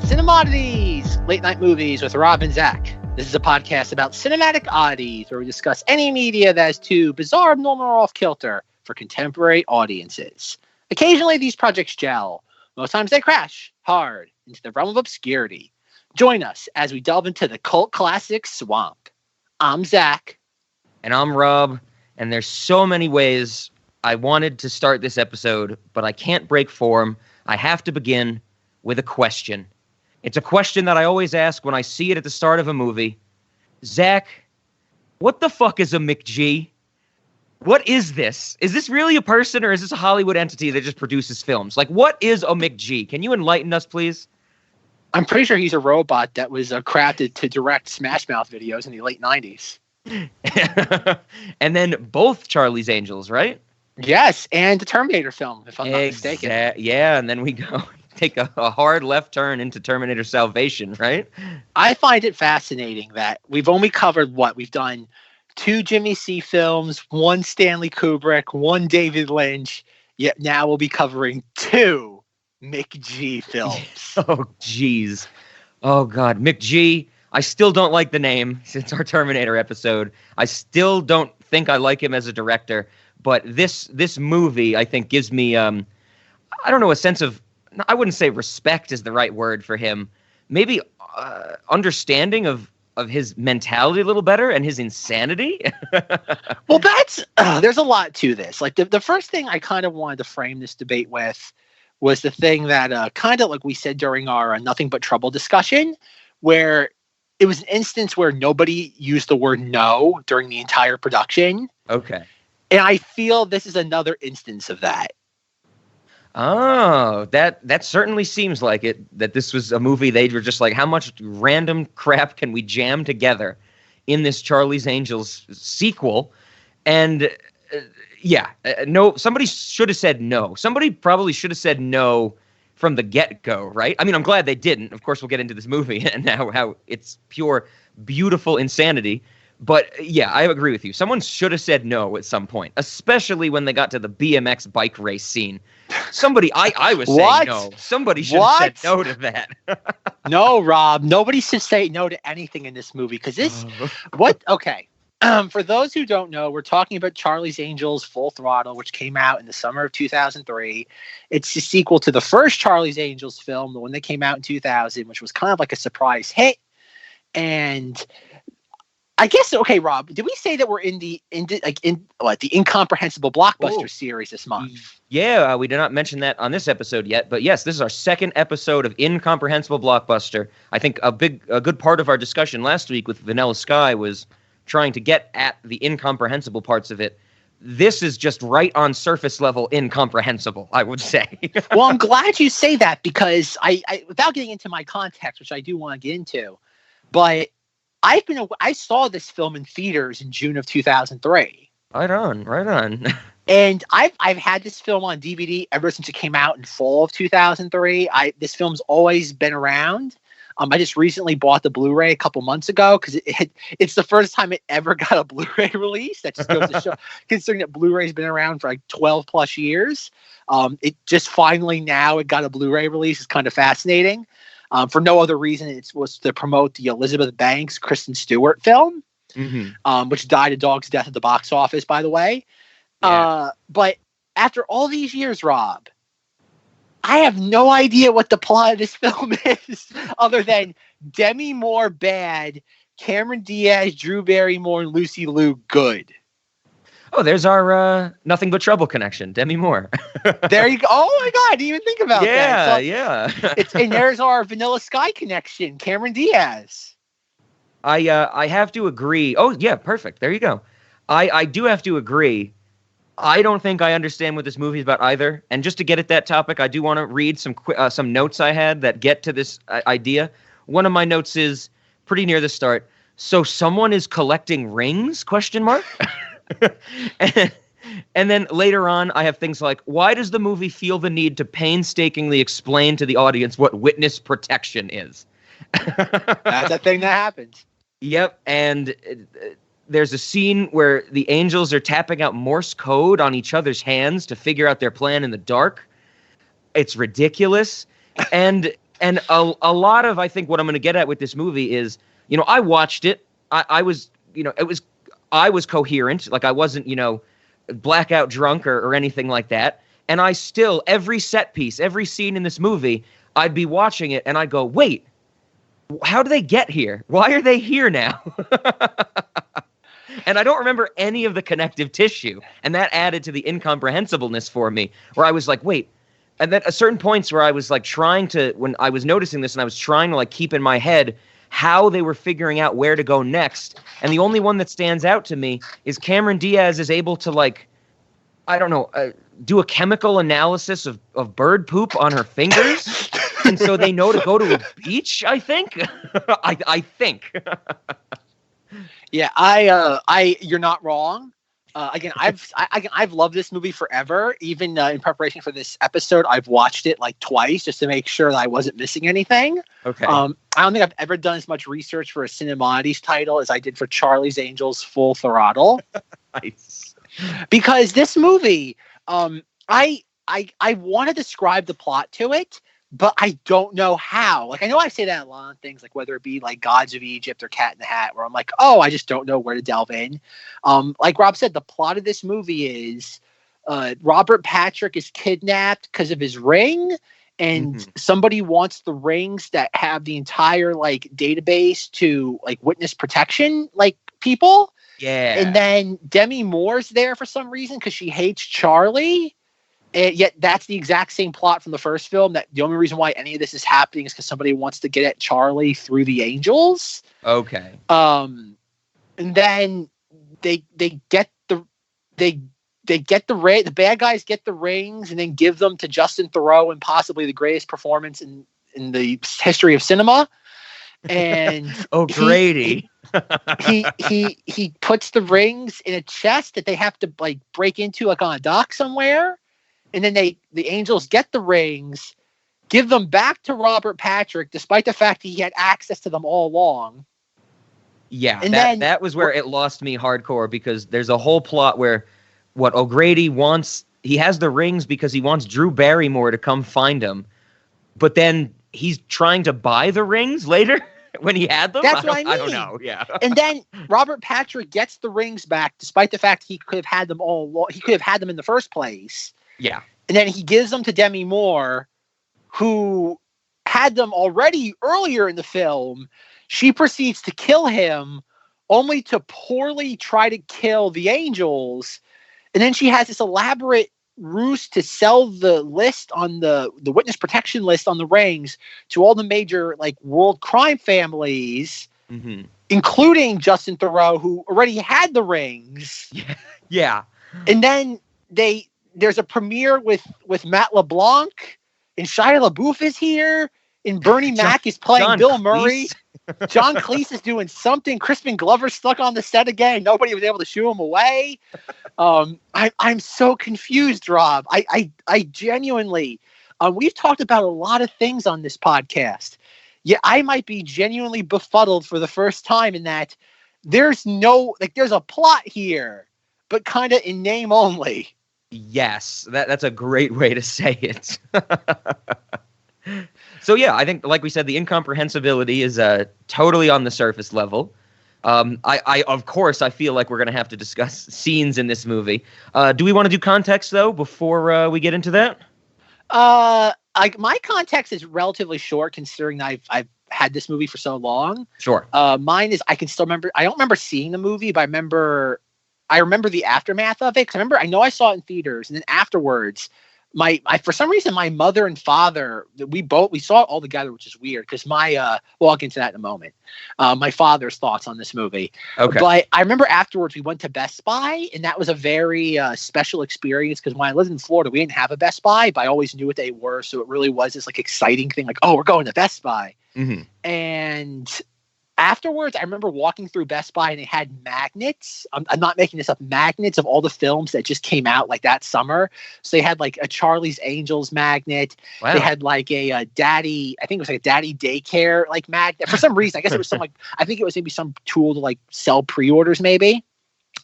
Cinemoddities, late night movies with Rob and Zack. This is a podcast about cinematic oddities where we discuss any media that is too bizarre, abnormal, or off-kilter for contemporary audiences. Occasionally, these projects gel. Most times, they crash hard into the realm of obscurity. Join us as we delve into the cult classic swamp. I'm Zack. And I'm Rob. And there's so many ways I wanted to start this episode, but I can't break form. I have to begin with a question. It's a question that I always ask when I see it at the start of a movie. Zack, what the fuck is a McG? What is this? Is this really a person, or is this a Hollywood entity that just produces films? Like, what is a McG? Can you enlighten us, please? I'm pretty sure he's a robot that was crafted to direct Smash Mouth videos in the late 90s. And then both Charlie's Angels, right? Yes, and the Terminator film, if I'm not mistaken. Yeah, and then we go take a hard left turn into Terminator Salvation, right? I find it fascinating that we've only covered we've done 2 Jimmy C films, 1 Stanley Kubrick, 1 David Lynch, yet now we'll be covering 2 McG films. Oh, jeez. Oh, God. McG, I still don't like the name since our Terminator episode. I still don't think I like him as a director, but this movie, I think, gives me, I don't know, a sense of, I wouldn't say respect is the right word for him. Maybe understanding of his mentality a little better and his insanity. Well, there's a lot to this. Like the first thing I kind of wanted to frame this debate with was the thing that kind of like we said during our Nothing But Trouble discussion, where it was an instance where nobody used the word no during the entire production. Okay. And I feel this is another instance of that. Oh, that certainly seems like it, that this was a movie they were just like, how much random crap can we jam together in this Charlie's Angels sequel? And no, somebody should have said no. Somebody probably should have said no from the get-go, right? I mean, I'm glad they didn't. Of course, we'll get into this movie and now how it's pure, beautiful insanity. But yeah, I agree with you. Someone should have said no at some point, especially when they got to the BMX bike race scene. I was saying no. Somebody should have said no to that. No, Rob. Nobody should say no to anything in this movie because okay. For those who don't know, we're talking about Charlie's Angels Full Throttle, which came out in the summer of 2003. It's the sequel to the first Charlie's Angels film, the one that came out in 2000, which was kind of like a surprise hit. And I guess, okay, Rob, did we say that we're in the incomprehensible blockbuster series this month? Yeah, we did not mention that on this episode yet, but yes, this is our second episode of Incomprehensible Blockbuster. I think a good part of our discussion last week with Vanilla Sky was trying to get at the incomprehensible parts of it. This is just right on surface level incomprehensible, I would say. Well, I'm glad you say that because I without getting into my context, which I do want to get into, but I saw this film in theaters in June of 2003. Right on. And I've had this film on DVD ever since it came out in fall of 2003. This film's always been around. I just recently bought the Blu-ray a couple months ago because it's the first time it ever got a Blu-ray release. That just goes to show, considering that Blu-ray's been around for like 12 plus years. It just finally now it got a Blu-ray release. It's kind of fascinating. For no other reason, it was to promote the Elizabeth Banks, Kristen Stewart film, which died a dog's death at the box office, by the way. Yeah. But after all these years, Rob, I have no idea what the plot of this film is, other than Demi Moore bad, Cameron Diaz, Drew Barrymore, and Lucy Liu good. Oh, there's our Nothing But Trouble connection, Demi Moore. There you go. Oh my God, I didn't even think about that. Yeah. And there's our Vanilla Sky connection, Cameron Diaz. I have to agree. Oh yeah, perfect. There you go. I do have to agree. I don't think I understand what this movie is about either. And just to get at that topic, I do want to read some notes I had that get to this idea. One of my notes is pretty near the start. So someone is collecting rings? ? And then later on, I have things like, why does the movie feel the need to painstakingly explain to the audience what witness protection is? That's a thing that happens. Yep, and there's a scene where the angels are tapping out Morse code on each other's hands to figure out their plan in the dark. It's ridiculous. And And a lot of, I think, what I'm going to get at with this movie is, I watched it. I was, I was coherent. Like, I wasn't, blackout drunk or anything like that. And I still, every set piece, every scene in this movie, I'd be watching it and I'd go, wait, how do they get here? Why are they here now? And I don't remember any of the connective tissue. And that added to the incomprehensibleness for me, where I was like, wait. And then at certain points where I was like when I was noticing this and I was trying to like keep in my head how they were figuring out where to go next. And the only one that stands out to me is Cameron Diaz is able to like, I don't know, do a chemical analysis of bird poop on her fingers. And so they know to go to a beach, I think. I think. Yeah, you're not wrong. Again, I've loved this movie forever. Even in preparation for this episode, I've watched it like twice just to make sure that I wasn't missing anything. Okay. I don't think I've ever done as much research for a Cinemoddities title as I did for Charlie's Angels Full Throttle. Nice. Because this movie, I want to describe the plot to it, but I don't know how. Like, I know I say that a lot of things, like whether it be like Gods of Egypt or Cat in the Hat, where I'm like, oh, I just don't know where to delve in. Like Rob said, the plot of this movie is Robert Patrick is kidnapped because of his ring, and somebody wants the rings that have the entire like database to like witness protection, like people. Yeah. And then Demi Moore's there for some reason because she hates Charlie. And yet that's the exact same plot from the first film. That the only reason why any of this is happening is because somebody wants to get at Charlie through the angels. Okay. And then they get the bad guys get the rings and then give them to Justin Theroux in possibly the greatest performance in the history of cinema. And Grady. he puts the rings in a chest that they have to like break into like on a dock somewhere. And then the angels get the rings, give them back to Robert Patrick, despite the fact he had access to them all along. Yeah, and that was where it lost me hardcore, because there's a whole plot where O'Grady wants, he has the rings because he wants Drew Barrymore to come find him. But then he's trying to buy the rings later when he had them. That's what I mean. I don't know. Yeah. And then Robert Patrick gets the rings back, despite the fact he could have had them all along. He could have had them in the first place. Yeah. And then he gives them to Demi Moore, who had them already earlier in the film. She proceeds to kill him, only to poorly try to kill the angels. And then she has this elaborate ruse to sell the list on the witness protection list on the rings to all the major like world crime families, including Justin Theroux, who already had the rings. Yeah. And then there's a premiere with Matt LeBlanc, and Shia LaBeouf is here, and Bernie Mac is playing John Bill Cleese. Murray. John Cleese is doing something. Crispin Glover's stuck on the set again. Nobody was able to shoo him away. I'm so confused, Rob. I genuinely, we've talked about a lot of things on this podcast. Yeah, I might be genuinely befuddled for the first time in that there's a plot here, but kind of in name only. Yes, that's a great way to say it. So yeah, I think, like we said, the incomprehensibility is totally on the surface level. I of course, I feel like we're going to have to discuss scenes in this movie. Do we want to do context, though, before we get into that? My context is relatively short, considering I've had this movie for so long. Sure. Mine is, I can still remember. I don't remember seeing the movie, but I remember the aftermath of it. Because I know I saw it in theaters, and then afterwards, for some reason, my mother and father, we saw it all together, which is weird. Because I'll get into that in a moment. My father's thoughts on this movie. Okay. But I remember afterwards we went to Best Buy, and that was a very special experience. Because when I lived in Florida, we didn't have a Best Buy, but I always knew what they were, so it really was this like exciting thing. Like, oh, we're going to Best Buy, and afterwards, I remember walking through Best Buy and they had magnets. I'm not making this up. Magnets of all the films that just came out like that summer. So they had like a Charlie's Angels magnet. Wow. They had like a daddy, I think it was like a daddy daycare like magnet. For some reason, I guess it was I think it was maybe some tool to like sell pre-orders maybe.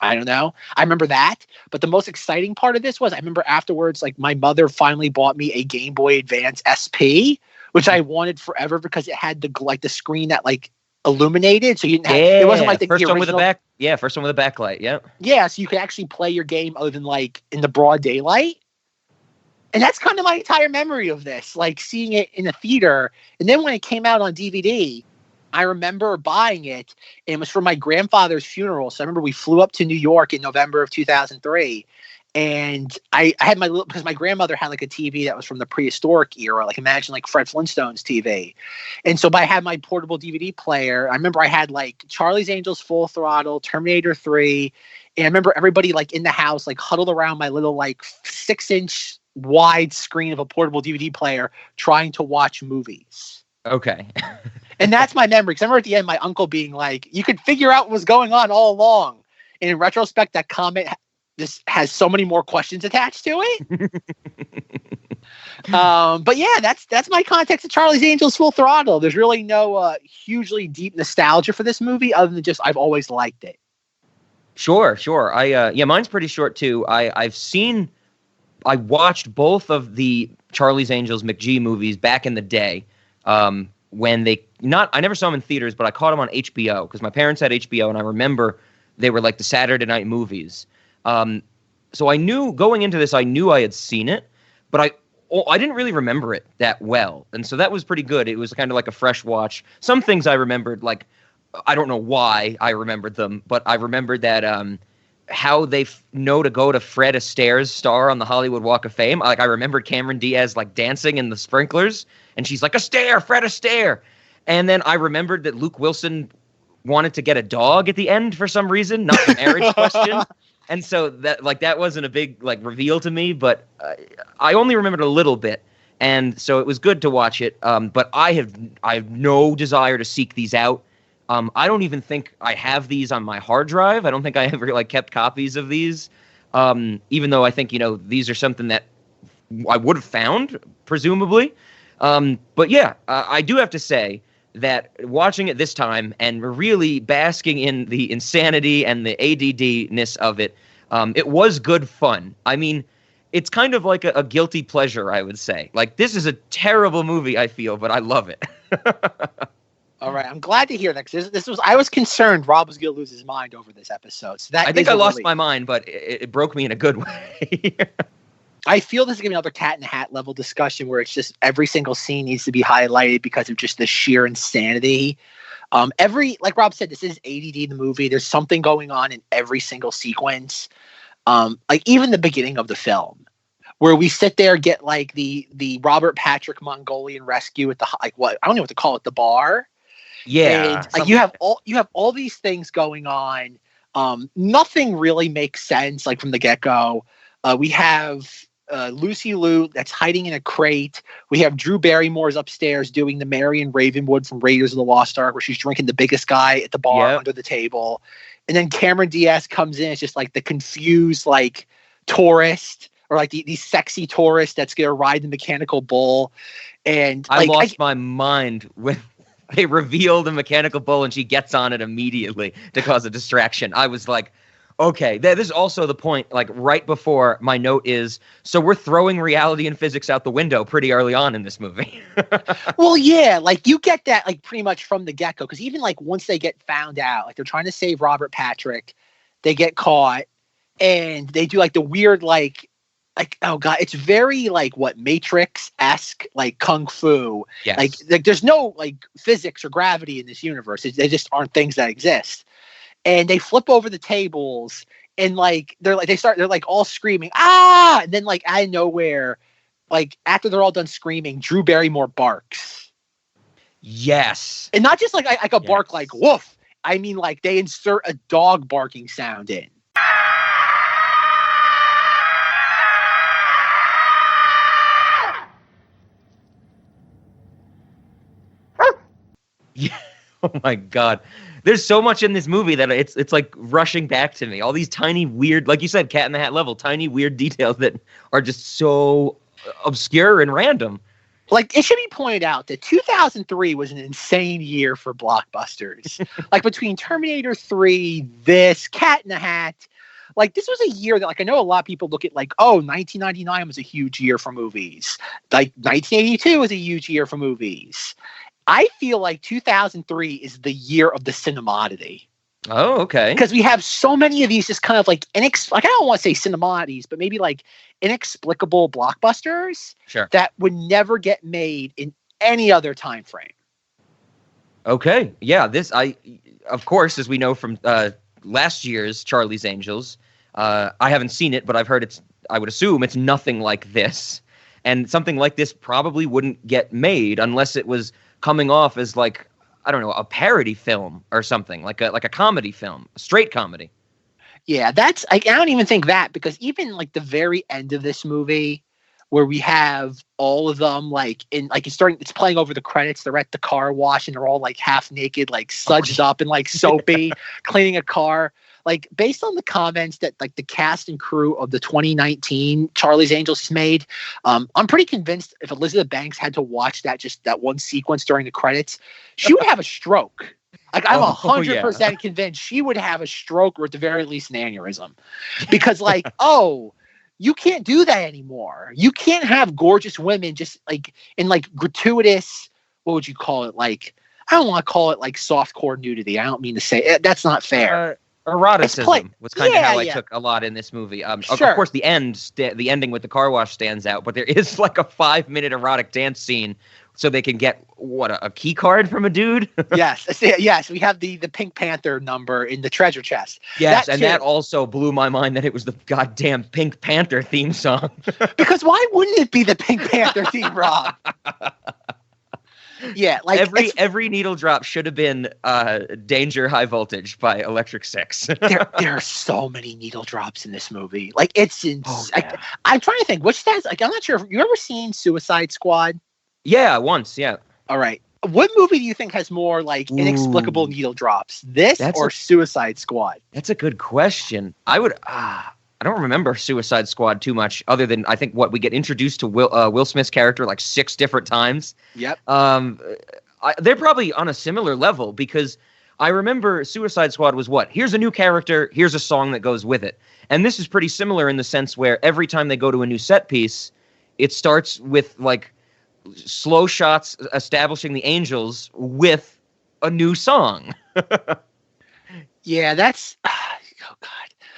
I don't know. I remember that. But the most exciting part of this was I remember afterwards, like my mother finally bought me a Game Boy Advance SP, which I wanted forever because it had the screen that like illuminated, so you didn't have Yeah, it wasn't like the first one with the original. first one with the backlight. Yeah. Yeah, so you could actually play your game other than like in the broad daylight. And that's kind of my entire memory of this, like seeing it in a theater. And then when it came out on DVD, I remember buying it. And it was for my grandfather's funeral. So I remember we flew up to New York in November of 2003. And I had because my grandmother had like a TV that was from the prehistoric era, like imagine like Fred Flintstone's TV. And so I had my portable DVD player. I remember I had like Charlie's Angels, Full Throttle, Terminator 3. And I remember everybody like in the house, like huddled around my little like 6-inch wide screen of a portable DVD player trying to watch movies. Okay. And that's my memory. Because I remember at the end, my uncle being like, you could figure out what was going on all along. And in retrospect, that comment just has so many more questions attached to it. But yeah, that's my context of Charlie's Angels Full Throttle. There's really no hugely deep nostalgia for this movie other than just I've always liked it. Sure. Mine's pretty short too. I watched both of the Charlie's Angels McG movies back in the day. When I never saw them in theaters, but I caught them on HBO because my parents had HBO, and I remember they were like the Saturday night movies. So I knew going into this, I knew I had seen it, but I didn't really remember it that well. And so that was pretty good. It was kind of like a fresh watch. Some things I remembered, like, I don't know why I remembered them, but I remembered that, how they know to go to Fred Astaire's star on the Hollywood Walk of Fame. Like I remembered Cameron Diaz like dancing in the sprinklers, and she's like, Astaire, Fred Astaire. And then I remembered that Luke Wilson wanted to get a dog at the end for some reason, not the marriage question. And so that wasn't a big like reveal to me, but I only remembered a little bit. And so it was good to watch it. But I have no desire to seek these out. I don't even think I have these on my hard drive. I don't think I ever like kept copies of these. Even though I think, these are something that I would have found, presumably. But yeah, I do have to say that watching it this time and really basking in the insanity and the ADD-ness of it, it was good fun. I mean, it's kind of like a guilty pleasure, I would say. Like, this is a terrible movie, I feel, but I love it. All right, I'm glad to hear that. Because I was concerned Rob was going to lose his mind over this episode. So that I think I lost my mind, but it broke me in a good way. I feel this is going to be another Cat in the Hat level discussion where it's just every single scene needs to be highlighted because of just the sheer insanity. Like Rob said, this is ADD the movie. There's something going on in every single sequence. Like even the beginning of the film, where we sit there, get like the Robert Patrick Mongolian rescue at the like what I don't know what to call it, the bar. Yeah, and like you have all these things going on. Nothing really makes sense like from the get go. We have Lucy Liu that's hiding in a crate. We have Drew Barrymore's upstairs doing the Marion Ravenwood from Raiders of the Lost Ark, where she's drinking the biggest guy at the bar under the table. And then Cameron Diaz comes in. It's just like the confused like tourist or like the sexy tourist that's going to ride the mechanical bull. And I lost my mind when they reveal the mechanical bull and she gets on it immediately to cause a distraction. I was like, okay, this is also the point, like right before my note is, so we're throwing reality and physics out the window pretty early on in this movie. Well, yeah, like you get that like pretty much from the get-go, because even like once they get found out, like they're trying to save Robert Patrick, they get caught, and they do like the weird like oh god, it's very like what Matrix-esque like kung fu. Yes. Like there's no like physics or gravity in this universe. They just aren't things that exist. And they flip over the tables and like they're like all screaming, ah! And then like out of nowhere, like after they're all done screaming, Drew Barrymore barks. Yes. And not just like a bark like woof. I mean like they insert a dog barking sound in. Yeah. Oh my god. There's so much in this movie that it's like rushing back to me. All these tiny weird, like you said, Cat in the Hat level, tiny weird details that are just so obscure and random. Like it should be pointed out that 2003 was an insane year for blockbusters. Like between Terminator 3, this, Cat in the Hat, like this was a year that, like, I know a lot of people look at like, oh, 1999 was a huge year for movies. Like 1982 was a huge year for movies. I feel like 2003 is the year of the Cinemoddity. Oh, okay. Because we have so many of these just kind of like, like I don't want to say Cinemoddities, but maybe like inexplicable blockbusters that would never get made in any other time frame. Okay. Yeah, of course, as we know from last year's Charlie's Angels, I haven't seen it, but I've heard I would assume it's nothing like this. And something like this probably wouldn't get made unless it was coming off as like, I don't know, a parody film or something, like a comedy film, a straight comedy. Yeah, I don't even think that, because even like the very end of this movie, where we have all of them like it's playing over the credits. They're at the car wash and they're all like half naked, like sudsed up and like soapy, cleaning a car. Like, based on the comments that like the cast and crew of the 2019 Charlie's Angels has made, I'm pretty convinced if Elizabeth Banks had to watch that one sequence during the credits, she would have a stroke. Like, I'm 100% convinced she would have a stroke, or at the very least an aneurysm, because like, oh, you can't do that anymore. You can't have gorgeous women just like in like gratuitous, what would you call it? Like, I don't want to call it like softcore nudity. I don't mean to say it. That's not fair. Eroticism was kind of how I took a lot in this movie. Of course, the ending with the car wash stands out, but there is like a 5-minute erotic dance scene so they can get a key card from a dude. yes. We have the Pink Panther number in the treasure chest. Yes, that also blew my mind that it was the goddamn Pink Panther theme song. Because why wouldn't it be the Pink Panther theme, Rob? Yeah, like every needle drop should have been "Danger High Voltage" by Electric Six. there are so many needle drops in this movie. Like, it's I'm trying to think which that's like. I'm not sure. Have you ever seen Suicide Squad? Yeah, once. Yeah. All right. What movie do you think has more like inexplicable needle drops? This or Suicide Squad? That's a good question. I don't remember Suicide Squad too much, other than I think we get introduced to Will Smith's character like 6 different times. Yep. They're probably on a similar level, because I remember Suicide Squad was here's a new character, here's a song that goes with it. And this is pretty similar in the sense where every time they go to a new set piece, it starts with like slow shots establishing the Angels with a new song. Yeah, that's oh God.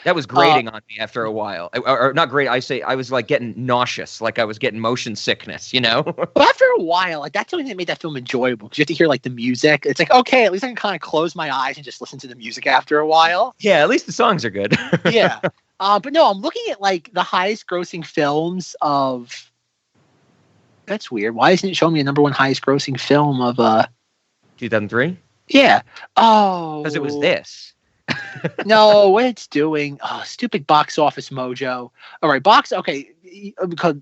That was grating on me after a while. Or not great. I was like getting nauseous, like I was getting motion sickness, you know? Well, after a while, like that's the only thing that made that film enjoyable, because you have to hear like the music. It's like, okay, at least I can kind of close my eyes and just listen to the music after a while. Yeah, at least the songs are good. Yeah. But no, I'm looking at like the highest grossing films of. That's weird. Why isn't it showing me a number one highest grossing film of 2003? Yeah. Oh. Because it was this. No, what it's doing. Oh, stupid Box Office Mojo. All right, okay. Because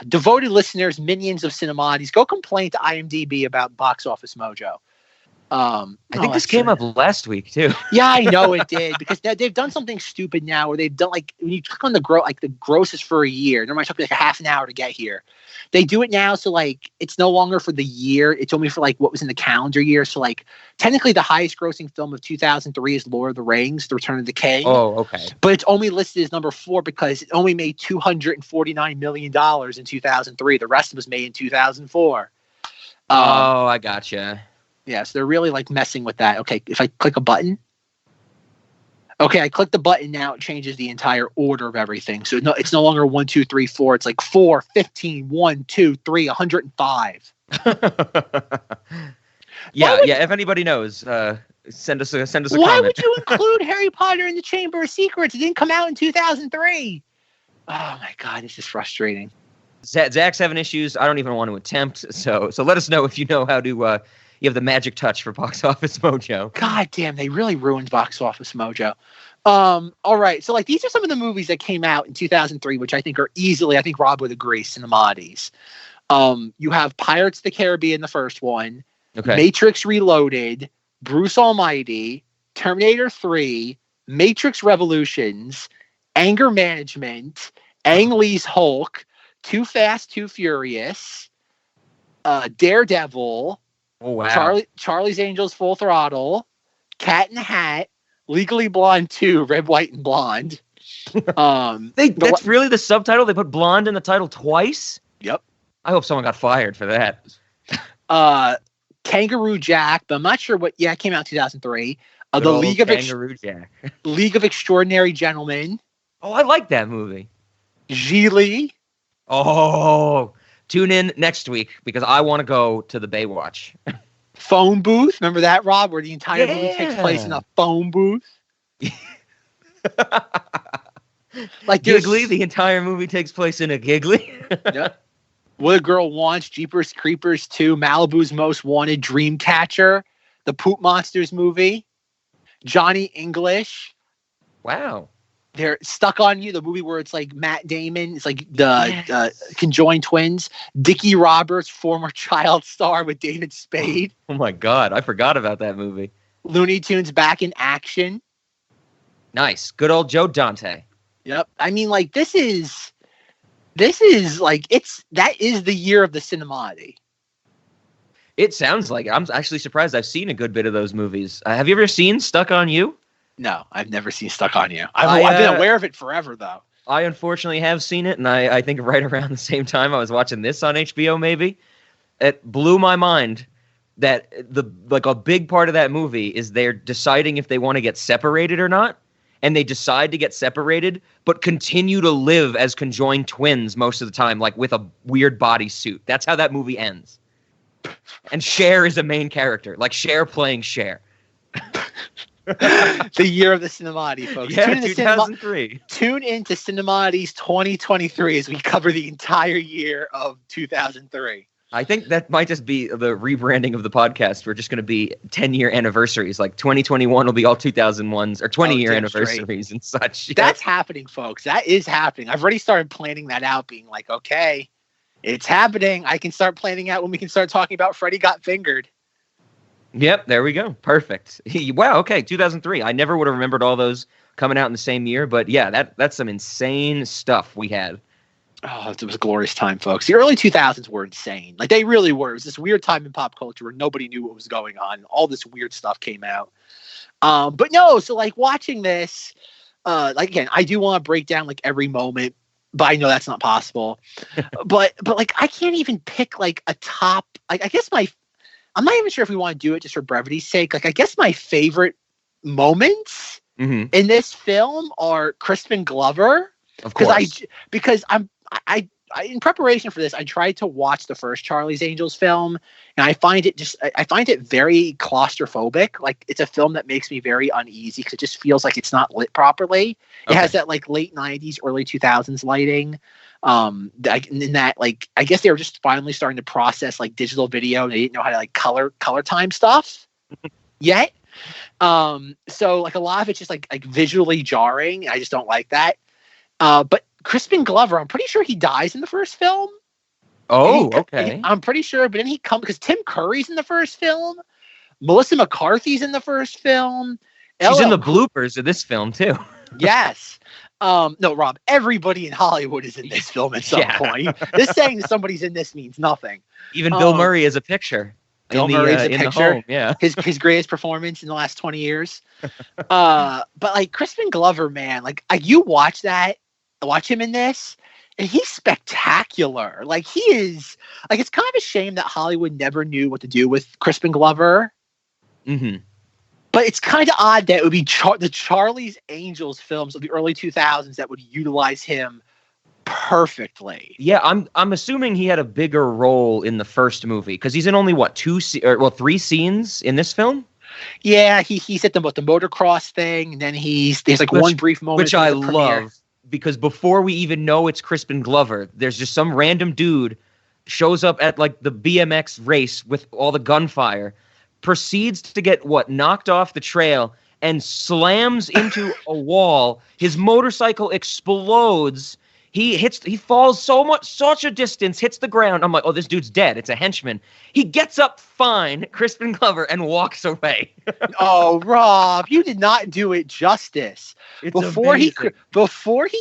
devoted listeners, minions of Cinemoddities, go complain to IMDb about Box Office Mojo. I think this came up last week too. Yeah, I know it did, because they've done something stupid now where they've done like when you click on the grosses for a year. Normally it took like a half an hour to get here. They do it now, so like it's no longer for the year; it's only for like what was in the calendar year. So like technically, the highest grossing film of 2003 is Lord of the Rings: The Return of the King. Oh, okay. But it's only listed as number 4 because it only made $249 million in 2003. The rest was made in 2004. I gotcha. Yes, they're really like messing with that. Okay, if I click a button. Okay, I click the button now. It changes the entire order of everything. So it's no longer 1, 2, 3, 4. It's like 4, 15, 1, 2, 3, 105. Yeah. If anybody knows, send us a comment. Why would you include Harry Potter in the Chamber of Secrets? It didn't come out in 2003. Oh my God, this is frustrating. Zack's having issues. I don't even want to attempt. So let us know if you know how to. You have the magic touch for Box Office Mojo. God damn, they really ruined Box Office Mojo. All right, so like these are some of the movies that came out in 2003, which I think are easily, I think Rob would agree, Cinemoddities. You have Pirates of the Caribbean, the first one, Matrix Reloaded, Bruce Almighty, Terminator 3, Matrix Revolutions, Anger Management, Ang Lee's Hulk, Too Fast, Too Furious, Daredevil. Oh wow! Charlie's Angels, Full Throttle, Cat in the Hat, Legally Blonde 2, Red, White, and Blonde. That's really the subtitle? They put blonde in the title twice? Yep. I hope someone got fired for that. Kangaroo Jack, but I'm not sure what. Yeah, it came out in 2003. The League of Jack. League of Extraordinary Gentlemen. Oh, I like that movie. Geely. Oh, tune in next week because I want to go to the Baywatch. Phone booth. Remember that, Rob? Where the entire movie takes place in a phone booth. Like Giggly, the entire movie takes place in a Giggly. Yep. What a Girl Wants, Jeepers Creepers 2, Malibu's Most Wanted, Dreamcatcher, the Poop Monsters movie, Johnny English. Wow. They're Stuck on You, the movie where it's like Matt Damon. It's like the conjoined twins. Dickie Roberts, former child star with David Spade. Oh my God, I forgot about that movie. Looney Tunes Back in Action. Nice. Good old Joe Dante. Yep. I mean, like, this is like, that is the year of the Cinemoddities. It sounds like it. I'm actually surprised. I've seen a good bit of those movies. Have you ever seen Stuck on You? No, I've never seen Stuck on You. I've been aware of it forever, though. I unfortunately have seen it, and I think right around the same time I was watching this on HBO, maybe. It blew my mind that a big part of that movie is they're deciding if they want to get separated or not. And they decide to get separated, but continue to live as conjoined twins most of the time, like with a weird bodysuit. That's how that movie ends. And Cher is a main character, like Cher playing Cher. The year of the Cinemoddities, folks. Yeah, 2003. Tune in to Cinemoddities 2023 as we cover the entire year of 2003. I think that might just be the rebranding of the podcast. We're just going to be 10-year anniversaries. Like 2021 will be all 2001s or 20-year anniversaries and such. That's happening, folks. That is happening. I've already started planning that out, being like, okay, it's happening. I can start planning out when we can start talking about Freddy Got Fingered. Yep, there we go. Perfect. Wow, okay, 2003. I never would have remembered all those coming out in the same year, but yeah, that's some insane stuff we had. Oh, it was a glorious time, folks. The early 2000s were insane. Like, they really were. It was this weird time in pop culture where nobody knew what was going on. All this weird stuff came out. But no, so, like, watching this, like, again, I do want to break down, like, every moment, but I know that's not possible. but, like, I can't even pick, like, a top, like, I guess I'm not even sure if we want to do it just for brevity's sake. Like, I guess my favorite moments in this film are Crispin Glover. Of course. Because I in preparation for this, I tried to watch the first Charlie's Angels film, and I find it very claustrophobic. Like, it's a film that makes me very uneasy because it just feels like it's not lit properly. It has that like late 90s, early 2000s lighting. In that, like, I guess they were just finally starting to process like digital video, and they didn't know how to like color time stuff yet. So like a lot of it's just like visually jarring. I just don't like that. But Crispin Glover, I'm pretty sure he dies in the first film. Oh, okay. I'm pretty sure, but then he comes because Tim Curry's in the first film. Melissa McCarthy's in the first film. She's in the bloopers of this film too. Yes. No, Rob, everybody in Hollywood is in this film at some point. This saying that somebody's in this means nothing. Even Bill Murray is a picture. Bill Murray's a picture. Home, yeah. His greatest performance in the last 20 years. But like Crispin Glover, man, like you watch him in this, and he's spectacular. Like, he is, like, it's kind of a shame that Hollywood never knew what to do with Crispin Glover. Mm-hmm. But it's kind of odd that it would be the Charlie's Angels films of the early 2000s that would utilize him perfectly. Yeah, I'm assuming he had a bigger role in the first movie because he's in only three scenes in this film. Yeah, he's at the motocross thing, and then there's like one brief moment which I love. Because before we even know it's Crispin Glover, there's just some random dude shows up at like the BMX race with all the gunfire, proceeds to get knocked off the trail and slams into a wall. His motorcycle explodes. He falls such a distance, hits the ground. I'm like, oh, this dude's dead. It's a henchman. He gets up fine, Crispin Glover, and walks away. Oh, Rob, you did not do it justice. Before he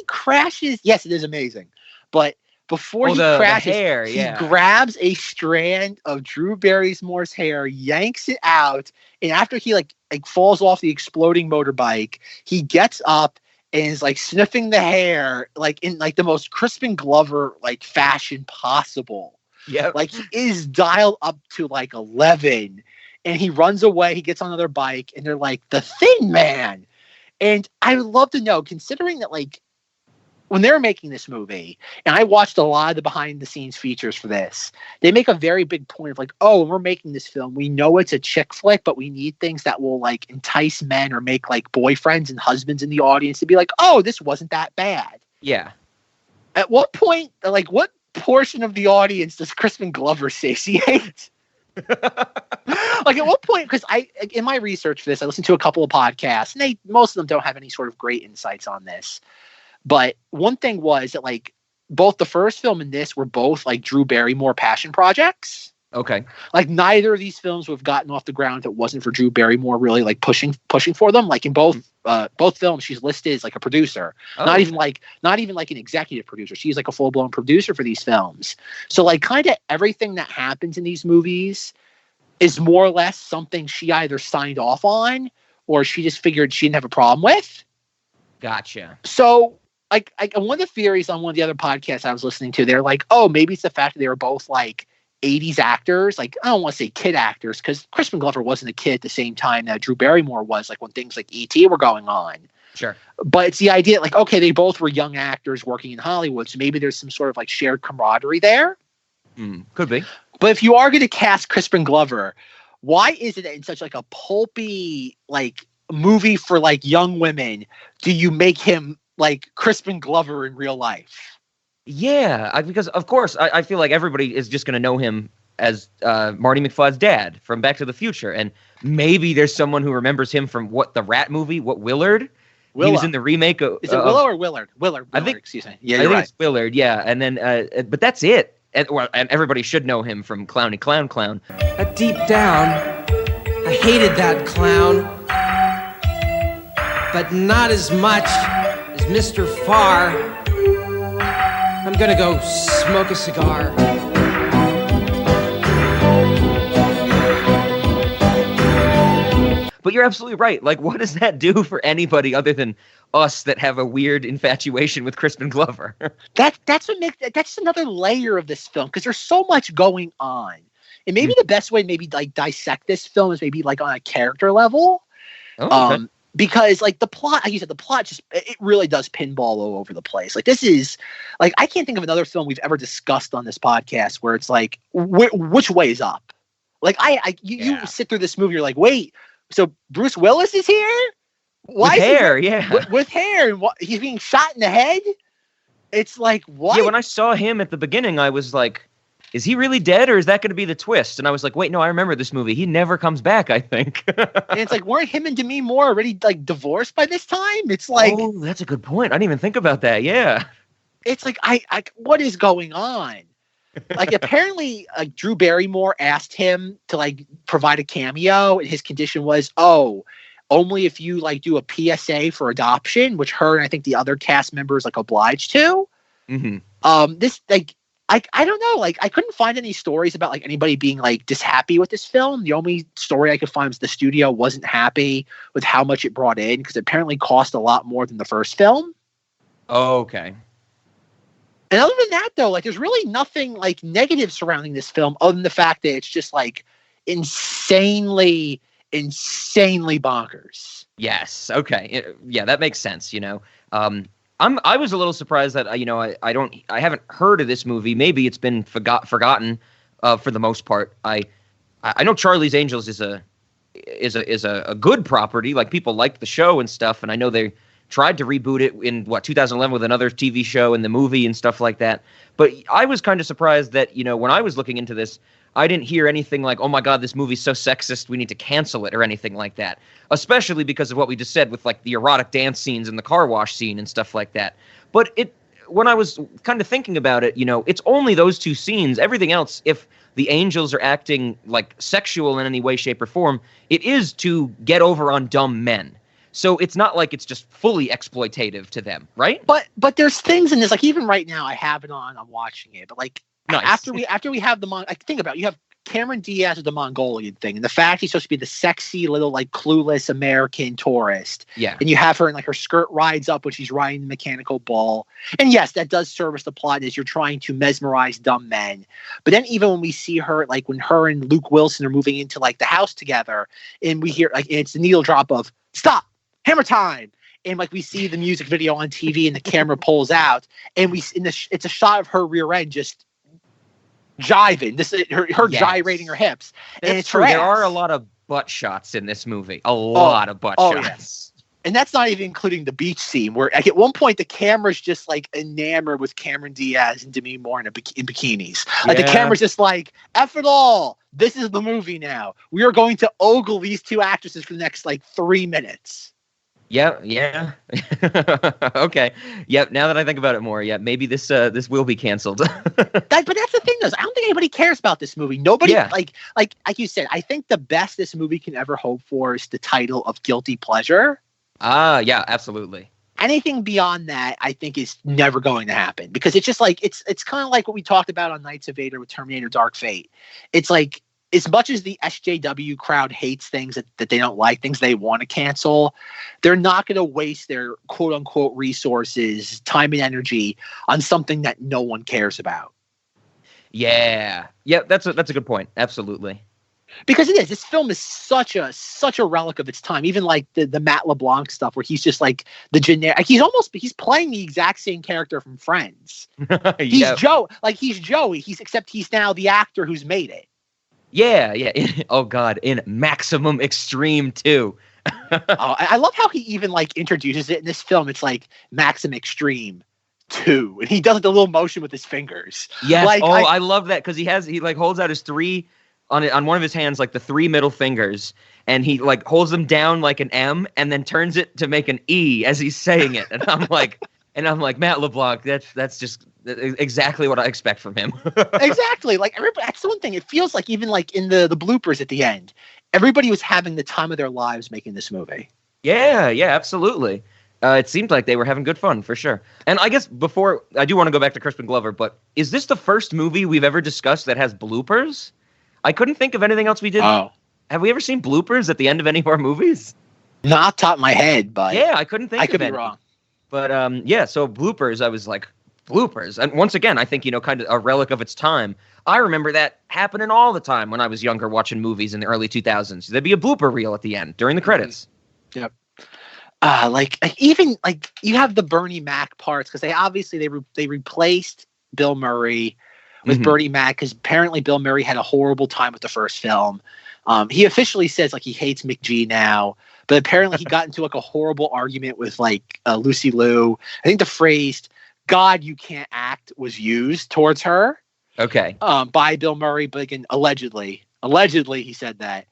crashes, yes, it is amazing. But before he crashes, he grabs a strand of Drew Barrymore's hair, yanks it out, and after he like falls off the exploding motorbike, he gets up and is like sniffing the hair, like in like the most Crispin Glover like fashion possible. Yeah. Like he is dialed up to like 11, and he runs away. He gets on another bike, and they're like the Thin Man. And I would love to know, considering that like when they were making this movie, and I watched a lot of the behind the scenes features for this, they make a very big point of like, oh, when we're making this film, we know it's a chick flick, but we need things that will like entice men or make like boyfriends and husbands in the audience to be like, oh, this wasn't that bad. Yeah. At what point, like, what portion of the audience does Crispin Glover satiate? Like at what point, because in my research for this, I listened to a couple of podcasts, and most of them don't have any sort of great insights on this. But one thing was that like both the first film and this were both like Drew Barrymore passion projects. Okay. Like neither of these films would have gotten off the ground if it wasn't for Drew Barrymore really like pushing for them. Like in both films, she's listed as like a producer, not even like an executive producer. She's like a full blown producer for these films. So like kind of everything that happens in these movies is more or less something she either signed off on or she just figured she didn't have a problem with. Gotcha. So like one of the theories on one of the other podcasts I was listening to, they're like, oh, maybe it's the fact that they were both like 80s actors. Like, I don't want to say kid actors, because Crispin Glover wasn't a kid at the same time that Drew Barrymore was, like when things like E.T. were going on. Sure. But it's the idea, like, okay, they both were young actors working in Hollywood, so maybe there's some sort of like shared camaraderie there. Could be. But if you are going to cast Crispin Glover, why is it that in such like a pulpy like movie for like young women do you make him like Crispin Glover in real life? Yeah, because of course I feel like everybody is just going to know him as Marty McFly's dad from Back to the Future, and maybe there's someone who remembers him from the Rat movie, Willard. Willow. He was in the remake of. Is it Willow or Willard? Willard. I think. Excuse me. Yeah, I you're think right. it's Willard. Yeah, and then but that's it. And everybody should know him from Clowny Clown. Deep down, I hated that clown, but not as much as Mr. Farr. I'm gonna go smoke a cigar. But you're absolutely right. Like, what does that do for anybody other than us that have a weird infatuation with Crispin Glover? That's what makes that's another layer of this film, because there's so much going on. And maybe the best way to maybe like dissect this film is maybe like on a character level. Oh, okay. Because like the plot, like you said, the plot just, it really does pinball all over the place. Like this is like, I can't think of another film we've ever discussed on this podcast where it's like, which way is up? Like you sit through this movie, you're like, wait, so Bruce Willis is here? Why with is hair, he, yeah. With hair, and he's being shot in the head? It's like, what? Yeah, when I saw him at the beginning, I was like, is he really dead, or is that going to be the twist? And I was like, wait, no, I remember this movie. He never comes back, I think. And it's like, weren't him and Demi Moore already like divorced by this time? It's like, oh, that's a good point. I didn't even think about that. Yeah. It's like, I what is going on? Like, apparently, Drew Barrymore asked him to like provide a cameo, and his condition was, oh, only if you like do a PSA for adoption, which her and I think the other cast members like obliged to. Mm-hmm. This like. I don't know, like I couldn't find any stories about like anybody being like dishappy with this film. The only story I could find was the studio wasn't happy with how much it brought in, because it apparently cost a lot more than the first film. Oh, okay. And other than that, though, like there's really nothing like negative surrounding this film other than the fact that it's just like insanely bonkers. Yes. Okay. Yeah, that makes sense. You know, I was a little surprised that I haven't heard of this movie. Maybe it's been forgotten for the most part. I know Charlie's Angels is a good property. Like people liked the show and stuff, and I know they tried to reboot it in 2011 with another TV show and the movie and stuff like that. But I was kind of surprised that when I was looking into this, I didn't hear anything like, oh my God, this movie's so sexist, we need to cancel it, or anything like that. Especially because of what we just said with like the erotic dance scenes and the car wash scene and stuff like that. But when I was kind of thinking about it, it's only those two scenes. Everything else, if the angels are acting like sexual in any way, shape, or form, it is to get over on dumb men. So it's not like it's just fully exploitative to them, right? But there's things in this, like even right now I have it on, I'm watching it, but like, nice. after we have them on, like think about it, you have Cameron Diaz with the Mongolian thing, and the fact he's supposed to be the sexy little like clueless American tourist. Yeah. And you have her and like her skirt rides up when she's riding the mechanical bull. And yes, that does service the plot as you're trying to mesmerize dumb men. But then even when we see her, like when her and Luke Wilson are moving into like the house together, and we hear like it's the needle drop of stop, hammer time. And like we see the music video on TV and the camera pulls out and it's a shot of her rear end just jiving, her gyrating her hips. And it's true. her There ass. are a lot of butt shots in this movie. A lot of butt shots. Yes. And that's not even including the beach scene where like at one point the camera's just like enamored with Cameron Diaz and Demi Moore in bikinis. Like the camera's just like, F it all. This is the movie now. We are going to ogle these two actresses for the next like 3 minutes. Yeah. Okay. Yep. Now that I think about it more, yeah, maybe this will be canceled. But that's the thing, though. I don't think anybody cares about this movie. Nobody like you said. I think the best this movie can ever hope for is the title of guilty pleasure. Yeah, absolutely. Anything beyond that, I think, is never going to happen because it's just like it's kind of like what we talked about on Knights of Vader with Terminator: Dark Fate. It's like, as much as the SJW crowd hates things that they don't like, things they want to cancel, they're not going to waste their quote unquote resources, time and energy on something that no one cares about. Yeah. That's a good point. Absolutely. Because it is. This film is such a relic of its time. Even like the Matt LeBlanc stuff where he's just like the generic, he's playing the exact same character from Friends. He's Joey. Except he's now the actor who's made it. Yeah. Oh God, in Maximum Extreme 2. I love how he even like introduces it in this film. It's like Maximum Extreme 2, and he does the little motion with his fingers. Yes. Like, I love that because he like holds out his three on one of his hands, like the three middle fingers, and he like holds them down like an M, and then turns it to make an E as he's saying it. And I'm like, Matt LeBlanc, that's just exactly what I expect from him. Exactly. Like everybody, that's the one thing. It feels like even like in the bloopers at the end, everybody was having the time of their lives making this movie. Yeah, absolutely. It seemed like they were having good fun for sure. And I guess before I do want to go back to Crispin Glover, but is this the first movie we've ever discussed that has bloopers? I couldn't think of anything else we did. Oh. Have we ever seen bloopers at the end of any of our movies? Not off the top of my head, but yeah, I couldn't think. I could be wrong. But so bloopers. I was like, bloopers, and once again, I think kind of a relic of its time. I remember that happening all the time when I was younger, watching movies in the early 2000s. There'd be a blooper reel at the end during the credits. Yep. Like even like you have the Bernie Mac parts because they replaced Bill Murray with Bernie Mac because apparently Bill Murray had a horrible time with the first film. He officially says like he hates McG now, but apparently he got into like a horrible argument with like Lucy Liu. I think the phrase "God, you can't act" was used towards her. Okay. By Bill Murray, but again, allegedly he said that.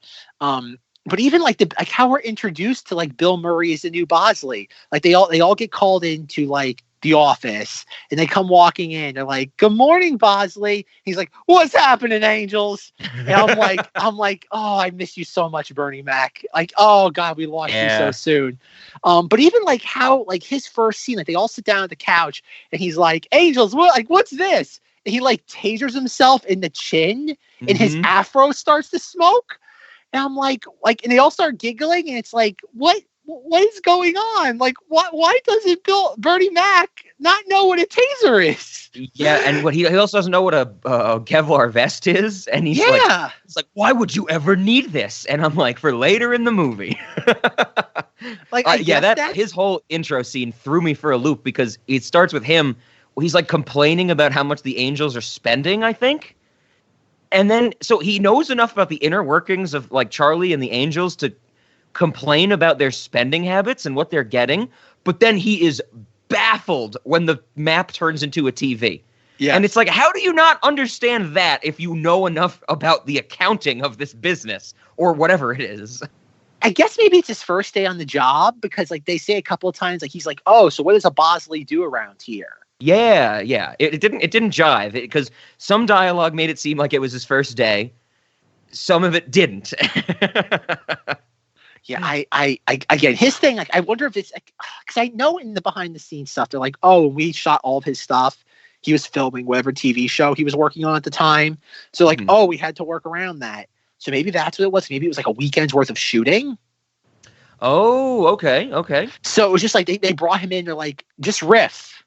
But even like how we're introduced to like Bill Murray as the new Bosley, like they all get called into like the office and they come walking in. They're like, "Good morning, Bosley." He's like, "What's happening, Angels?" And I'm like, "Oh, I miss you so much, Bernie Mac." Like, "Oh God, we lost you so soon." But even like how like his first scene, like they all sit down at the couch and he's like, "Angels, what's this?" And he like tasers himself in the chin and his afro starts to smoke. And I'm like, and they all start giggling, and it's like, what is going on? Like, why doesn't Bernie Mac not know what a taser is? Yeah, and he also doesn't know what a Kevlar vest is, and he's like, why would you ever need this? And I'm like, for later in the movie. Like, his whole intro scene threw me for a loop because it starts with him. He's like complaining about how much the Angels are spending, I think. And then, so he knows enough about the inner workings of like Charlie and the Angels to complain about their spending habits and what they're getting. But then he is baffled when the map turns into a TV. Yeah. And it's like, how do you not understand that if you know enough about the accounting of this business or whatever it is? I guess maybe it's his first day on the job because like they say a couple of times, like he's like, "Oh, so what does a Bosley do around here?" Yeah. It didn't jive because some dialogue made it seem like it was his first day. Some of it didn't. Yeah, I again, his thing, like, I wonder if it's because I know in the behind the scenes stuff, they're like, "Oh, we shot all of his stuff. he was filming whatever TV show he was working on at the time. So like, oh, we had to work around that. So maybe that's what it was. Maybe it was like a weekend's worth of shooting. Oh, okay. So it was just like they brought him in to like just riff.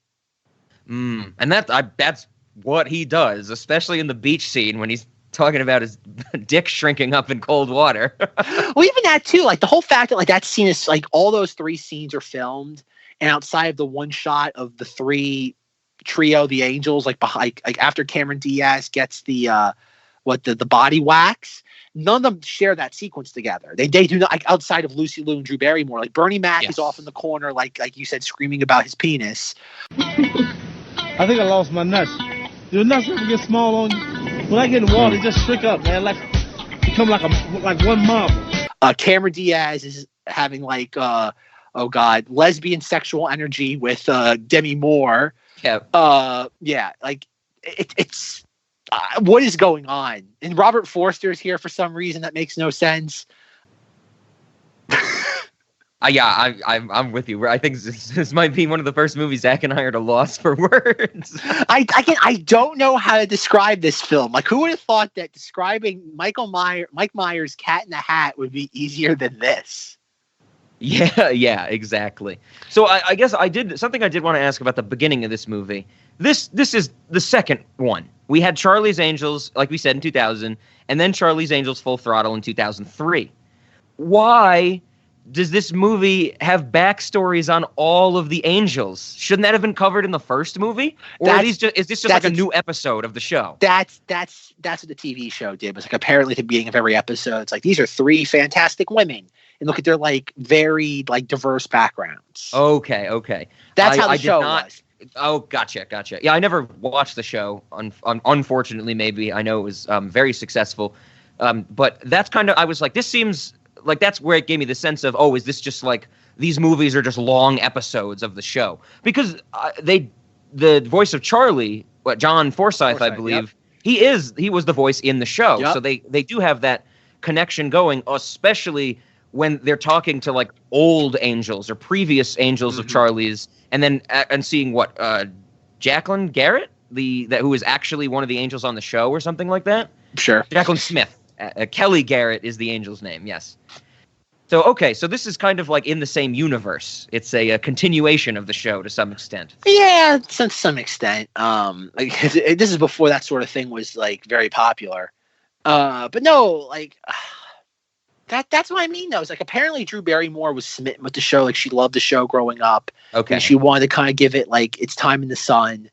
And that's what he does, especially in the beach scene when he's talking about his dick shrinking up in cold water. Well, even that too, like the whole fact that like that scene is like all those 3 scenes are filmed, and outside of the one shot of the 3 trio, the Angels, like behind, like after Cameron Diaz gets the body wax, none of them share that sequence together. They do not, like outside of Lucy Liu and Drew Barrymore. Like Bernie Mac is off in the corner, like you said, screaming about his penis. I think I lost my nuts. Do the nuts ever get small on you? When I get in the water, they just shrink up, man. Like become like one marble. Cameron Diaz is having like lesbian sexual energy with Demi Moore. Yeah. Like it's what is going on? And Robert Forster is here for some reason that makes no sense. I'm with you. I think this might be one of the first movies Zach and I are at a loss for words. I don't know how to describe this film. Like, who would have thought that describing Mike Myers' Cat in the Hat would be easier than this? Yeah, exactly. So I guess I did want to ask about the beginning of this movie. This is the second one. We had Charlie's Angels, like we said, in 2000, and then Charlie's Angels Full Throttle in 2003. Why does this movie have backstories on all of the Angels? Shouldn't that have been covered in the first movie? Or is this just like a new episode of the show? That's what the TV show did. It was like apparently at the beginning of every episode, it's like these are 3 fantastic women, and look at their like very like diverse backgrounds. Okay. That's how the show was. Oh, gotcha. Yeah, I never watched the show. Unfortunately, maybe. I know it was very successful. But that's kind of, I was like, this seems like that's where it gave me the sense of, oh, is this just like these movies are just long episodes of the show? Because the voice of Charlie, John Forsythe, I believe, he was the voice in the show. Yep. So they do have that connection going, especially when they're talking to like old Angels or previous Angels of Charlie's, and then and seeing what Jacqueline Garrett, who is actually one of the Angels on the show or something like that. Sure, Jacqueline Smith. Kelly Garrett is the Angel's name. Yes. So this is kind of like in the same universe. It's a continuation of the show to some extent. Yeah, to some extent. Like this is before that sort of thing was like very popular. But no, like. That's what I mean, though. It's like apparently Drew Barrymore was smitten with the show. Like she loved the show growing up. Okay. And she wanted to kind of give it like its time in the sun.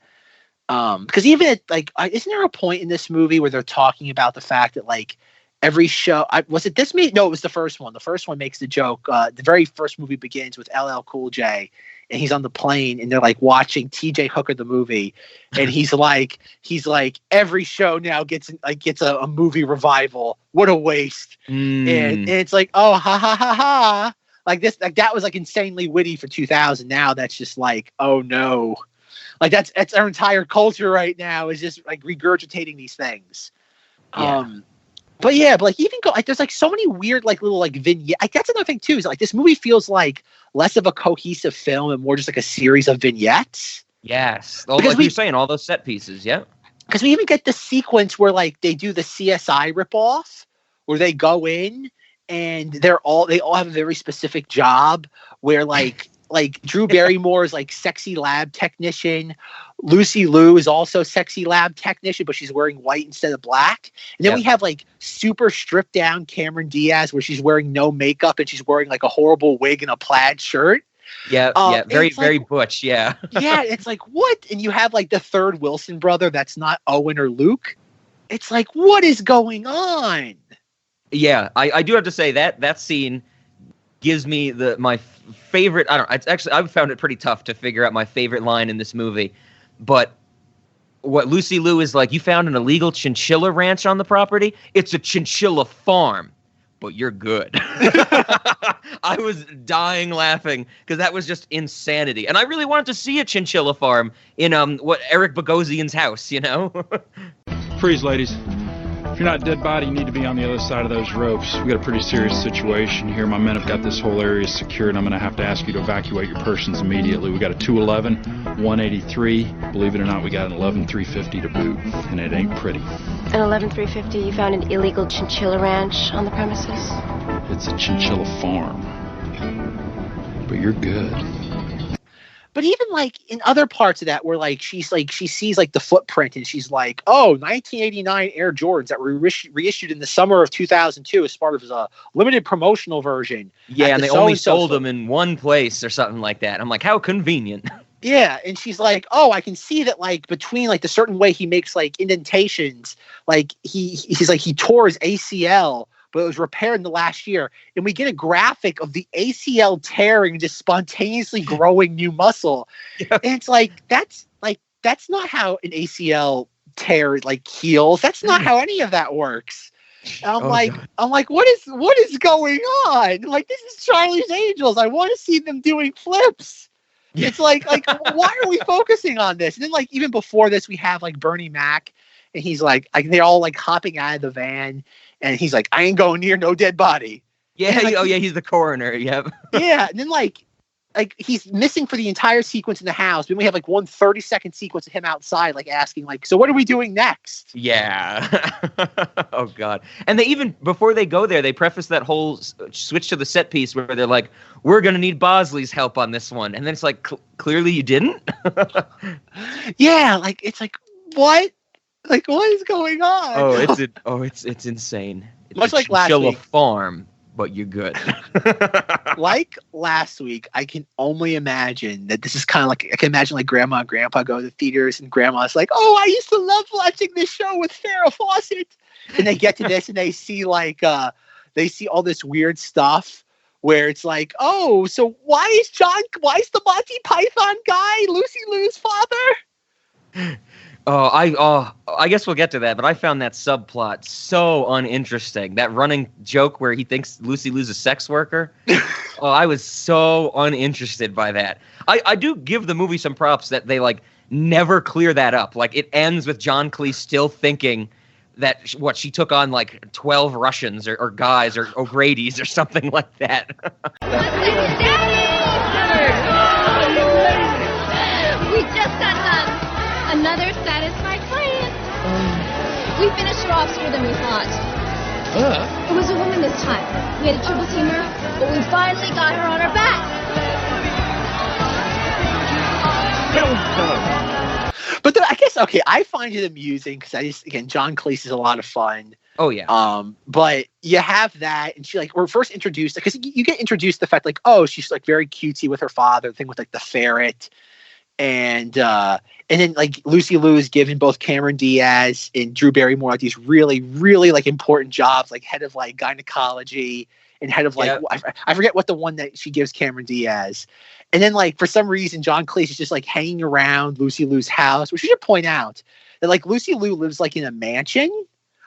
Because even at like, isn't there a point in this movie where they're talking about the fact that like every show, was it this movie? No, it was the first one. The first one makes the joke. The very first movie begins with LL Cool J, and he's on the plane, and they're like watching T.J. Hooker the movie, and he's like every show now gets a movie revival. What a waste! And it's like, oh, ha ha ha ha! Like this, like that was like insanely witty for 2000. Now that's just like, oh no, like that's our entire culture right now is just like regurgitating these things. Yeah. But like even like there's like so many weird like little like vignettes. Like that's another thing too, is like this movie feels like less of a cohesive film and more just like a series of vignettes. Yes. Like you're saying, all those set pieces, yeah. Because we even get the sequence where like they do the CSI ripoff, where they go in and they all have a very specific job where like Drew Barrymore is like sexy lab technician. Lucy Liu is also sexy lab technician, but she's wearing white instead of black. And then we have like super stripped down Cameron Diaz where she's wearing no makeup and she's wearing like a horrible wig and a plaid shirt. Yeah, very butch, yeah. Yeah, it's like, what? And you have like the third Wilson brother that's not Owen or Luke. It's like, what is going on? Yeah, I do have to say that scene gives me my favorite. I found it pretty tough to figure out my favorite line in this movie. But what Lucy Liu is like, you found an illegal chinchilla ranch on the property? It's a chinchilla farm, but you're good. I was dying laughing because that was just insanity. And I really wanted to see a chinchilla farm in Eric Bogosian's house, you know? Freeze, ladies. If you're not a dead body, you need to be on the other side of those ropes. We got a pretty serious situation here. My men have got this whole area secured. I'm going to have to ask you to evacuate your persons immediately. We got a 211, 183. Believe it or not, we got an 11350 to boot, and it ain't pretty. An 11350, you found an illegal chinchilla ranch on the premises? It's a chinchilla farm. But you're good. But even like in other parts of that where like she sees like the footprint and she's like, oh, 1989 Air Jordans that were reissued in the summer of 2002 as part of a limited promotional version. Yeah, and they only sold them in one place or something like that. I'm like, how convenient. Yeah, and she's like, oh, I can see that like between like the certain way he makes like indentations, like he's like he tore his ACL, but it was repaired in the last year. And we get a graphic of the ACL tearing, just spontaneously growing new muscle. Yeah. And it's like that's not how an ACL tear like heals. That's not how any of that works. And I'm like, what is going on? Like, this is Charlie's Angels. I want to see them doing flips. It's like why are we focusing on this? And then like even before this, we have like Bernie Mac, and he's like they're all like hopping out of the van, and he's like, I ain't going near no dead body. Yeah, like, he's the coroner. Yep. Yeah, and then like he's missing for the entire sequence in the house. Then we have like 1 30-second sequence of him outside, like asking like, so what are we doing next? Yeah. Oh God. And they even before they go there, they preface that whole switch to the set piece where they're like, we're gonna need Bosley's help on this one, and then it's like clearly you didn't. Yeah, like it's like what? Like what is going on? It's insane. It's much like last week. Farm. But you're good. Like last week, I can only imagine that this is kind of like, I can imagine like grandma and grandpa go to the theaters and grandma's like, oh, I used to love watching this show with Farrah Fawcett. And they get to this and they see like, they see all this weird stuff where it's like, oh, so why is the Monty Python guy Lucy Liu's father? I guess we'll get to that, but I found that subplot so uninteresting. That running joke where he thinks Lucy Liu's a sex worker. I was so uninterested by that. I do give the movie some props that they like never clear that up. Like it ends with John Cleese still thinking that she took on like 12 Russians or guys or O'Grady's or something like that. We just got done. Another satisfied client. We finished her off sooner than we thought. It was a woman this time. We had a triple teamer, but we finally got her on her back. But I guess, okay, I find it amusing because John Cleese is a lot of fun. Oh, yeah. But you have that, and we're first introduced, because you get introduced to the fact, like, oh, she's like very cutesy with her father, the thing with like the ferret. And then like Lucy Liu is given both Cameron Diaz and Drew Barrymore like these really, really like important jobs, like head of like gynecology and head of like, I forget what the one that she gives Cameron Diaz. And then like for some reason John Cleese is just like hanging around Lucy Liu's house, which we should point out that like Lucy Liu lives like in a mansion.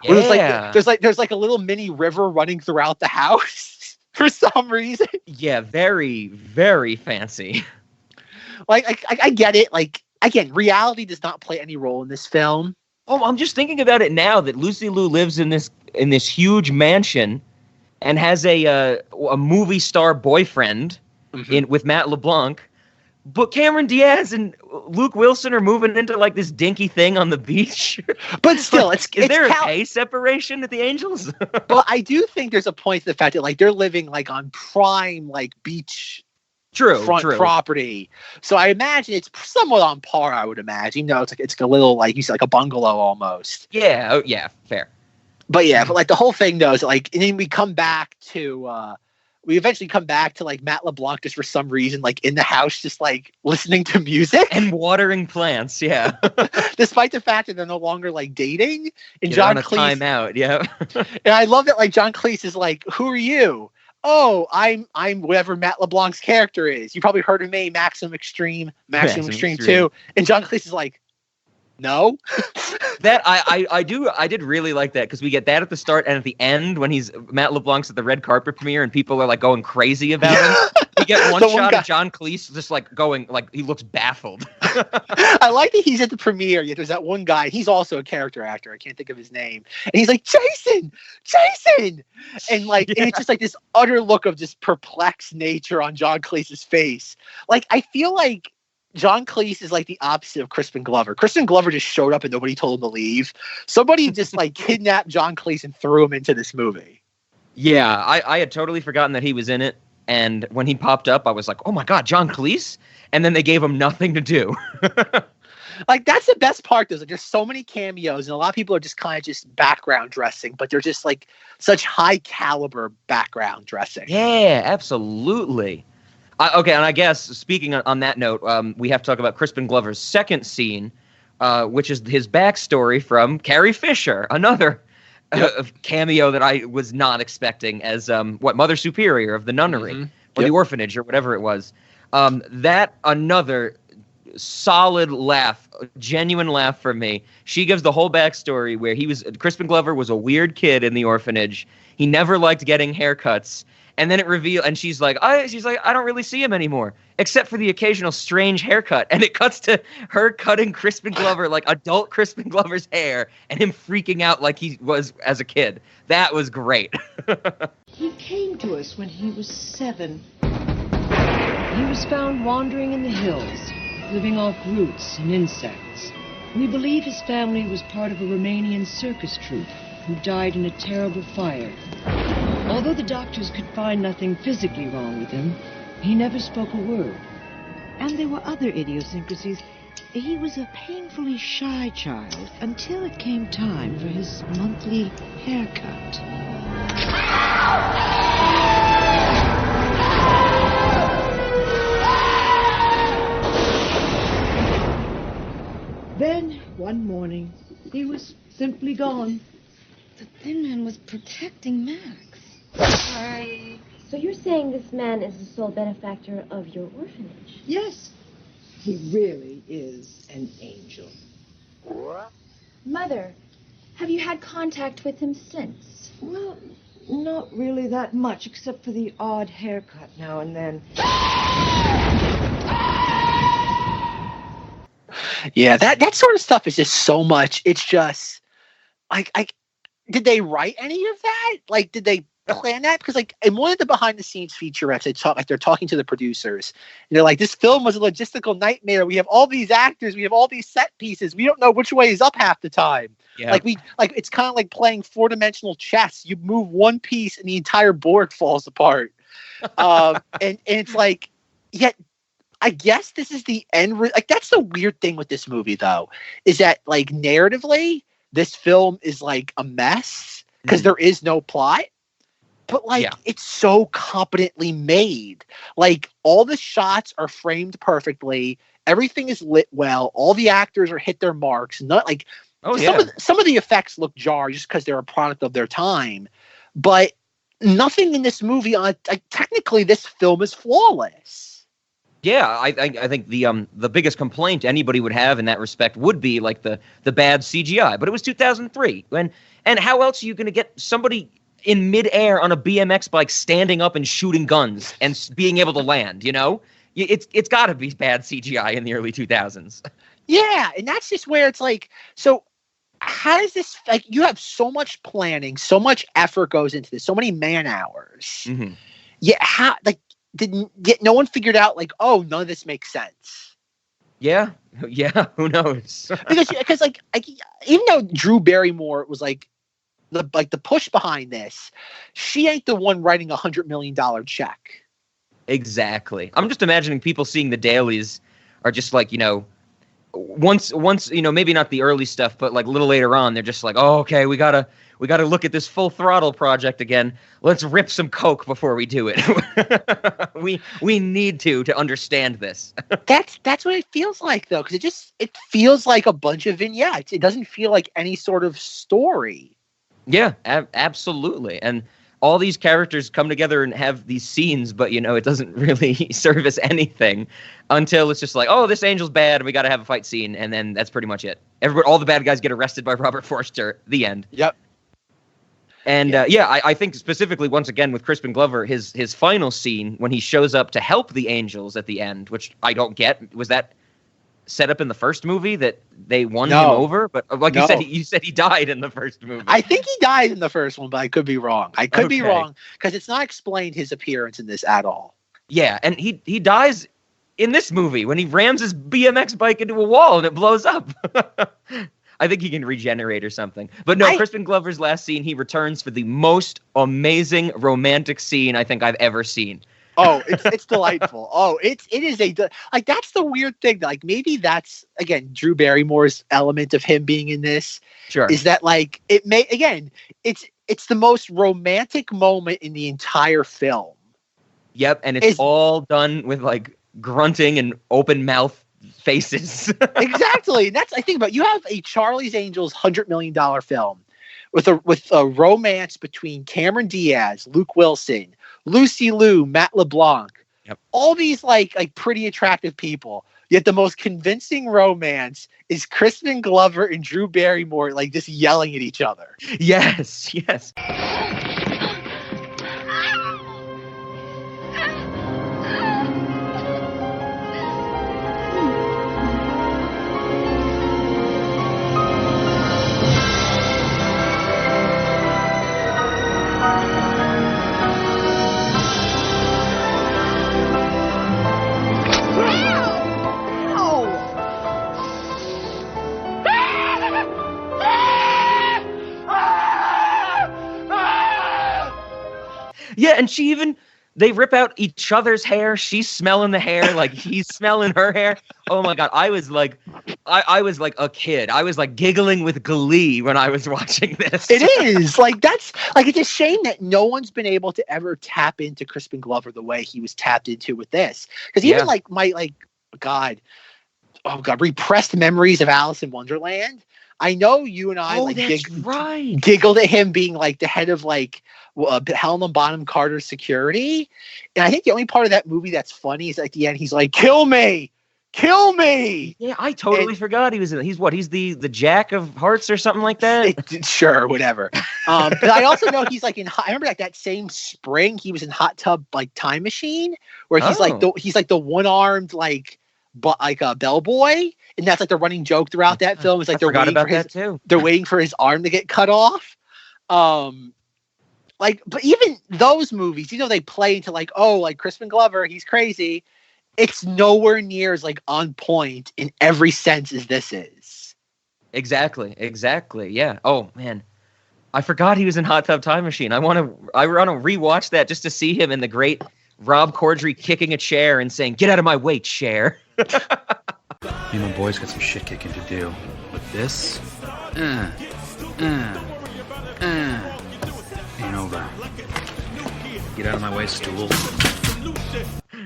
Yeah. There's like a little mini river running throughout the house for some reason. Yeah, very, very fancy. Like I get it. Like again, reality does not play any role in this film. Oh, I'm just thinking about it now that Lucy Liu lives in this huge mansion and has a movie star boyfriend with Matt LeBlanc. But Cameron Diaz and Luke Wilson are moving into like this dinky thing on the beach. But still, is there a pay separation at the Angels? Well, I do think there's a point to the fact that like they're living like on prime like beach. True. Property. So I imagine it's somewhat on par, I would imagine. No, it's a little like you said, like a bungalow almost. Yeah, yeah, fair. But like the whole thing though is like, and then we eventually come back to like Matt LeBlanc just for some reason, like in the house, just like listening to music. And watering plants, yeah. Despite the fact that they're no longer like dating. And John Cleese. Timeout, yeah. And I love that like John Cleese is like, who are you? Oh, I'm whatever Matt LeBlanc's character is. You probably heard of me, Maximum Extreme 2. And John Cleese is like, no. That I did really like that because we get that at the start and at the end when Matt LeBlanc's at the red carpet premiere and people are like going crazy about him. get one The shot guy- of John Cleese just like going, like he looks baffled. I like that he's at the premiere. Yet there's that one guy. He's also a character actor. I can't think of his name. And he's like, Jason, and like, and it's just like this utter look of just perplexed nature on John Cleese's face. Like, I feel like John Cleese is like the opposite of Crispin Glover. Crispin Glover just showed up and nobody told him to leave. Somebody just like kidnapped John Cleese and threw him into this movie. Yeah, I had totally forgotten that he was in it. And when he popped up, I was like, oh my God, John Cleese? And then they gave him nothing to do. Like, that's the best part, though. Like, there's so many cameos, and a lot of people are just kind of just background dressing, but they're just like such high caliber background dressing. Yeah, absolutely. Okay, and I guess speaking on that note, we have to talk about Crispin Glover's second scene, which is his backstory from Carrie Fisher, another cameo that I was not expecting as Mother Superior of the nunnery or the orphanage or whatever it was. That another solid laugh, genuine laugh for me. She gives the whole backstory where Crispin Glover was a weird kid in the orphanage. He never liked getting haircuts. And then and she's like, I don't really see him anymore, except for the occasional strange haircut. And it cuts to her cutting Crispin Glover, like adult Crispin Glover's hair, and him freaking out like he was as a kid. That was great. He came to us when he was 7. He was found wandering in the hills, living off roots and insects. We believe his family was part of a Romanian circus troupe who died in a terrible fire. Although the doctors could find nothing physically wrong with him, he never spoke a word. And there were other idiosyncrasies. He was a painfully shy child until it came time for his monthly haircut. Then, one morning, he was simply gone. The Thin Man was protecting Max. So you're saying this man is the sole benefactor of your orphanage? Yes, he really is an angel. Mother, have you had contact with him since? Well, not really that much, except for the odd haircut now and then. Yeah, that sort of stuff is just so much. It's just like, did they write any of that? Like, did they plan that? Because like in one of the behind the scenes featurettes, they're talking to the producers. And they're like, this film was a logistical nightmare. We have all these actors, we have all these set pieces. We don't know which way is up half the time. Yeah. Like it's kind of like playing 4-dimensional chess. You move one piece and the entire board falls apart. And it's like, yet I guess this is the end. Like, that's the weird thing with this movie, though, is that like narratively, this film is like a mess because there is no plot. But like, it's so competently made. Like, all the shots are framed perfectly. Everything is lit well. All the actors are hit their marks. Not like some of the effects look jarred just because they're a product of their time. But nothing in this movie, technically, this film is flawless. Yeah, I think the biggest complaint anybody would have in that respect would be like the bad CGI. But it was 2003, and how else are you going to get somebody in midair on a BMX bike standing up and shooting guns and being able to land? You know, it's got to be bad CGI in the early 2000s. Yeah, and that's just where it's like, so how does this, like, you have so much planning, so much effort goes into this, so many man hours. Mm-hmm. Yeah, how, like, no one figured out, like, oh, none of this makes sense. Yeah, who knows? because like even though Drew Barrymore was like the push behind this, she ain't the one writing $100 million check. Exactly. I'm just imagining people seeing the dailies are just like, you know, once you know, maybe not the early stuff, but like a little later on, they're just like, oh, okay, we gotta look at this Full Throttle project again. Let's rip some coke before we do it. we need to understand this. That's what it feels like, though, because it feels like a bunch of vignettes. It doesn't feel like any sort of story. Yeah, absolutely. And all these characters come together and have these scenes, but, you know, it doesn't really service anything until it's just like, oh, this angel's bad, and we got to have a fight scene, and then that's pretty much it. All the bad guys get arrested by Robert Forster. The end. Yep. And I think specifically, once again, with Crispin Glover, his final scene when he shows up to help the angels at the end, which I don't get. Was that set up in the first movie that they won him over? But like you said he died in the first movie. I think he died in the first one, but I could be wrong. I could be wrong because it's not explained his appearance in this at all. Yeah, and he dies in this movie when he rams his BMX bike into a wall and it blows up. I think he can regenerate or something. But no, Crispin Glover's last scene, he returns for the most amazing romantic scene I think I've ever seen. Oh, it's delightful. Oh, it is like, that's the weird thing. Like, maybe that's, again, Drew Barrymore's element of him being in this. Sure. Is that, like, it's the most romantic moment in the entire film. Yep, and it's all done with, like, grunting and open mouth faces. Exactly. And that's, I think about, you have a Charlie's Angels $100 million film with a romance between Cameron Diaz, Luke Wilson, Lucy Liu, Matt LeBlanc, all these like pretty attractive people. Yet the most convincing romance is Crispin Glover and Drew Barrymore like just yelling at each other. Yes. Yeah, and they rip out each other's hair. She's smelling the hair like he's smelling her hair. Oh my God. I was like a kid. I was like giggling with glee when I was watching this. It is like, that's like, it's a shame that no one's been able to ever tap into Crispin Glover the way he was tapped into with this. Because even like my, repressed memories of Alice in Wonderland. I know you and I giggled at him being like the head of like Helena Bonham Carter's security. And I think the only part of that movie that's funny is at the end, he's like, kill me. Yeah, I totally forgot he was in it. He's the Jack of Hearts or something like that. Sure, whatever. But I also know he's like I remember like that same spring he was in Hot Tub like Time Machine where he's like the one-armed like a bellboy, and that's like the running joke throughout that film. It's like they're waiting for his arm to get cut off. But even those movies, they play into like, oh, like Crispin Glover, he's crazy. It's nowhere near as like on point in every sense as this is. Exactly. Yeah. Oh man, I forgot he was in Hot Tub Time Machine. I want to rewatch that just to see him in the great Rob Corddry kicking a chair and saying, "Get out of my way, chair." My boy's got some shit kicking to do. But this, ain't over. Get out of my way, stool.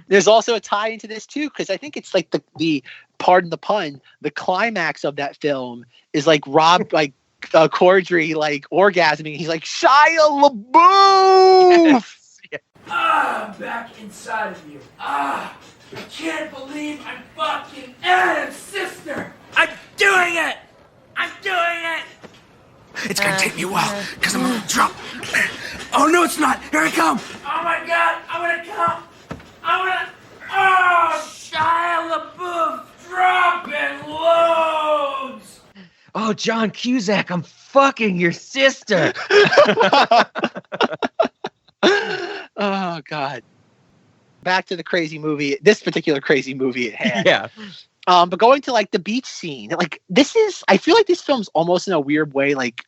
There's also a tie into this too, because I think it's like the pardon the pun, the climax of that film is like Rob like Corddry like orgasming. He's like Shia LaBeouf. Yes. I'm back inside of you. I can't believe I'm fucking Adam's sister. I'm doing it. It's gonna take me a while, because I'm gonna drop. Oh, no, it's not. Here I come. Oh, my God. I'm gonna come. Oh, Shia LaBeouf dropping loads. Oh, John Cusack, I'm fucking your sister. Oh, God. Back to the crazy movie, this particular crazy movie at hand. Yeah. But going to like the beach scene, like I feel like this film's almost in a weird way, like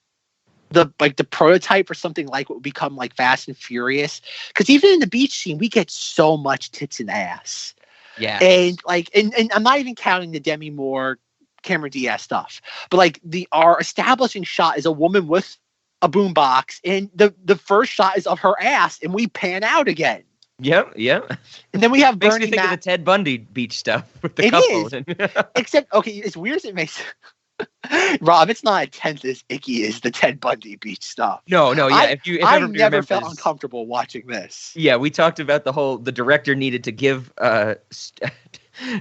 the prototype for something like what would become like Fast and Furious. Because even in the beach scene, we get so much tits and ass. Yeah. And like, and I'm not even counting the Demi Moore, Cameron Diaz stuff, but like our establishing shot is a woman with a boombox, and the first shot is of her ass, and we pan out again. Yep. And then we have Makes Bernie me think of the Ted Bundy beach stuff with the it couple. Is. Except, okay, as weird as it makes Rob, it's not a tenth as icky as the Ted Bundy beach stuff. No, yeah. I never felt uncomfortable watching this. Yeah, we talked about the director needed to give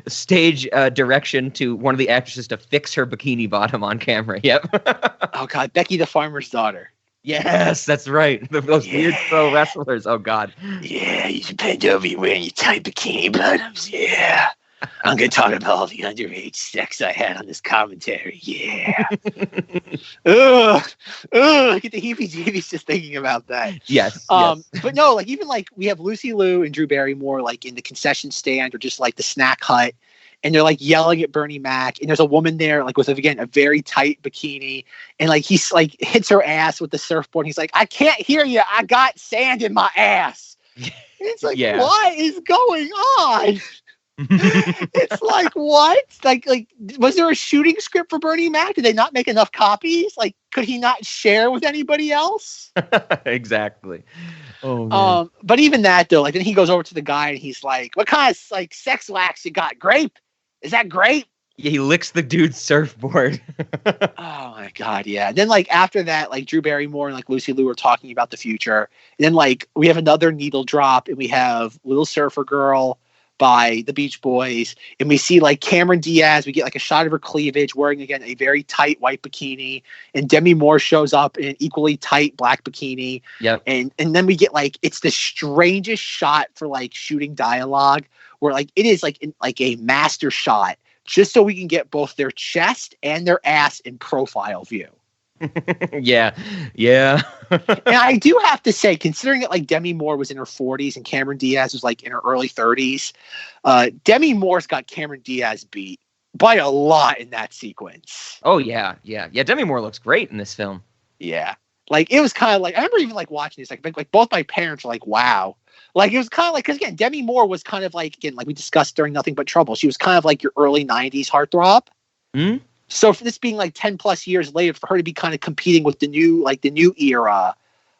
stage direction to one of the actresses to fix her bikini bottom on camera. Yep. Oh God, Becky the farmer's daughter. Yes, that's right. Those weird pro wrestlers. Oh, God. Yeah, you should bend over. You're wearing your tight bikini bottoms. Yeah. I'm going to talk about all the underage sex I had on this commentary. Yeah. Ugh. I get the heebie-jeebies just thinking about that. Yes. But no, like even like we have Lucy Liu and Drew Barrymore like in the concession stand or just like the snack hut. And they're like yelling at Bernie Mac. And there's a woman there like with, again, a very tight bikini. And like he's like hits her ass with the surfboard. He's like, I can't hear you. I got sand in my ass. And it's like, what is going on? It's like, what? Like, was there a shooting script for Bernie Mac? Did they not make enough copies? Like, could he not share with anybody else? Exactly. Oh, man. But even that though, like then he goes over to the guy and he's like, what kind of like sex wax you got? Grape? Is that grape? Yeah, he licks the dude's surfboard. Oh my God, yeah. And then like after that, like Drew Barrymore and like Lucy Liu are talking about the future. And then like we have another needle drop and we have Little Surfer Girl by the Beach Boys. And we see like Cameron Diaz. We get like a shot of her cleavage wearing, again, a very tight white bikini. And Demi Moore shows up in an equally tight black bikini. Yep. And then we get like, it's the strangest shot for like shooting dialogue where like it is like a master shot just so we can get both their chest and their ass in profile view. Yeah. And I do have to say, considering that like Demi Moore was in her 40s and Cameron Diaz was like in her early 30s, Demi Moore's got Cameron Diaz beat by a lot in that sequence. Oh, yeah. Demi Moore looks great in this film. Yeah. Like, it was kind of like, I remember even like watching this, like both my parents were like, wow. Like, it was kind of like, because again, Demi Moore was kind of like, again, like we discussed during Nothing But Trouble, she was kind of like your early 90s heartthrob. Hmm? So for this being like 10 plus years later, for her to be kind of competing with the new era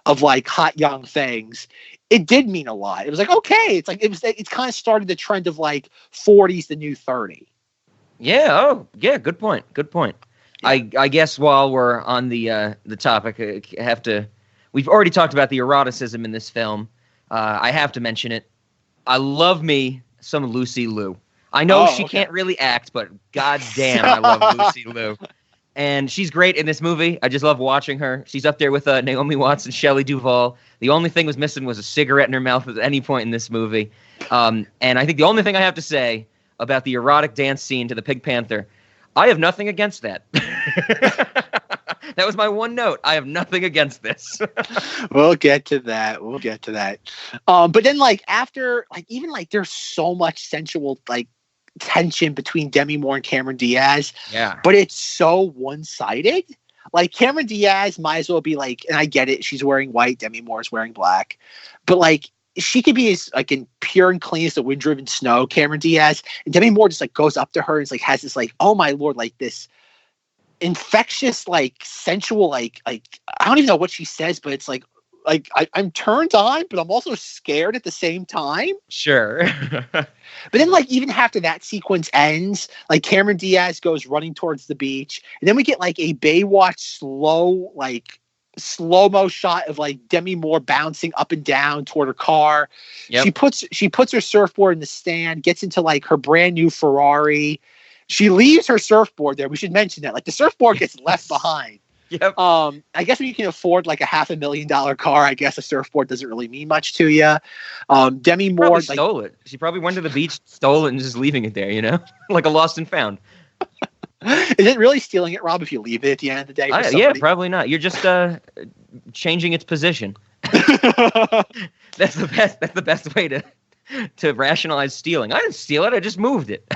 of like hot young things, it did mean a lot. It was like, okay, it's kind of started the trend of like 40's the new 30. Yeah. Oh, yeah. Good point. Yeah. I guess while we're on the topic, I have to. We've already talked about the eroticism in this film. I have to mention it. I love me some Lucy Liu. I know she can't really act, but goddamn, I love Lucy Liu. And she's great in this movie. I just love watching her. She's up there with Naomi Watts and Shelley Duvall. The only thing was missing was a cigarette in her mouth at any point in this movie. And I think the only thing I have to say about the erotic dance scene to the Pig Panther, I have nothing against that. That was my one note. I have nothing against this. We'll get to that. But then like after, like even like there's so much sensual like tension between Demi Moore and Cameron Diaz. Yeah. But it's so one-sided. Like Cameron Diaz might as well be like, and I get it, she's wearing white, Demi Moore's wearing black. But like she could be as like in pure and clean as the wind-driven snow, Cameron Diaz. And Demi Moore just like goes up to her and is like has this like, oh my Lord, like this infectious, like sensual, like I don't even know what she says, but it's like I'm turned on, but I'm also scared at the same time. Sure. But then like even after that sequence ends, like Cameron Diaz goes running towards the beach, and then we get like a Baywatch slow-mo shot of like Demi Moore bouncing up and down toward her car. Yep. She puts her surfboard in the stand, gets into like her brand new Ferrari. She leaves her surfboard there. We should mention that. Like the surfboard gets left behind. Yep. I guess when you can afford like a $500,000 car, I guess a surfboard doesn't really mean much to you. Demi Moore probably stole it. She probably went to the beach, stole it, and just leaving it there, you know? Like a lost and found. Is it really stealing it, Rob, if you leave it at the end of the day? Yeah, probably not. You're just changing its position. That's the best way to rationalize stealing. I didn't steal it. I just moved it.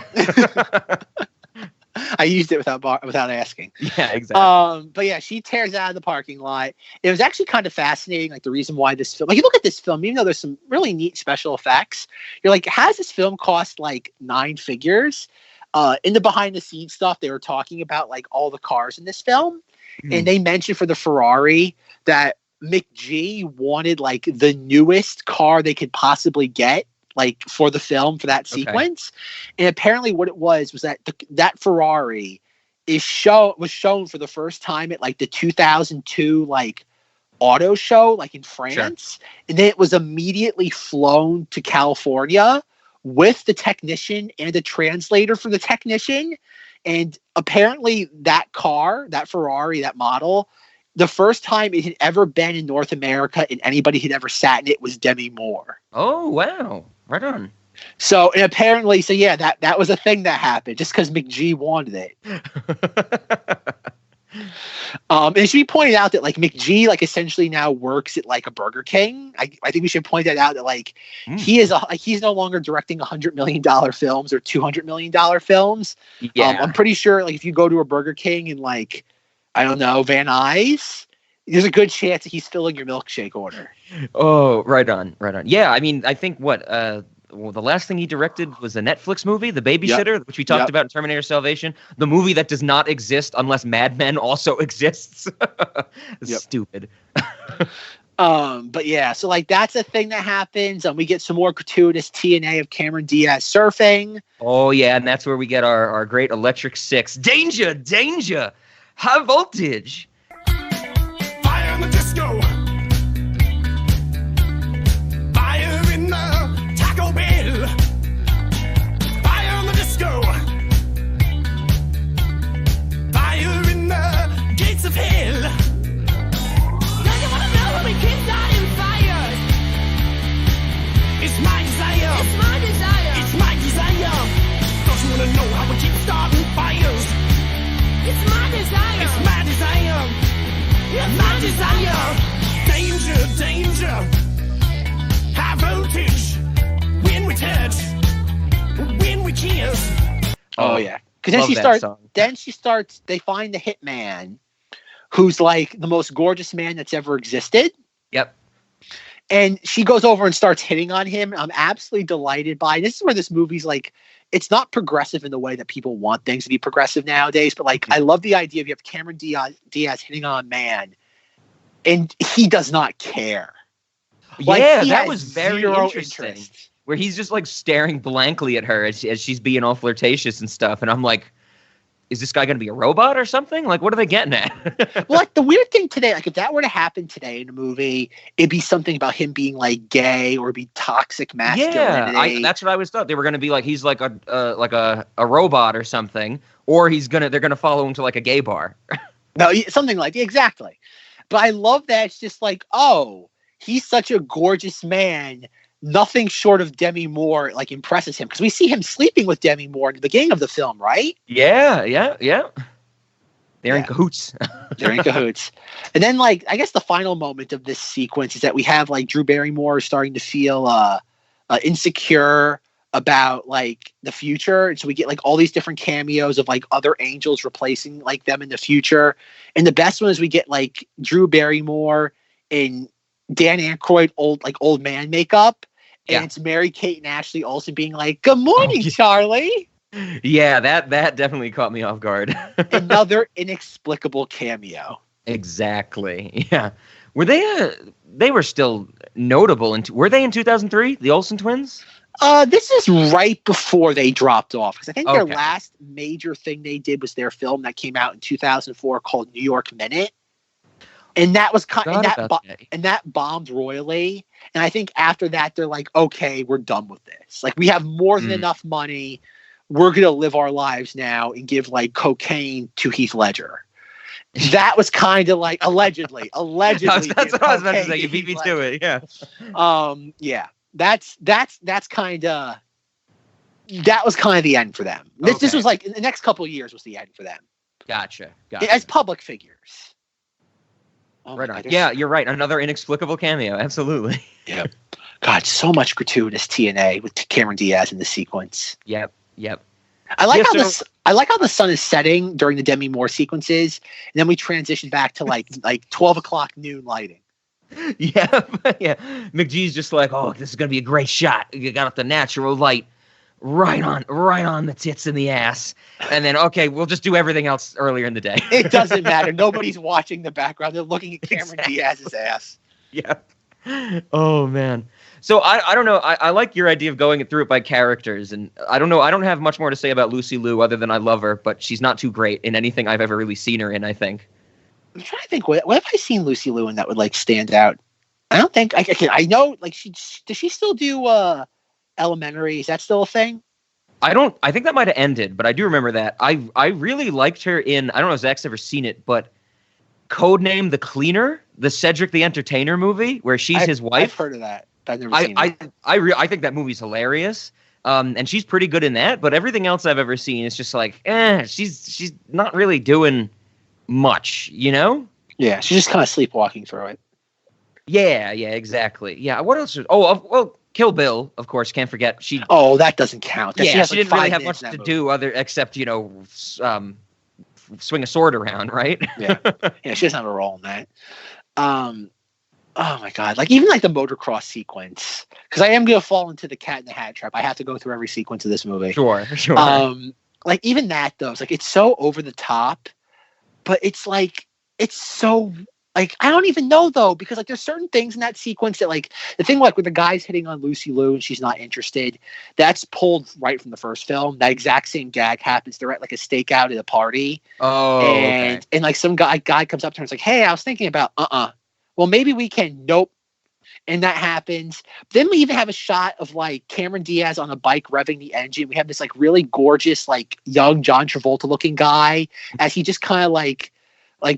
I used it without asking. Yeah, exactly. But yeah, she tears out of the parking lot. It was actually kind of fascinating, like the reason why this film. Like you look at this film, even though there's some really neat special effects, you're like, how does this film cost like 9 figures? In the behind the scenes stuff, they were talking about like all the cars in this film, and they mentioned for the Ferrari that McG wanted like the newest car they could possibly get, like for the film, for that sequence. And apparently what it was that that Ferrari was shown for the first time at like the 2002 like auto show, like in France. Sure. And then it was immediately flown to California with the technician and the translator for the technician. And apparently that car, that Ferrari, that model the first time it had ever been in North America and anybody had ever sat in it was Demi Moore. Oh, wow. Right on. So, and apparently, so yeah, that was a thing that happened just because McG wanted it. And it should be pointed out that like McG like essentially now works at like a Burger King. I think we should point that out that like he's no longer directing $100 million films or $200 million films. Yeah. I'm pretty sure like if you go to a Burger King and like, I don't know, Van Nuys, there's a good chance that he's filling your milkshake order. Oh, right on. Yeah, I mean, I think the last thing he directed was a Netflix movie, The Babysitter, which we talked about in Terminator Salvation. The movie that does not exist unless Mad Men also exists. Stupid. But yeah, so like that's a thing that happens. We get some more gratuitous TNA of Cameron Diaz surfing. Oh yeah, and that's where we get our great Electric Six. Danger, danger, high voltage. Fire in the disco. Fire in the Taco Bell. Fire in the disco. Fire in the gates of hell. Don't you wanna know how we keep starting fires? It's my desire. It's my desire. It's my desire. Don't you wanna know how we keep starting fires? It's my desire. It's my desire. It's my desire. Danger, danger. High voltage. When we touch. When we kiss. Oh yeah. Because then she starts, they find the hitman who's like the most gorgeous man that's ever existed. Yep. And she goes over and starts hitting on him. I'm absolutely delighted by it. This is where this movie's like, it's not progressive in the way that people want things to be progressive nowadays, but like, I love the idea of you have Cameron Diaz hitting on a man and he does not care. Like, yeah, that was very interesting. Where he's just like staring blankly at her as she's being all flirtatious and stuff. And I'm like, is this guy going to be a robot or something? Like, what are they getting at? Well, like the weird thing today, like if that were to happen today in a movie, it'd be something about him being like gay or be toxic masculinity. Yeah, that's what I always thought. They were going to be like, he's like a robot or something, or they're going to follow him to like a gay bar. No, something like exactly. But I love that it's just like, oh, he's such a gorgeous man. Nothing short of Demi Moore like impresses him because we see him sleeping with Demi Moore in the beginning of the film, right? Yeah. They're in cahoots. They're in cahoots. And then like I guess the final moment of this sequence is that we have like Drew Barrymore starting to feel insecure about like the future. And so we get like all these different cameos of like other angels replacing like them in the future. And the best one is we get like Drew Barrymore in Dan Aykroyd old man makeup. And it's Mary-Kate and Ashley Olsen being like, "Good morning, Charlie." Yeah, that definitely caught me off guard. Another inexplicable cameo. Exactly. Yeah. Were they were still notable were they in 2003, the Olsen twins? This is right before they dropped off because I think their last major thing they did was their film that came out in 2004 called New York Minute. And that was that bombed royally. And I think after that, they're like, okay, we're done with this. Like, we have more than enough money. We're going to live our lives now and give like cocaine to Heath Ledger. That was kind of like allegedly. That's what I was about to say. You beat me to it. Yeah. Yeah. That's kind of, that was kind of the end for them. This was like the next couple of years was the end for them. Gotcha. As public figures. Oh, right on. Yeah, you're right. Another inexplicable cameo. Absolutely. Yeah. God, so much gratuitous TNA with Cameron Diaz in the sequence. Yep. I like how the sun is setting during the Demi Moore sequences, and then we transition back to like 12 o'clock noon lighting. Yeah. McGee's just like, oh, this is gonna be a great shot. You got the natural light right on the tits and the ass, and then we'll just do everything else earlier in the day. It doesn't matter. Nobody's watching the background. They're looking at Cameron Diaz's ass. Yeah. Oh man. So I don't know. I like your idea of going through it by characters, and I don't know. I don't have much more to say about Lucy Liu other than I love her, but she's not too great in anything I've ever really seen her in, I think. I'm trying to think. What have I seen Lucy Liu in that would like stand out? I don't think I know. Like, does she still do Elementary? Is that still a thing? I think that might have ended, but I do remember that. I really liked her in, I don't know if Zach's ever seen it, but codename The Cleaner, the Cedric the Entertainer movie, where she's his wife. I've heard of that. I've never seen it. I think that movie's hilarious. And she's pretty good in that, but everything else I've ever seen is just like, she's not really doing much, you know? Yeah, she's just kind of sleepwalking through it. Yeah, exactly. Yeah, what else? Well, Kill Bill, of course, can't forget. That doesn't count. She didn't really have much to do except, swing a sword around, right? Yeah, she doesn't have a role in that. Oh my God, like even like the motocross sequence, because I am going to fall into the Cat in the Hat trap. I have to go through every sequence of this movie. Sure. Like even that though, it's like it's so over the top, but it's like it's so like I don't even know though, because like there's certain things in that sequence that like the thing like with the guy's hitting on Lucy Liu and she's not interested, that's pulled right from the first film. That exact same gag happens. They're at like a stakeout at a party. Oh, and like some guy comes up to her and is like, "Hey, I was thinking about well, maybe we can." Nope. And that happens. Then we even have a shot of like Cameron Diaz on a bike revving the engine. We have this like really gorgeous, like young John Travolta looking guy as he just kind of like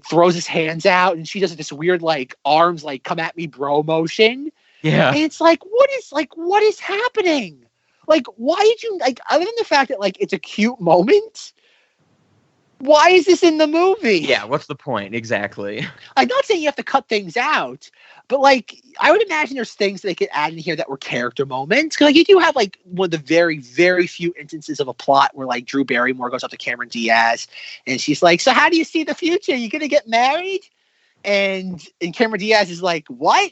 throws his hands out and she does this weird like arms like come at me bro motion. Yeah. And it's like, what is happening? Like, why did you like, other than the fact that like it's a cute moment, why is this in the movie? Yeah, what's the point? Exactly. I'm not saying you have to cut things out, but like I would imagine there's things that they could add in here that were character moments. Because like you do have like one of the very, very few instances of a plot where like Drew Barrymore goes up to Cameron Diaz and she's like, "So how do you see the future? You gonna get married?" And Cameron Diaz is like, "What?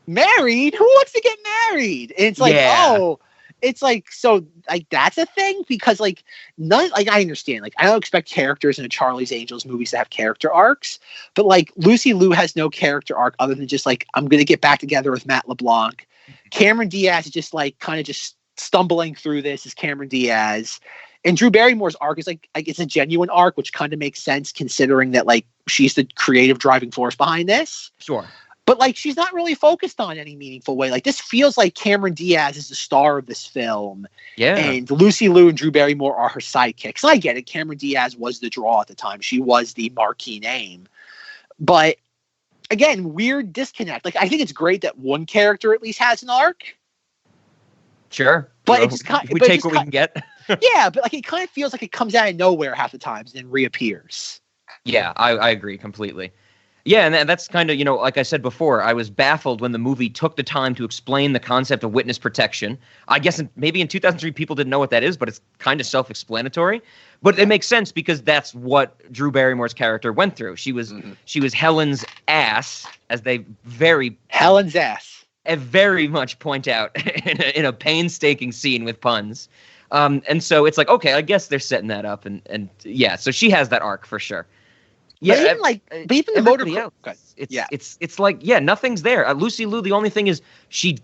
Married? Who wants to get married?" And it's like, oh. It's like, so like that's a thing because like none, like I understand, like I don't expect characters in a Charlie's Angels movies to have character arcs, but like Lucy Liu has no character arc other than just like, I'm going to get back together with Matt LeBlanc. Cameron Diaz is just like kind of just stumbling through this as Cameron Diaz. And Drew Barrymore's arc is like it's a genuine arc, which kind of makes sense considering that like she's the creative driving force behind this. Sure. But like she's not really focused on any meaningful way. Like this feels like Cameron Diaz is the star of this film. Yeah. And Lucy Liu and Drew Barrymore are her sidekicks. And I get it. Cameron Diaz was the draw at the time. She was the marquee name. But again, weird disconnect. Like I think it's great that one character at least has an arc. Sure. But it's kind we take what we can get. Yeah, but like it kind of feels like it comes out of nowhere half the times and then reappears. Yeah, I agree completely. Yeah, and that's kind of, like I said before, I was baffled when the movie took the time to explain the concept of witness protection. I guess maybe in 2003 people didn't know what that is, but it's kind of self-explanatory. But it makes sense because that's what Drew Barrymore's character went through. She was Helen's ass, as they Helen's ass. Very much point out in a painstaking scene with puns. And so it's like, okay, I guess they're setting that up, and yeah, so she has that arc for sure. Yeah, but even the motocross. It's like, yeah, nothing's there. Lucy Liu, the only thing is she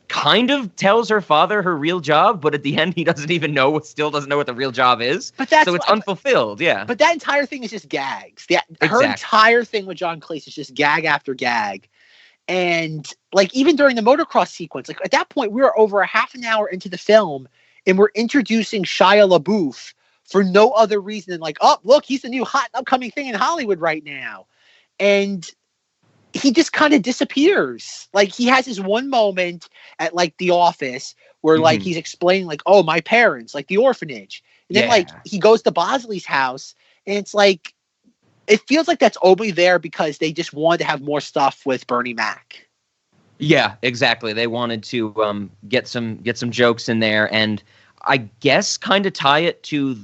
kind of tells her father her real job, but at the end he doesn't even know, still doesn't know what the real job is. So it's unfulfilled. Yeah. But that entire thing is just gags. Her entire thing with John Cleese is just gag after gag. And like even during the motocross sequence, like at that point we were over a half an hour into the film and we're introducing Shia LaBeouf for no other reason than like, oh, look, he's the new hot upcoming thing in Hollywood right now. And he just kind of disappears. Like he has this one moment at like the office where like he's explaining like, oh, my parents, like the orphanage. And then like he goes to Bosley's house and it's like, it feels like that's only there because they just wanted to have more stuff with Bernie Mac. Yeah, exactly. They wanted to get some jokes in there and I guess kind of tie it to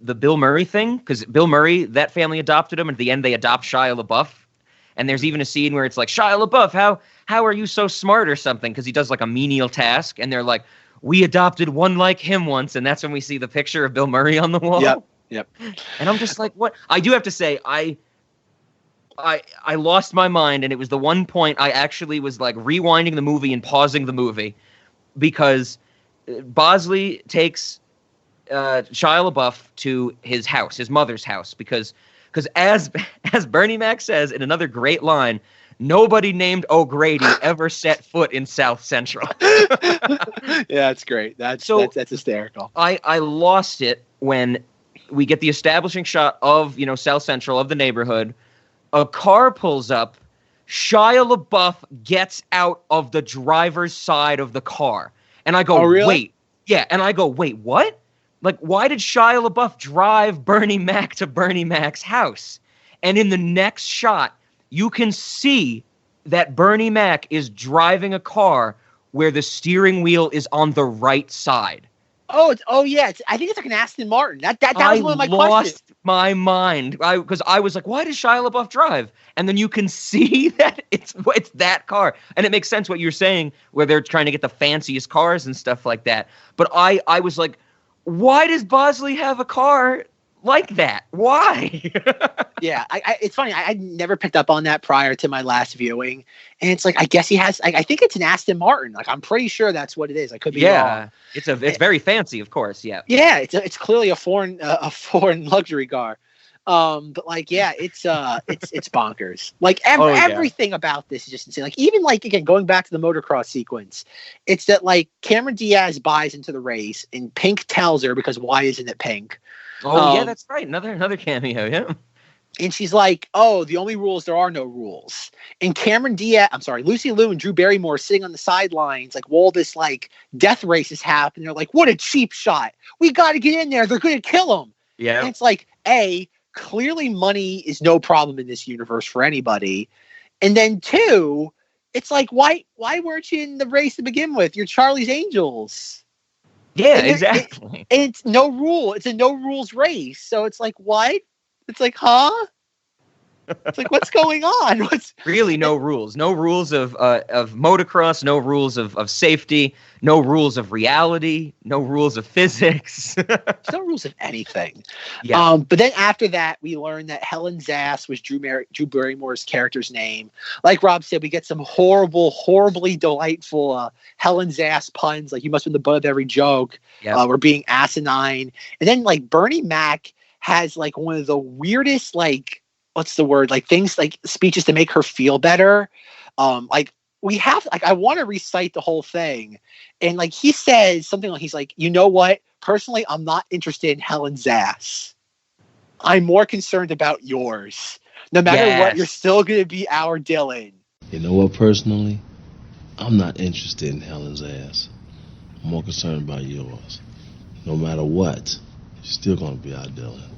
the Bill Murray thing, because Bill Murray, that family adopted him, and at the end they adopt Shia LaBeouf. And there's even a scene where it's like, Shia LaBeouf, how are you so smart or something? Because he does like a menial task, and they're like, we adopted one like him once, and that's when we see the picture of Bill Murray on the wall. Yep. And I'm just like, what? I do have to say, I lost my mind, and it was the one point I actually was like rewinding the movie and pausing the movie, because Bosley takes Shia LaBeouf to his house, his mother's house, because as Bernie Mac says in another great line, nobody named O'Grady ever set foot in South Central. Yeah, that's great. That's hysterical. I lost it when we get the establishing shot of South Central, of the neighborhood. a car pulls up. Shia LaBeouf gets out of the driver's side of the car. And I go, Oh, really? wait. Yeah, and I go, wait, what? Like, why did Shia LaBeouf drive Bernie Mac to Bernie Mac's house? And in the next shot, you can see that Bernie Mac is driving a car where the steering wheel is on the right side. Yeah. I think it's like an Aston Martin. That was one of my questions. I lost my mind because I was like, why does Shia LaBeouf drive? And then you can see that it's that car. And it makes sense what you're saying, where they're trying to get the fanciest cars and stuff like that. But I was like, why does Bosley have a car like that? Why? Yeah, it's funny. I never picked up on that prior to my last viewing, and it's like I guess he has. I think it's an Aston Martin. Like I'm pretty sure that's what it is. I could be wrong. It's very fancy, of course. Yeah. Yeah, it's clearly a foreign luxury car. But like, yeah, it's bonkers. Like everything about this is just insane. Like even like again going back to the motocross sequence, it's that like Cameron Diaz buys into the race, and Pink tells her because why isn't it pink? Oh yeah, that's right. Another cameo. Yeah. And she's like, oh, the only rules, there are no rules. And Lucy Liu and Drew Barrymore sitting on the sidelines, like, while this, like, death race is happening. They're like, what a cheap shot. We got to get in there. They're going to kill him. Yeah. And it's like, A, clearly money is no problem in this universe for anybody. And then 2, it's like, why weren't you in the race to begin with? You're Charlie's Angels. Yeah, exactly. And it's no rule. It's a no rules race. So it's like, what? It's like, huh? It's like, what's going on? What's really no rules? No rules of motocross. No rules of safety. No rules of reality. No rules of physics. There's no rules of anything. Yeah. But then after that, we learned that Helen Zass was Drew Barrymore's character's name. Like Rob said, we get some horribly delightful Helen Zass puns. Like, you must have been the butt of every joke. Yep. We're being asinine. And then like Bernie Mac has like one of the weirdest, like, what's the word? Like things like speeches to make her feel better. I want to recite the whole thing. And like, he says something like, he's like, you know what? Personally, I'm not interested in Helen Zass. I'm more concerned about yours. No matter what, you're still going to be our Dylan. You know what? Personally, I'm not interested in Helen's ass. I'm more concerned about yours. No matter what, you're still going to be our Dylan.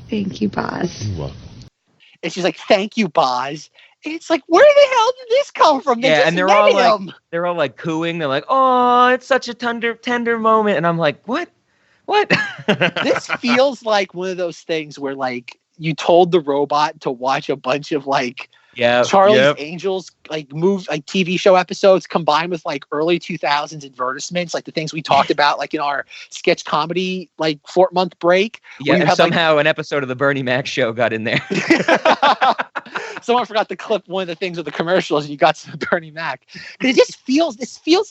Thank you, Boz. You're welcome. And she's like, thank you, Boz. And it's like, where the hell did this come from? And they're all like cooing. They're like, oh, it's such a tender moment. And I'm like, what? This feels like one of those things where like you told the robot to watch a bunch of like Charlie's Angels like TV show episodes combined with like early 2000s advertisements, like the things we talked about like in our sketch comedy like 4-month break. Yeah, and somehow an episode of the Bernie Mac show got in there. Someone forgot to clip one of the things with the commercials, and you got some Bernie Mac. It just feels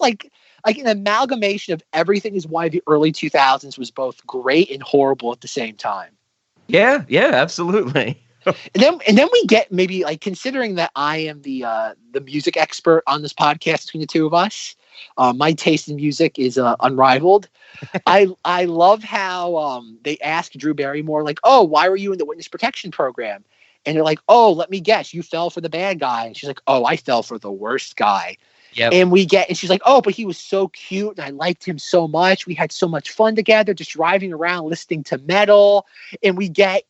like an amalgamation of everything is why the early 2000s was both great and horrible at the same time. Yeah, absolutely. And then we get maybe like, considering that I am the music expert on this podcast between the two of us, my taste in music is unrivaled. I love how they ask Drew Barrymore like, oh, why were you in the witness protection program? And they're like, oh, let me guess, you fell for the bad guy. And she's like, oh, I fell for the worst guy. Yep. And she's like, oh, but he was so cute and I liked him so much. We had so much fun together, just driving around listening to metal. And we get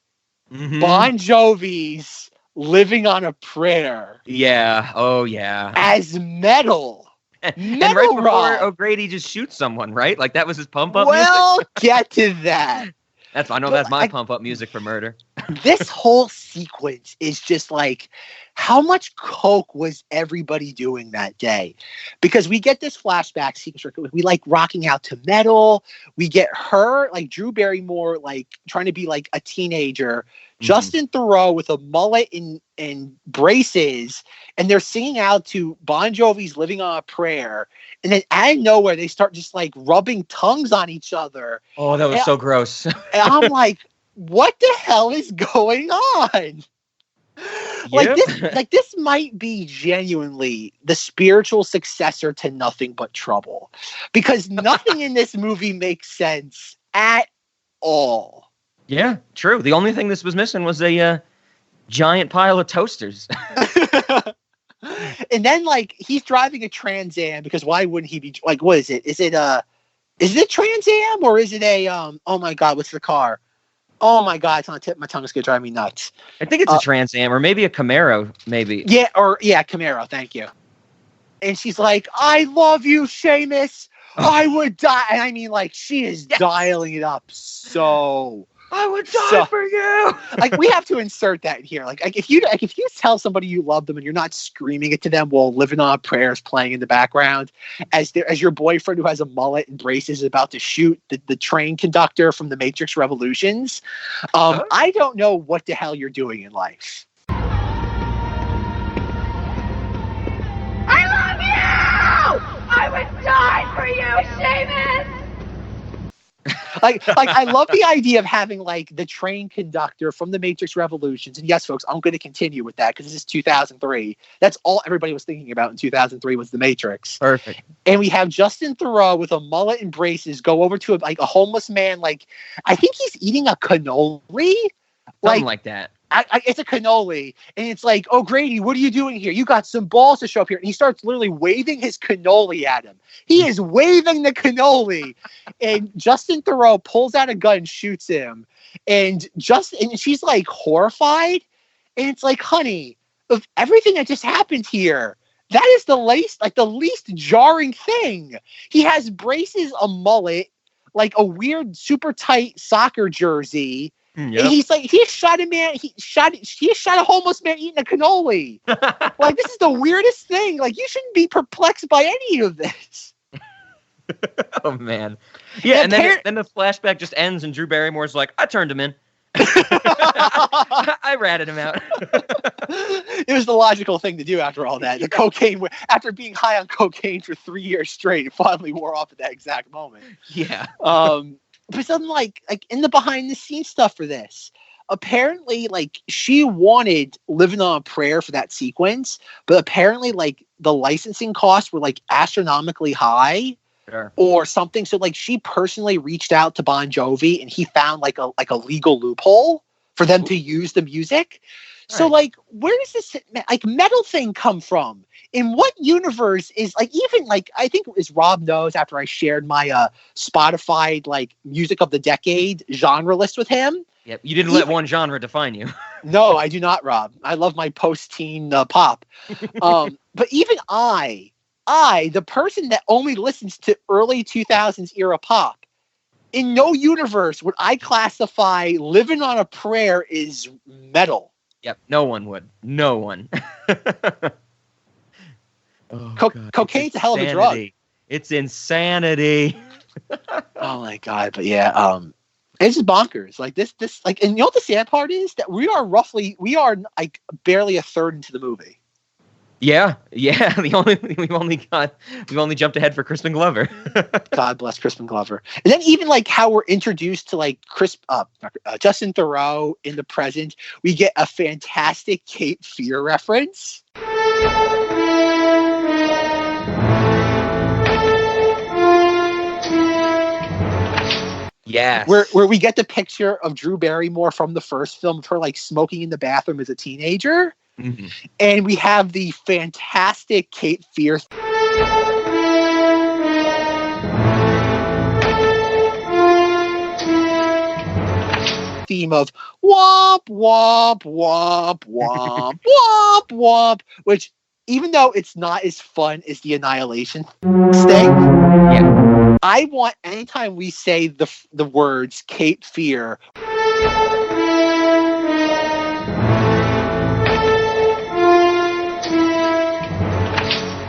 Bon Jovi's Living on a Prayer. Yeah. Oh, yeah. As metal. And right before O'Grady just shoots someone, right? Like that was his pump up music. Well, get to that. That's my pump up music for murder. This whole sequence is just like, how much coke was everybody doing that day? Because we get this flashback sequence. We like rocking out to metal. We get her, like Drew Barrymore, like trying to be like a teenager. Justin Theroux with a mullet and braces. And they're singing out to Bon Jovi's Living on a Prayer. And then out of nowhere, they start just like rubbing tongues on each other. Oh, that was so gross. And I'm like, what the hell is going on? Like this might be genuinely the spiritual successor to Nothing But Trouble, because nothing in this movie makes sense at all. Yeah, true. The only thing this was missing was a giant pile of toasters. And then like he's driving a Trans Am because why wouldn't he be like? What is it? Is it a Trans Am or is it a oh my god, what's the car? Oh my god, it's on the tip of my tongue. It's gonna drive me nuts. I think it's a Trans Am or maybe a Camaro, maybe. Yeah, Camaro. Thank you. And she's like, "I love you, Seamus. I would die." And I mean, like, she is dialing it up so. I would die for you. Like, we have to insert that in here. Like if you tell somebody you love them and you're not screaming it to them while Living on a Prayer is playing in the background, as your boyfriend who has a mullet and braces is about to shoot the train conductor from the Matrix Revolutions, I don't know what the hell you're doing in life. I love you! I would die for you, Seamus! Like I love the idea of having like the train conductor from the Matrix Revolutions. And yes, folks, I'm going to continue with that because this is 2003. That's all everybody was thinking about in 2003 was the Matrix. Perfect. And we have Justin Theroux with a mullet and braces go over to a homeless man. Like, I think he's eating a cannoli. Something like that. It's a cannoli, and it's like, "Oh, Grady, what are you doing here? You got some balls to show up here." And he starts literally waving his cannoli at him. He is waving the cannoli, and Justin Theroux pulls out a gun and shoots him. And she's like horrified, and it's like, honey, of everything that just happened here, that is the least jarring thing. He has braces, a mullet, like a weird super tight soccer jersey. Yep. And he's like, he shot a homeless man eating a cannoli. Like, this is the weirdest thing. Like, you shouldn't be perplexed by any of this. Oh man. Yeah, and then the flashback just ends and Drew Barrymore's like, I turned him in. I ratted him out. It was the logical thing to do after all that. The cocaine, after being high on cocaine for 3 years straight, it finally wore off at that exact moment. Yeah. But something like in the behind the scenes stuff for this, apparently like she wanted Living on a Prayer for that sequence, but apparently like the licensing costs were like astronomically high. Sure. Or something. So like she personally reached out to Bon Jovi and he found like a legal loophole for them to use the music. Right. So like, where does this like metal thing come from? In what universe is like, even like, I think as Rob knows after I shared my Spotify like music of the decade genre list with him. Yep. You didn't let one genre define you. No, I do not, Rob. I love my post-teen pop. But even I, the person that only listens to early 2000s era pop, in no universe would I classify Living on a Prayer as metal. Yep, no one would. No one. Cocaine's a hell of a drug. It's insanity. Oh my god! But yeah, it's just bonkers. Like this, like, and you know what the sad part is? That we are like barely a third into the movie. Yeah. We've only jumped ahead for Crispin Glover. God bless Crispin Glover. And then even like how we're introduced to like Justin Theroux in the present, we get a fantastic Cape Fear reference. Yes. Where we get the picture of Drew Barrymore from the first film of her like smoking in the bathroom as a teenager. Mm-hmm. And we have the fantastic Cape Fear theme of womp womp womp womp womp womp, which even though it's not as fun as the Annihilation sting, yeah, I want anytime we say the words Cape Fear,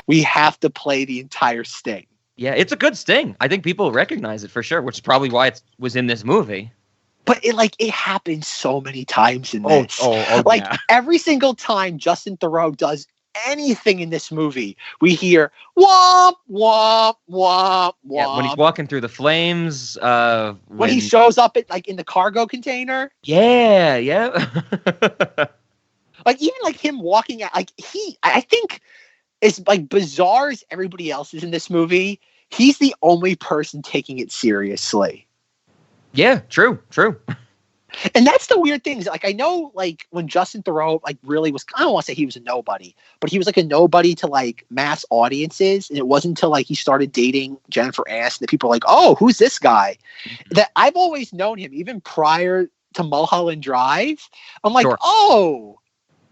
we have to play the entire sting. Yeah, it's a good sting. I think people recognize it for sure, which is probably why it was in this movie. But it happens so many times in this. Like yeah. Every single time Justin Theroux does anything in this movie, we hear womp womp womp womp. Yeah, when he's walking through the flames, when he shows up at like in the cargo container. Yeah. Like even like him walking out, like I think as like bizarre as everybody else is in this movie, he's the only person taking it seriously. Yeah, true. And that's the weird thing. Is, like, I know, like, when Justin Theroux, like, really was, I don't want to say he was a nobody, but he was, like, a nobody to, like, mass audiences. And it wasn't until, like, he started dating Jennifer Aniston that people were like, oh, who's this guy? That I've always known him, even prior to Mulholland Drive. I'm like, oh,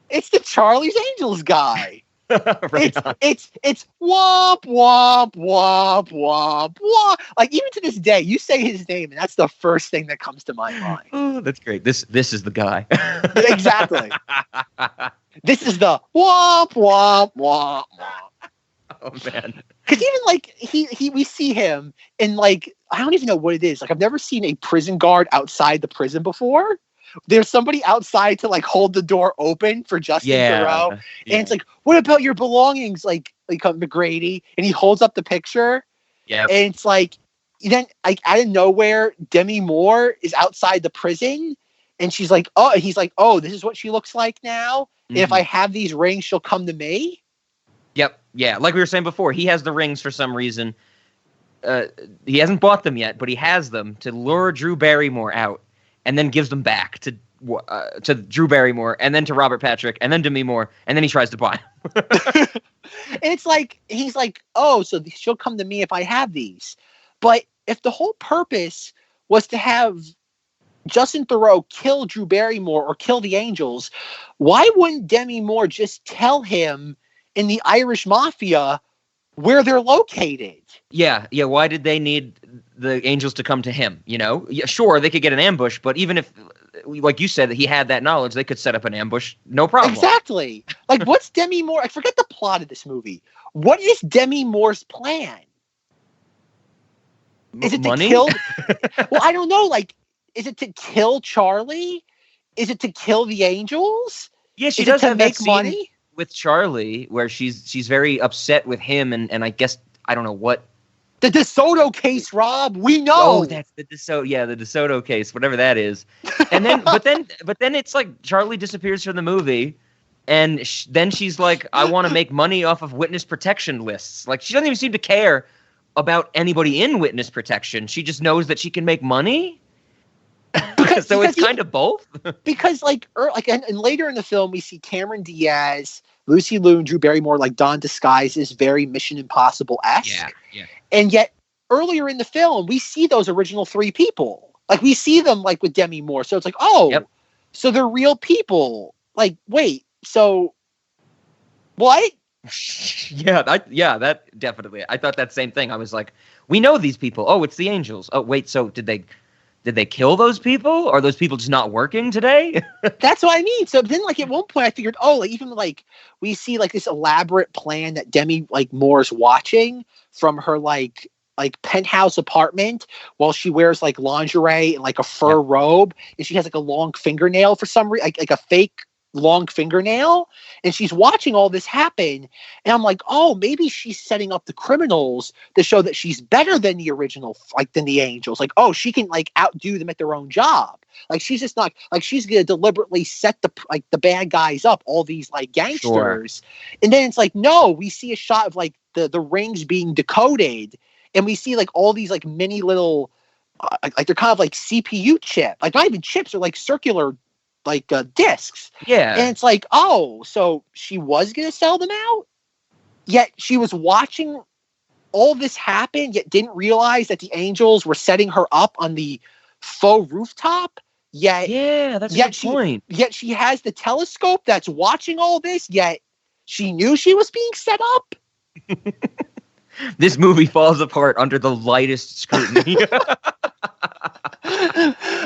it's the Charlie's Angels guy. It's womp womp womp womp womp. Like, even to this day, you say his name, and that's the first thing that comes to my mind. Oh, that's great. This is the guy. Exactly. This is the womp womp womp womp. Oh man. Because even like we see him in, like, I don't even know what it is. Like, I've never seen a prison guard outside the prison before. There's somebody outside to, like, hold the door open for Justin Theroux. And it's like, what about your belongings? Like McGrady. And he holds up the picture. Yeah. And it's like, then, like, out of nowhere, Demi Moore is outside the prison. And she's like, oh, and he's like, oh, this is what she looks like now. And if I have these rings, she'll come to me. Yep. Yeah. Like we were saying before, he has the rings for some reason. He hasn't bought them yet, but he has them to lure Drew Barrymore out. And then gives them back to Drew Barrymore, and then to Robert Patrick, and then Demi Moore, and then he tries to buy them. And it's like, he's like, oh, so she'll come to me if I have these. But if the whole purpose was to have Justin Theroux kill Drew Barrymore or kill the Angels, why wouldn't Demi Moore just tell him in the Irish Mafia where they're located? Yeah. Why did they need the Angels to come to him? You know, sure, they could get an ambush, but even if, like you said, that he had that knowledge, they could set up an ambush, no problem. Exactly. Like, what's Demi Moore? I forget the plot of this movie. What is Demi Moore's plan? Is it money? To kill? Well, I don't know. Like, is it to kill Charlie? Is it to kill the Angels? Yeah, she is does it to have make that scene money with Charlie, where she's very upset with him, and I guess I don't know what. The DeSoto case, Rob. We know. Oh, that's the DeSoto. Yeah, the DeSoto case, whatever that is. And then, but then it's like Charlie disappears from the movie, and then she's like, "I want to make money off of witness protection lists." Like, she doesn't even seem to care about anybody in witness protection. She just knows that she can make money. So it's kind of both. Because and later in the film, we see Cameron Diaz, Lucy Liu, and Drew Barrymore, like, don disguises, very Mission Impossible-esque. Yeah. And yet, earlier in the film, we see those original three people. Like, we see them, like, with Demi Moore. So it's like, oh, so they're real people. Like, wait, so what? That definitely. I thought that same thing. I was like, we know these people. Oh, it's the Angels. Oh, wait, so did they kill those people? Or are those people just not working today? That's what I mean. So then, like, at one point I figured, oh, like, even like we see like this elaborate plan that Demi like Moore's watching from her like penthouse apartment while she wears like lingerie and like a fur robe, and she has like a long fingernail for some reason, like a fake long fingernail, and she's watching all this happen, and I'm like, oh, maybe she's setting up the criminals to show that she's better than the original, like, than the Angels. Like, oh, she can like outdo them at their own job. Like, she's just not like, she's gonna deliberately set the bad guys up, all these like gangsters. Sure. And then it's like, no, we see a shot of like the rings being decoded, and we see like all these like mini little like they're kind of like CPU chip, like not even chips, they're like circular like discs. Yeah. And it's like, oh, so she was going to sell them out? Yet she was watching all this happen, yet didn't realize that the Angels were setting her up on the faux rooftop. Yet, yeah, that's a good point. Yet she has the telescope that's watching all this, yet she knew she was being set up. This movie falls apart under the lightest scrutiny.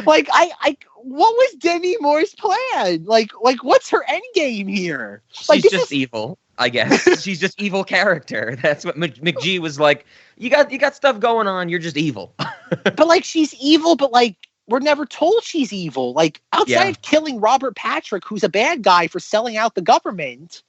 Like, what was Demi Moore's plan? Like, what's her end game here? Like, she's just evil, I guess. She's just evil character. That's what McG was like. You got stuff going on. You're just evil. But like, she's evil, but like, we're never told she's evil. Like, outside of killing Robert Patrick, who's a bad guy for selling out the government.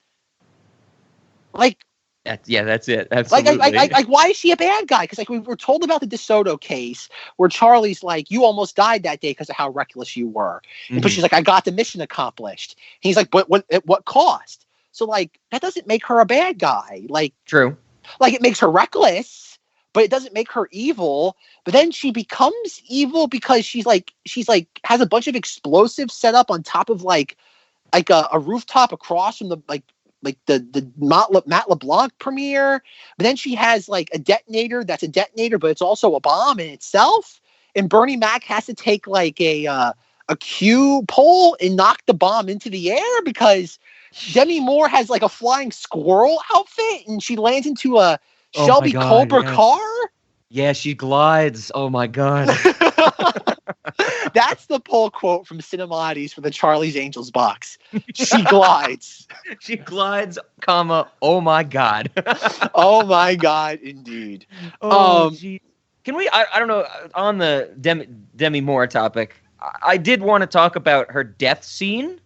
Like. That's it. Absolutely. Like, why is she a bad guy? Because like we were told about the DeSoto case where Charlie's like, you almost died that day because of how reckless you were. Mm-hmm. But she's like, I got the mission accomplished. And he's like, but at what cost? So like, that doesn't make her a bad guy. Like, true. Like, it makes her reckless, but it doesn't make her evil. But then she becomes evil because she's like has a bunch of explosives set up on top of like a rooftop across from the the Matt LeBlanc premiere. But then she has like a detonator that's a detonator, but it's also a bomb in itself. And Bernie Mac has to take like a Q pole and knock the bomb into the air because Demi Moore has like a flying squirrel outfit and she lands into a Shelby Cobra car. Yeah, she glides. Oh my God. That's the pull quote from Cinemoddities for the Charlie's Angels box. She glides. She glides, comma, oh my God. Oh my God, indeed. Gee. Can we, I don't know, on the Demi Moore topic, I did want to talk about her death scene.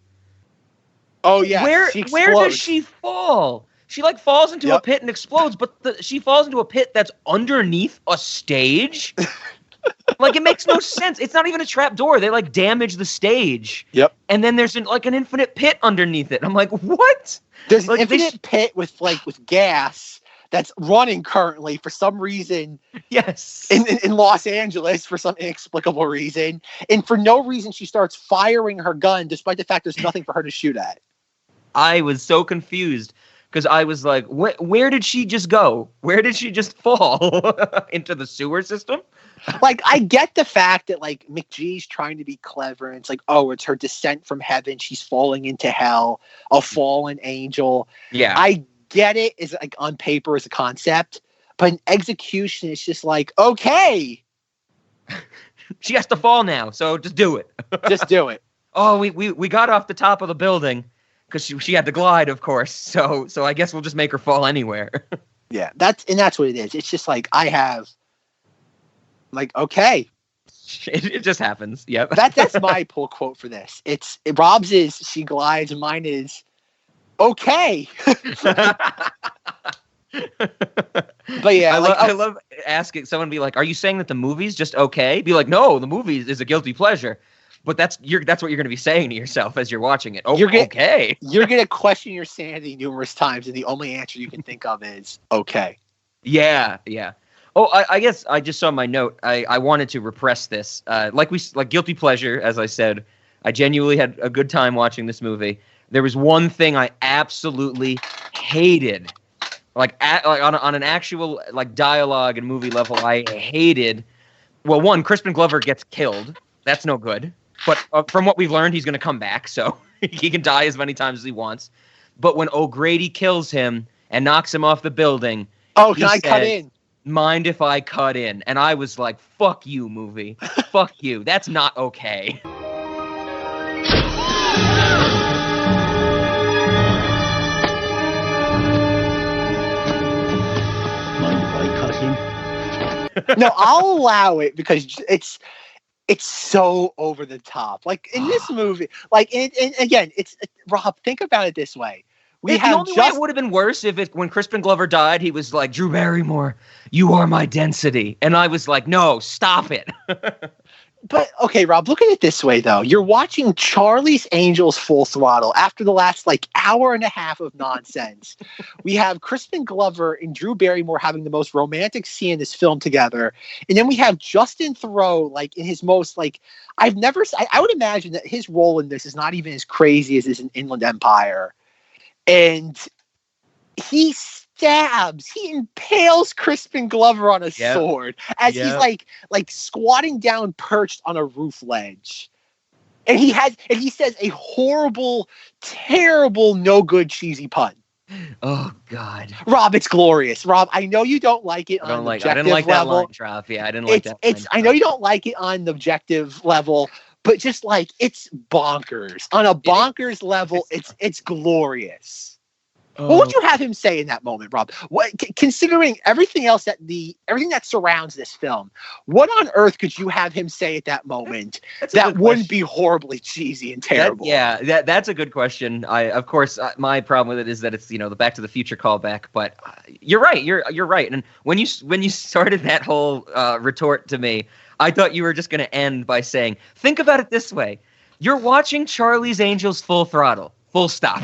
Oh yeah. Where does she fall? She like falls into a pit and explodes, but she falls into a pit that's underneath a stage. Like it makes no sense. It's not even a trap door. They like damage the stage. Yep. And then there's an infinite pit underneath it. I'm like, what? There's an infinite pit with gas that's running currently for some reason. Yes. In Los Angeles for some inexplicable reason. And for no reason she starts firing her gun despite the fact there's nothing for her to shoot at. I was so confused. Because I was like, where did she just go? Where did she just fall? Into the sewer system? Like, I get the fact that, like, McGee's trying to be clever. And it's like, oh, it's her descent from heaven. She's falling into hell. A fallen angel. Yeah. I get it as, like, on paper as a concept. But in execution, it's just like, okay. She has to fall now. So just do it. Just do it. Oh, we got off the top of the building. Because she had to glide, of course. So I guess we'll just make her fall anywhere. Yeah, that's what it is. It's just like okay. It just happens. Yep. That's my pull quote for this. Rob's is she glides, and mine is okay. But yeah, I love asking someone, be like, "Are you saying that the movie's just okay?" Be like, "No, the movie is a guilty pleasure." But that's what you're going to be saying to yourself as you're watching it. Oh, okay. You're going to question your sanity numerous times, and the only answer you can think of is okay. Yeah. Oh, I guess I just saw my note. I wanted to repress this. Like guilty pleasure, as I said. I genuinely had a good time watching this movie. There was one thing I absolutely hated, on an actual like dialogue and movie level. I hated. Well, one, Crispin Glover gets killed. That's no good. But from what we've learned, he's going to come back, so he can die as many times as he wants. But when O'Grady kills him and knocks him off the building... Oh, can I cut in? Mind if I cut in? And I was like, fuck you, movie. Fuck you. That's not okay. Mind if I cut in? No, I'll allow it because it's so over the top. Like in this movie, like and again, it's Rob. Think about it this way: the only way it would have been worse if when Crispin Glover died, he was like, "Drew Barrymore, you are my density," and I was like, "No, stop it." But okay, Rob, look at it this way though. You're watching Charlie's Angels Full Throttle after the last like hour and a half of nonsense. We have Crispin Glover and Drew Barrymore having the most romantic scene in this film together. And then we have Justin Theroux like in his most like I would imagine that his role in this is not even as crazy as is in Inland Empire. And he impales Crispin Glover on a sword as he's like squatting down perched on a roof ledge. And he says a horrible, terrible, no good, cheesy pun. Oh God. Rob, it's glorious. Rob, I know you don't like it on the objective level. I didn't like that line drop. Yeah, I didn't like that. I know you don't like it on the objective level, but just like it's bonkers. On a bonkers level, it's glorious. What would you have him say in that moment, Rob? Considering everything else everything that surrounds this film, what on earth could you have him say at that moment that wouldn't be horribly cheesy and terrible? That's a good question. Of course, my problem with it is that it's the Back to the Future callback. But you're right. You're right. And when you started that whole retort to me, I thought you were just going to end by saying, "Think about it this way: you're watching Charlie's Angels Full Throttle. Full stop."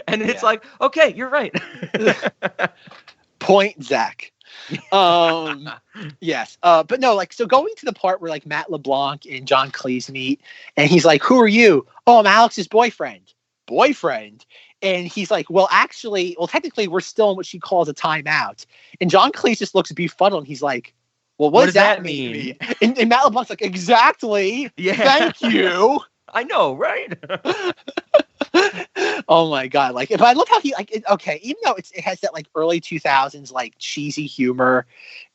And it's like, okay, you're right. point, Zack. Yes. But no, like, so going to the part where like Matt LeBlanc and John Cleese meet, and he's like, "Who are you?" "Oh, I'm Alex's boyfriend." Boyfriend. And he's like, well, technically we're still in what she calls a timeout. And John Cleese just looks befuddled. And he's like, well, what does that mean? And Matt LeBlanc's like, exactly. Yeah. Thank you. I know, right? Oh my God. Like, but I love how he even though it has that like early 2000s, like cheesy humor,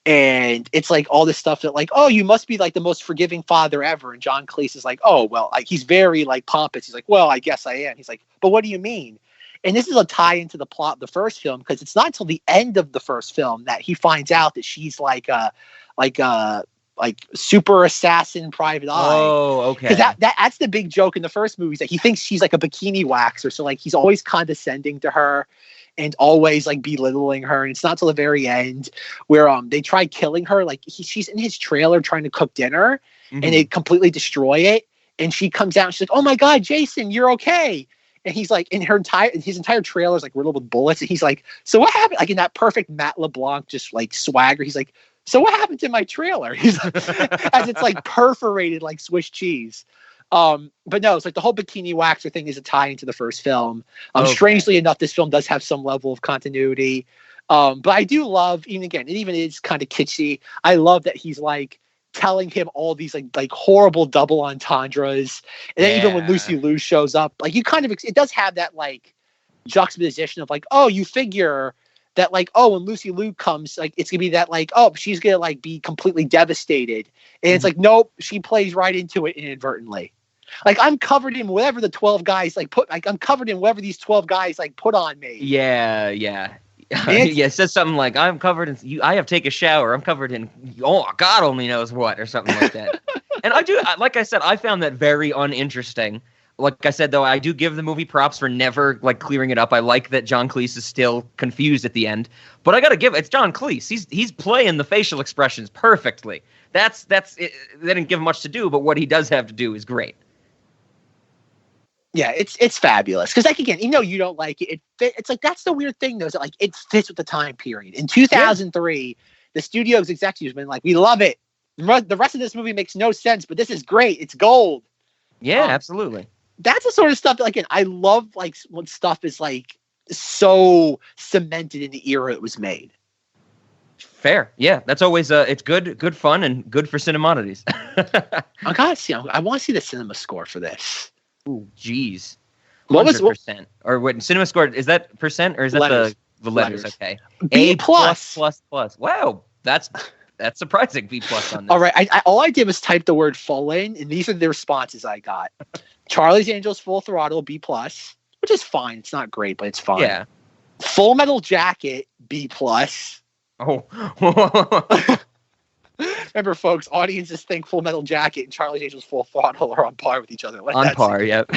and it's like all this stuff that like, oh, you must be like the most forgiving father ever. And John Cleese is like, oh, well, like, he's very like pompous. He's like, well, I guess I am. He's like, but what do you mean? And this is a tie into the plot of the first film, because it's not until the end of the first film that he finds out that she's like super assassin private eye. Oh, okay. Because that's the big joke in the first movie, is that he thinks she's like a bikini waxer. So like he's always condescending to her and always like belittling her. And it's not till the very end where they try killing her. Like she's in his trailer trying to cook dinner, and they completely destroy it. And she comes out and she's like, "Oh my God, Jason, you're okay." And he's like, his entire trailer is like riddled with bullets. And he's like, "So what happened?" Like in that perfect Matt LeBlanc, just like swagger. He's like, "So what happened to my trailer?" He's like, as it's like perforated like Swiss cheese. But no, it's like the whole bikini waxer thing is a tie into the first film. Strangely enough, this film does have some level of continuity. But I do love, even it's kind of kitschy. I love that he's like telling him all these like horrible double entendres. And then even when Lucy Liu shows up, like it does have that like juxtaposition of like, oh, you figure that like, oh, when Lucy Liu comes, like it's gonna be that like, oh, she's gonna like be completely devastated. And it's like, nope, she plays right into it inadvertently. Like I'm covered in whatever the 12 guys like put, like I'm covered in whatever these 12 guys like put on me. Yeah. Yeah, it says something like, I'm covered in, I have take a shower, I'm covered in, oh, God only knows what, or something like that. And like I said, I found that very uninteresting. Like I said, though, I do give the movie props for never like clearing it up. I like that John Cleese is still confused at the end, but I gotta it's John Cleese. He's playing the facial expressions perfectly. That's it. They didn't give him much to do, but what he does have to do is great. Yeah, it's fabulous. Because like again, even though you don't like it, it's like that's the weird thing though, is that like it fits with the time period. In 2003, the studio's executives been like, we love it. The rest of this movie makes no sense, but this is great. It's gold. Yeah, absolutely. That's the sort of stuff that, like, I love, like, when stuff is, like, so cemented in the era it was made. Fair. Yeah, that's always, it's good fun and good for Cinemoddities. I want to see the cinema score for this. Ooh, geez. What was 100%. Or what, cinema score, is that percent or is that letters. the letters? Okay. B+. plus. Wow, that's surprising. B+ on this. All right, all I did was type the word full in, and these are the responses I got. Charlie's Angels Full Throttle, B+, which is fine. It's not great, but it's fine. Yeah. Full Metal Jacket, B+. Oh. Remember, folks, audiences think Full Metal Jacket and Charlie's Angels Full Throttle are on par with each other. On par, yep.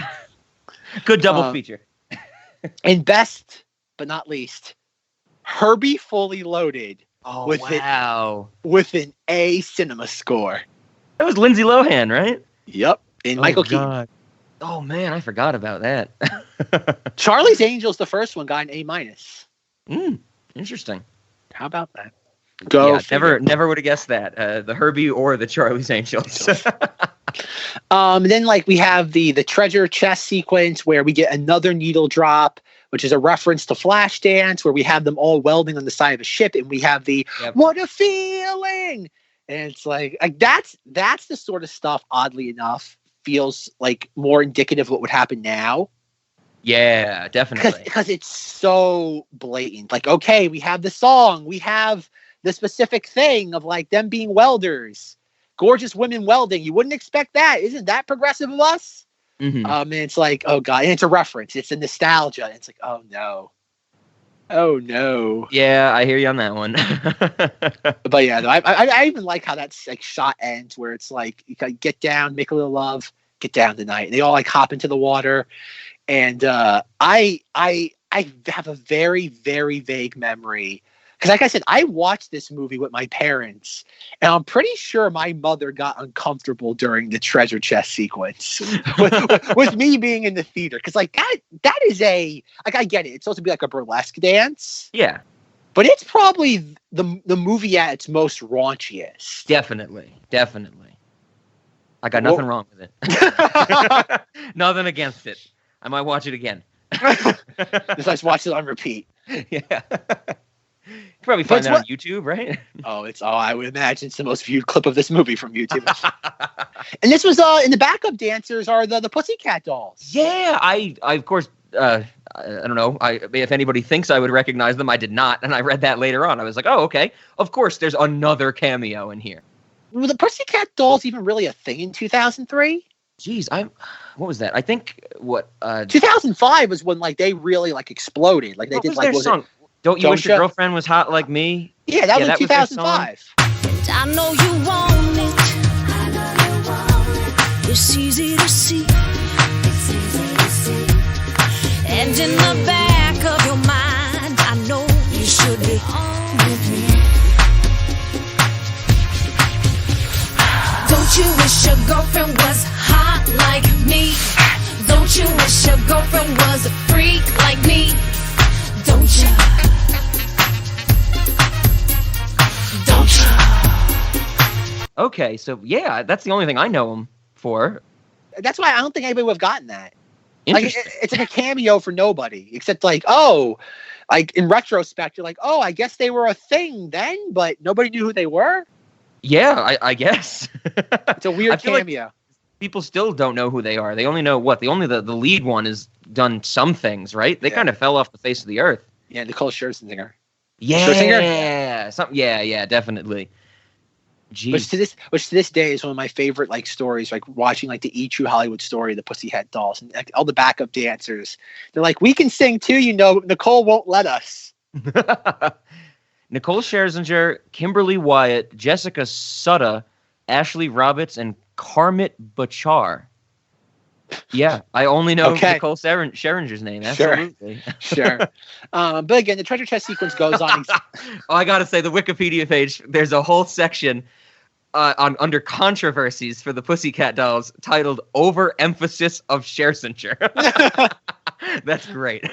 Good double feature. And best, but not least, Herbie Fully Loaded. Oh, wow. With an A cinema score. That was Lindsay Lohan, right? Yep. And Michael Keaton. Oh, man, I forgot about that. Charlie's Angels, the first one, got an A-. Interesting. How about that? Go. Yeah, never would have guessed that. The Herbie or the Charlie's Angels. Then, like, we have the treasure chest sequence where we get another needle drop, which is a reference to Flashdance, where we have them all welding on the side of a ship, and we have the what a feeling. And it's like that's the sort of stuff, oddly enough, feels like more indicative of what would happen now. Yeah, definitely. Because it's so blatant. Like, okay, we have the song, we have the specific thing of like them being welders, gorgeous women welding. You wouldn't expect that. Isn't that progressive of us? Mm-hmm. And it's like, oh God, and it's a reference. It's a nostalgia. And it's like, oh no. Oh no. Yeah, I hear you on that one. But yeah, no, I even like how that like shot ends, where it's like you gotta get down, make a little love, get down tonight. And they all like hop into the water. And I have a very, very vague memory. Because like I said, I watched this movie with my parents, and I'm pretty sure my mother got uncomfortable during the treasure chest sequence with me being in the theater. Because like that is I get it. It's supposed to be like a burlesque dance. Yeah. But it's probably the movie at its most raunchiest. Definitely. I got nothing wrong with it. Nothing against it. I might watch it again. Just I watch it on repeat. Yeah. You can probably find that on YouTube, right? I would imagine it's the most viewed clip of this movie from YouTube. And this was in the backup dancers are the Pussycat Dolls. Yeah, I of course I don't know. If anybody thinks I would recognize them, I did not, and I read that later on. I was like, oh, okay. Of course, there's another cameo in here. Were the Pussycat Dolls even really a thing in 2003? Jeez, what was that? I think 2005 was when they really exploded. Like they what did was their song? Don't you wish your girlfriend was hot like me? Yeah, that was 2005. I know you want it. It's easy to see. And in the back of your mind, I know you should be on with me. Don't you wish your girlfriend was hot like me? Don't you wish your girlfriend was a freak like me? Don't you? Okay, so yeah, that's the only thing I know him for. That's why I don't think anybody would have gotten that. It's like a cameo for nobody, except in retrospect, you're like, oh, I guess they were a thing then, but nobody knew who they were. Yeah, I guess. It's a weird cameo. Like people still don't know who they are. They only know the lead one has done some things, right? They kind of fell off the face of the earth. Yeah, Nicole Scherzinger. Yeah, yeah, definitely. Jeez. Which to this day is one of my favorite stories, watching the E! True Hollywood Story of the Pussycat Dolls, and all the backup dancers. They're like, we can sing too, Nicole won't let us. Nicole Scherzinger, Kimberly Wyatt, Jessica Sutta, Ashley Roberts, and Karmit Bachar. Yeah, I only know Nicole Scheringer's name. Absolutely. Sure. But again, the treasure chest sequence goes on. I gotta say, the Wikipedia page, there's a whole section under controversies for the Pussycat Dolls titled "Overemphasis of Scherzinger." That's great.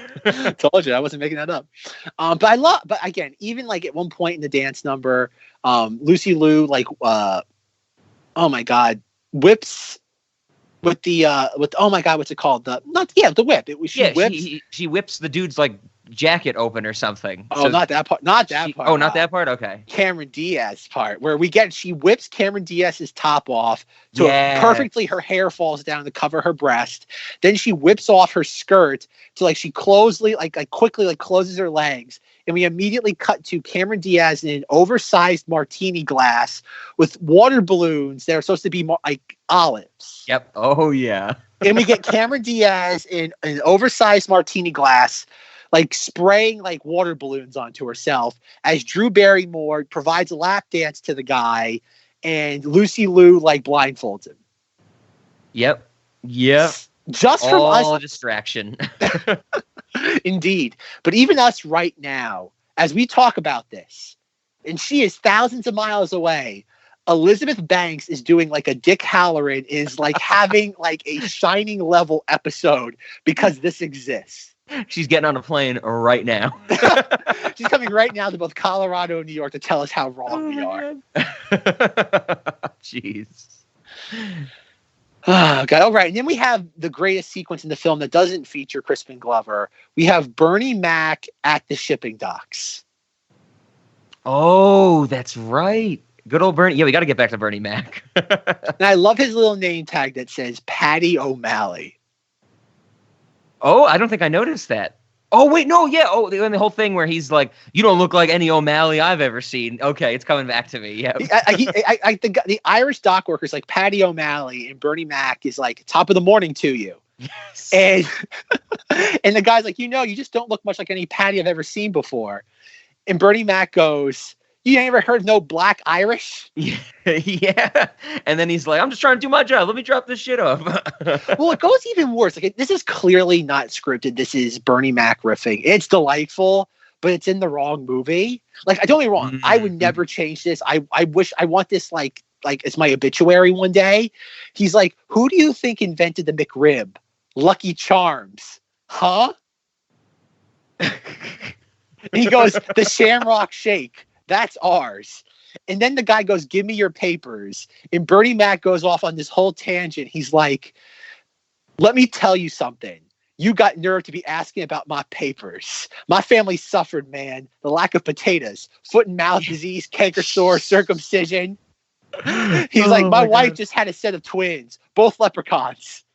Told you I wasn't making that up. But again, even at one point in the dance number, Lucy Liu oh my god, whips. With the oh my god, what's it called? The whip. She whips the dude's jacket open or something. Oh, so not that part. Not that part. Oh, not that part. Okay. Cameron Diaz part where she whips Cameron Diaz's top off so perfectly her hair falls down to cover her breast. Then she whips off her skirt to she quickly closes her legs. And we immediately cut to Cameron Diaz in an oversized martini glass with water balloons that are supposed to be olives. Yep. Oh, yeah. And we get Cameron Diaz in an oversized martini glass, spraying water balloons onto herself as Drew Barrymore provides a lap dance to the guy and Lucy Liu blindfolds him. Yep. Just from all distraction. Indeed. But even us right now, as we talk about this, and she is thousands of miles away, Elizabeth Banks is doing a Dick Halloran is having a Shining level episode because this exists. She's getting on a plane right now. She's coming right now to both Colorado and New York to tell us how wrong we are. Jeez. Oh, God. All right. And then we have the greatest sequence in the film that doesn't feature Crispin Glover. We have Bernie Mac at the shipping docks. Oh, that's right. Good old Bernie. Yeah, we got to get back to Bernie Mac. And I love his little name tag that says Patty O'Malley. Oh, I don't think I noticed that. Oh, wait, no, yeah. Oh, the whole thing where he's like, you don't look like any O'Malley I've ever seen. Okay, it's coming back to me. Yeah. I think the Irish dock workers Patty O'Malley and Bernie Mac is top of the morning to you. Yes. And the guy's you just don't look much like any Patty I've ever seen before. And Bernie Mac goes, you ain't ever heard of no black Irish? Yeah. And then he's like, I'm just trying to do my job. Let me drop this shit off. Well, it goes even worse. This is clearly not scripted. This is Bernie Mac riffing. It's delightful, but it's in the wrong movie. Don't get me wrong. I would never change this. I want this as my obituary one day. He's like, who do you think invented the McRib? Lucky Charms. Huh? And he goes, the Shamrock Shake, that's ours. And then the guy goes, give me your papers. And Bernie Mac goes off on this whole tangent. He's like, let me tell you something. You got nerve to be asking about my papers. My family suffered, man. The lack of potatoes, foot and mouth disease, canker sore, circumcision. He's like, my wife just had a set of twins, both leprechauns.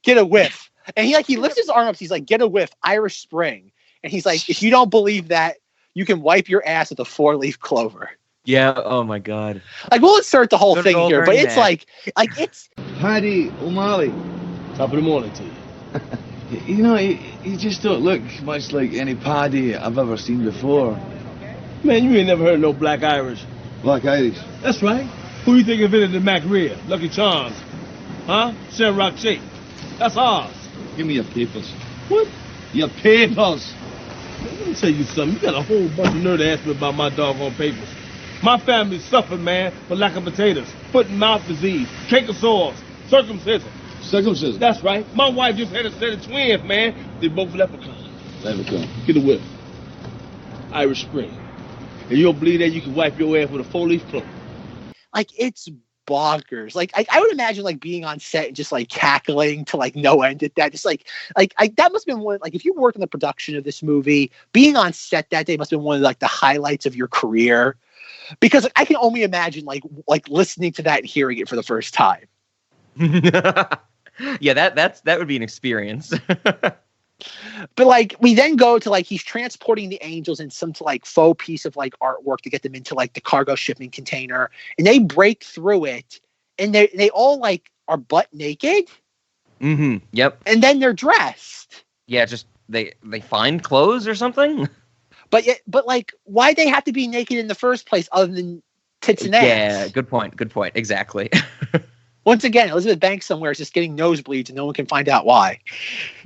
Get a whiff. And he lifts his arm up. He's like, get a whiff, Irish Spring. And he's like, if you don't believe that, you can wipe your ass with a 4-leaf clover. Yeah. Oh my God. Like, we'll insert the whole thing here, but it's like it's. Paddy O'Malley. Top of the morning to you. You know, he just don't look much like any Paddy I've ever seen before. Man, you ain't never heard of no Black Irish. Black Irish. That's right. Who you think invented the Mac-Ria? Lucky Charms? Huh? Shamrock Shake? That's ours. Give me your papers. What? Your papers. Let me tell you something. You got a whole bunch of nerve to ask me about my doggone papers. My family suffered, man, for lack of potatoes, foot and mouth disease, canker sores, circumcision. Circumcision? That's right. My wife just had a set of twins, man. They both leprechauns. Leprechaun. Get a whiff. Irish Spring. And you'll believe that you can wipe your ass with a 4-leaf clover. Like, it's bonkers. Like, I would imagine, like, being on set and just, like, cackling to, like, no end at that. Just, that must have been one, like, if you worked on the production of this movie, being on set that day must have been one of, like, the highlights of your career. Because I can only imagine, like listening to that and hearing it for the first time. Yeah, that would be an experience. But like we then go to like he's transporting the angels in some like faux piece of like artwork to get them into like the cargo shipping container, and they break through it, and they all like are butt naked. Mm-hmm. Yep. And then they're dressed. Yeah, just they find clothes or something. But like, why'd they have to be naked in the first place other than tits and ass? Yeah, good point. Exactly. Once again, Elizabeth Banks somewhere is just getting nosebleeds and no one can find out why.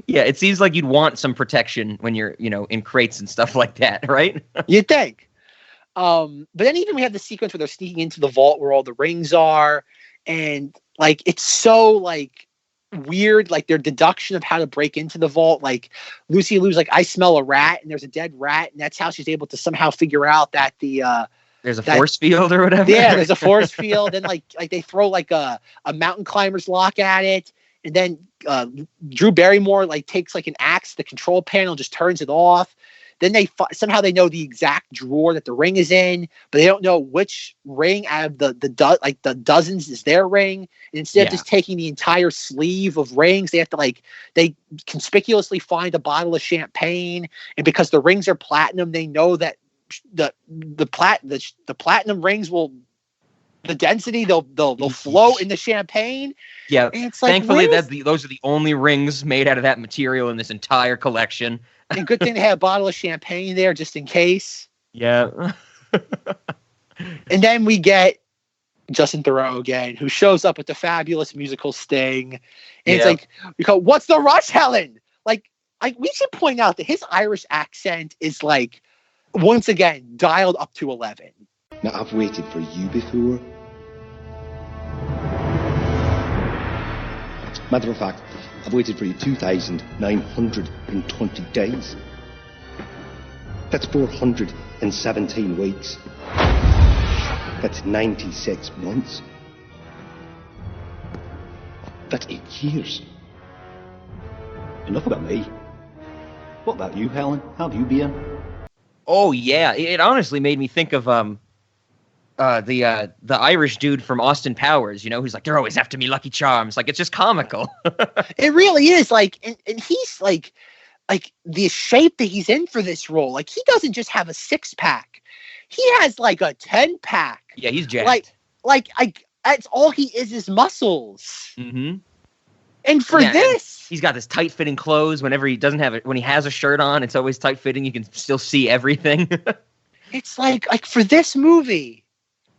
Yeah, it seems like you'd want some protection when you're, in crates and stuff like that, right? You'd think. But then even we have the sequence where they're sneaking into the vault where all the rings are. And like, it's so like weird, like their deduction of how to break into the vault. Like Lucy Lou's like, I smell a rat, and there's a dead rat. And that's how she's able to somehow figure out that there's a force field or whatever. Yeah, there's a force field. And like they throw like a mountain climber's lock at it. And then Drew Barrymore like takes like an axe to the control panel, just turns it off. Then somehow they know the exact drawer that the ring is in, but they don't know which ring out of the dozens is their ring. And instead of just taking the entire sleeve of rings, they have to they conspicuously find a bottle of champagne. And because the rings are platinum, they know that the platinum rings will, the density they'll float in the champagne. Yeah, and it's like, thankfully those are the only rings made out of that material in this entire collection. And good thing they had a bottle of champagne there just in case. Yeah. And then we get Justin Theroux again, who shows up with the fabulous musical Sting. And it's like, we go, what's the rush, Helen? Like we should point out that his Irish accent is like, once again, dialed up to 11. Now, I've waited for you before. Matter of fact, I've waited for you 2,920 days. That's 417 weeks. That's 96 months. That's 8 years. Enough about me. What about you, Helen? How have you been? Oh yeah, it honestly made me think of the Irish dude from Austin Powers, who's like, they're always after me, Lucky Charms. Like, it's just comical. It really is. Like, and he's like the shape that he's in for this role. Like, he doesn't just have a 6-pack. He has like a 10-pack. Yeah, he's jacked. Like that's all he is muscles. Mm-hmm. And for this, he's got this tight-fitting clothes. Whenever he doesn't have it, when he has a shirt on, it's always tight-fitting. You can still see everything. It's like for this movie,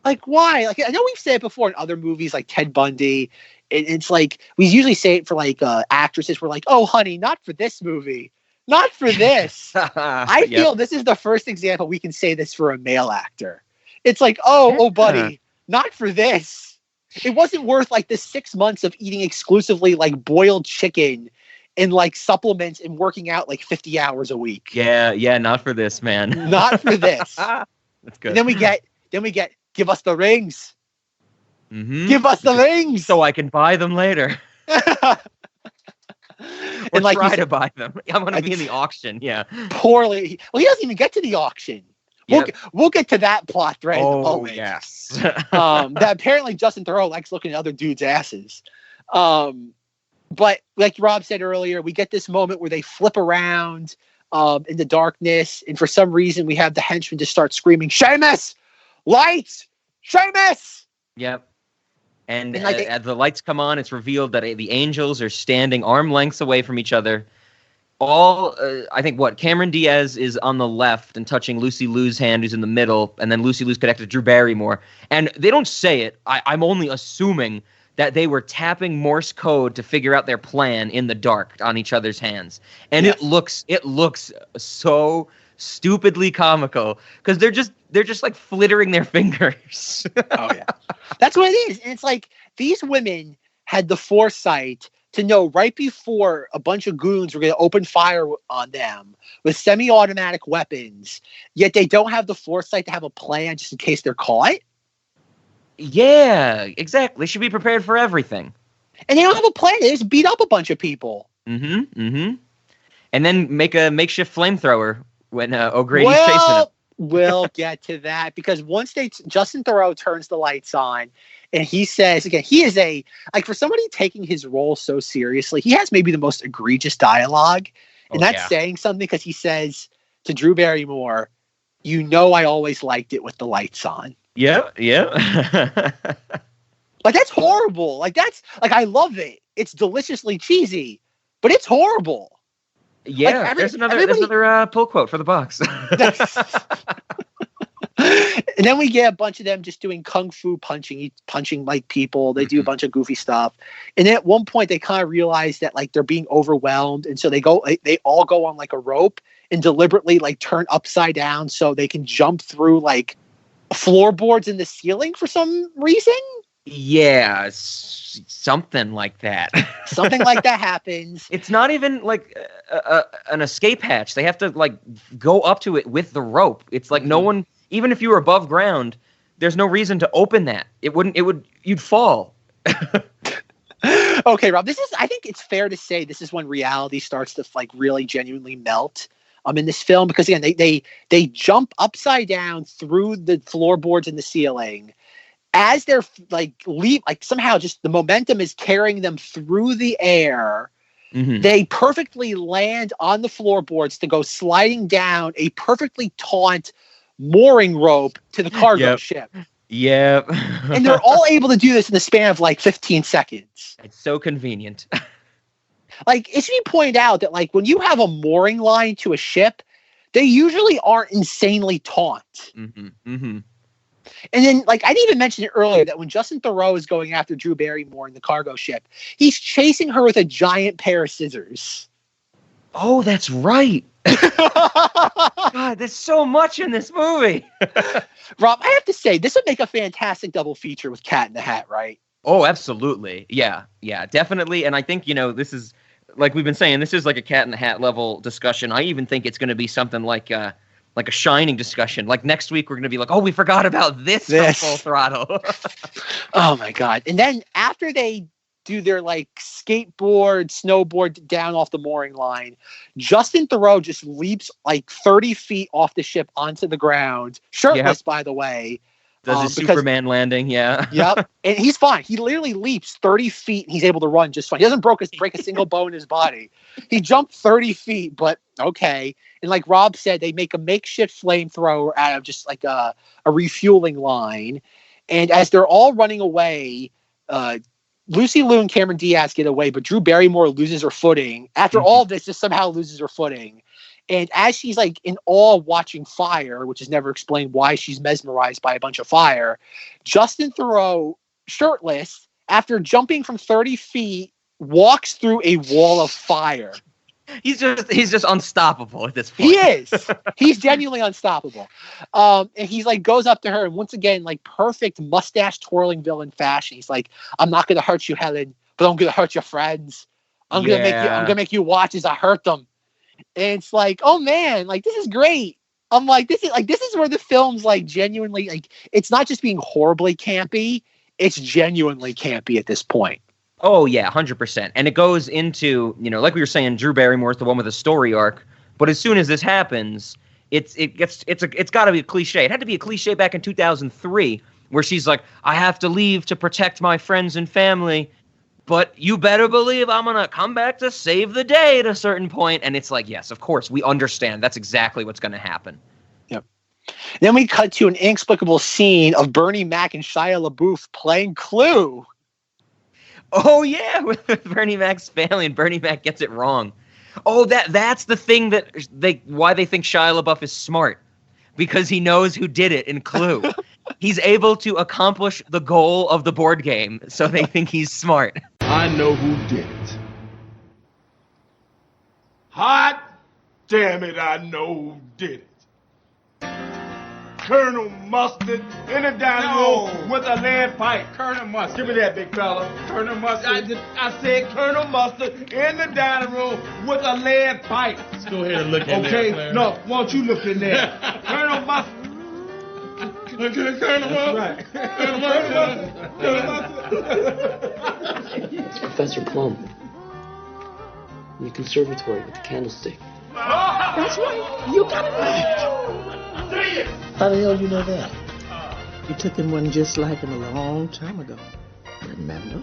like why? Like I know we've said it before in other movies, like Ted Bundy. It's like we usually say it for like actresses. We're like, oh, honey, not for this movie, not for this. I feel this is the first example we can say this for a male actor. It's like, oh, buddy, not for this. It wasn't worth like the 6 months of eating exclusively like boiled chicken and like supplements and working out like 50 hours a week. Yeah, not for this, man. Not for this. That's good. And then we get give us the rings. Mm-hmm. Give us the rings so I can buy them later. Or like try to buy them. I'm going to be in the auction. Yeah. Poorly. Well, he doesn't even get to the auction. Yep. We'll get to that plot thread in a moment. Yes. That apparently Justin Theroux likes looking at other dudes' asses. But like Rob said earlier, we get this moment where they flip around in the darkness, and for some reason we have the henchman just start screaming, "Seamus! Lights! Seamus!" Yep. And like as the lights come on, it's revealed that the angels are standing arm lengths away from each other. I think Cameron Diaz is on the left and touching Lucy Liu's hand, who's in the middle, and then Lucy Liu's connected to Drew Barrymore. And they don't say it. I'm only assuming that they were tapping Morse code to figure out their plan in the dark on each other's hands. And yes. it looks so stupidly comical because they're just like flittering their fingers. Oh yeah, that's what it is. And it's like these women had the foresight to know right before a bunch of goons were going to open fire on them with semi-automatic weapons, yet they don't have the foresight to have a plan just in case they're caught. Yeah, exactly. They should be prepared for everything. And they don't have a plan. They just beat up a bunch of people. And then make a makeshift flamethrower when O'Grady's chasing him. We'll get to that because once Justin Theroux turns the lights on and he says, again, he is for somebody taking his role so seriously, he has maybe the most egregious dialogue. And that's saying something because he says to Drew Barrymore, "You know, I always liked it with the lights on." Yeah. Like, that's horrible. Like, I love it. It's deliciously cheesy, but it's horrible. Yeah, like there's another pull quote for the box. And then we get a bunch of them just doing kung fu punching like people. They do a bunch of goofy stuff. And then at one point they kind of realize that like they're being overwhelmed. And so they all go on like a rope and deliberately like turn upside down so they can jump through like floorboards in the ceiling for some reason. Yeah, something like that. Something like that happens. It's not even like an escape hatch. They have to like go up to it with the rope. It's like no one, even if you were above ground, there's no reason to open that. You'd fall. Okay, Rob, I think it's fair to say this is when reality starts to like really genuinely melt. In this film, because again, they jump upside down through the floorboards in the ceiling. As they're somehow just the momentum is carrying them through the air. Mm-hmm. They perfectly land on the floorboards to go sliding down a perfectly taut mooring rope to the cargo ship. Yep. And they're all able to do this in the span of like 15 seconds. It's so convenient. Like, it should be pointed out that like when you have a mooring line to a ship, they usually aren't insanely taut. Mm-hmm. Mm-hmm. And then, like, I didn't even mention it earlier that when Justin Theroux is going after Drew Barrymore in the cargo ship, he's chasing her with a giant pair of scissors. Oh, that's right. God, there's so much in this movie. Rob, I have to say, this would make a fantastic double feature with Cat in the Hat, right? Oh, absolutely. Yeah, definitely. And I think, this is, like we've been saying, this is like a Cat in the Hat level discussion. I even think it's going to be something like a Shining discussion. Like next week, we're going to be like, oh, we forgot about this. From Full Throttle. Oh, my God. And then after they do their like skateboard, snowboard down off the mooring line, Justin Theroux just leaps like 30 feet off the ship onto the ground, shirtless, by the way. Does his Superman landing, yeah. Yep, and he's fine. He literally leaps 30 feet, and he's able to run just fine. He doesn't break a single bone in his body. He jumped 30 feet, but okay. And like Rob said, they make a makeshift flamethrower out of just like a refueling line. And as they're all running away, Lucy Liu and Cameron Diaz get away, but Drew Barrymore loses her footing. After all of this, just somehow loses her footing. And as she's like in awe watching fire, which is never explained why she's mesmerized by a bunch of fire, Justin Theroux, shirtless, after jumping from 30 feet, walks through a wall of fire. He's just unstoppable at this point. He is. He's genuinely unstoppable. And he's like goes up to her and once again, like perfect mustache twirling villain fashion. He's like, "I'm not going to hurt you, Helen, but I'm going to hurt your friends. I'm gonna make you watch as I hurt them. And it's like, oh man, like this is great. I'm like, this is where the film's like genuinely like it's not just being horribly campy, it's genuinely campy at this point. Oh yeah, 100%. And it goes into, like we were saying, Drew Barrymore's the one with a story arc. But as soon as this happens, it's got to be a cliche. It had to be a cliche back in 2003, where she's like, I have to leave to protect my friends and family, but you better believe I'm gonna come back to save the day at a certain point. And it's like, yes, of course, we understand. That's exactly what's gonna happen. Yep. Then we cut to an inexplicable scene of Bernie Mac and Shia LaBeouf playing Clue. Oh yeah, with Bernie Mac's family, and Bernie Mac gets it wrong. Oh, that's the thing why they think Shia LaBeouf is smart, because he knows who did it in Clue. He's able to accomplish the goal of the board game, so they think he's smart. I know who did it. Hot damn it, I know who did it. Colonel Mustard in the dining room with a lead pipe. Colonel Mustard. Give me that, big fella. Colonel Mustard. I said Colonel Mustard in the dining room with a lead pipe. Let's go ahead and look in there. Okay, no, won't you look in there? Colonel Mustard. Colonel Mustard. Colonel Mustard. It's Professor Plum. In the conservatory with the candlestick. That's right. You got it right. How the hell do you know that? You took him one just like him a long time ago. Remember?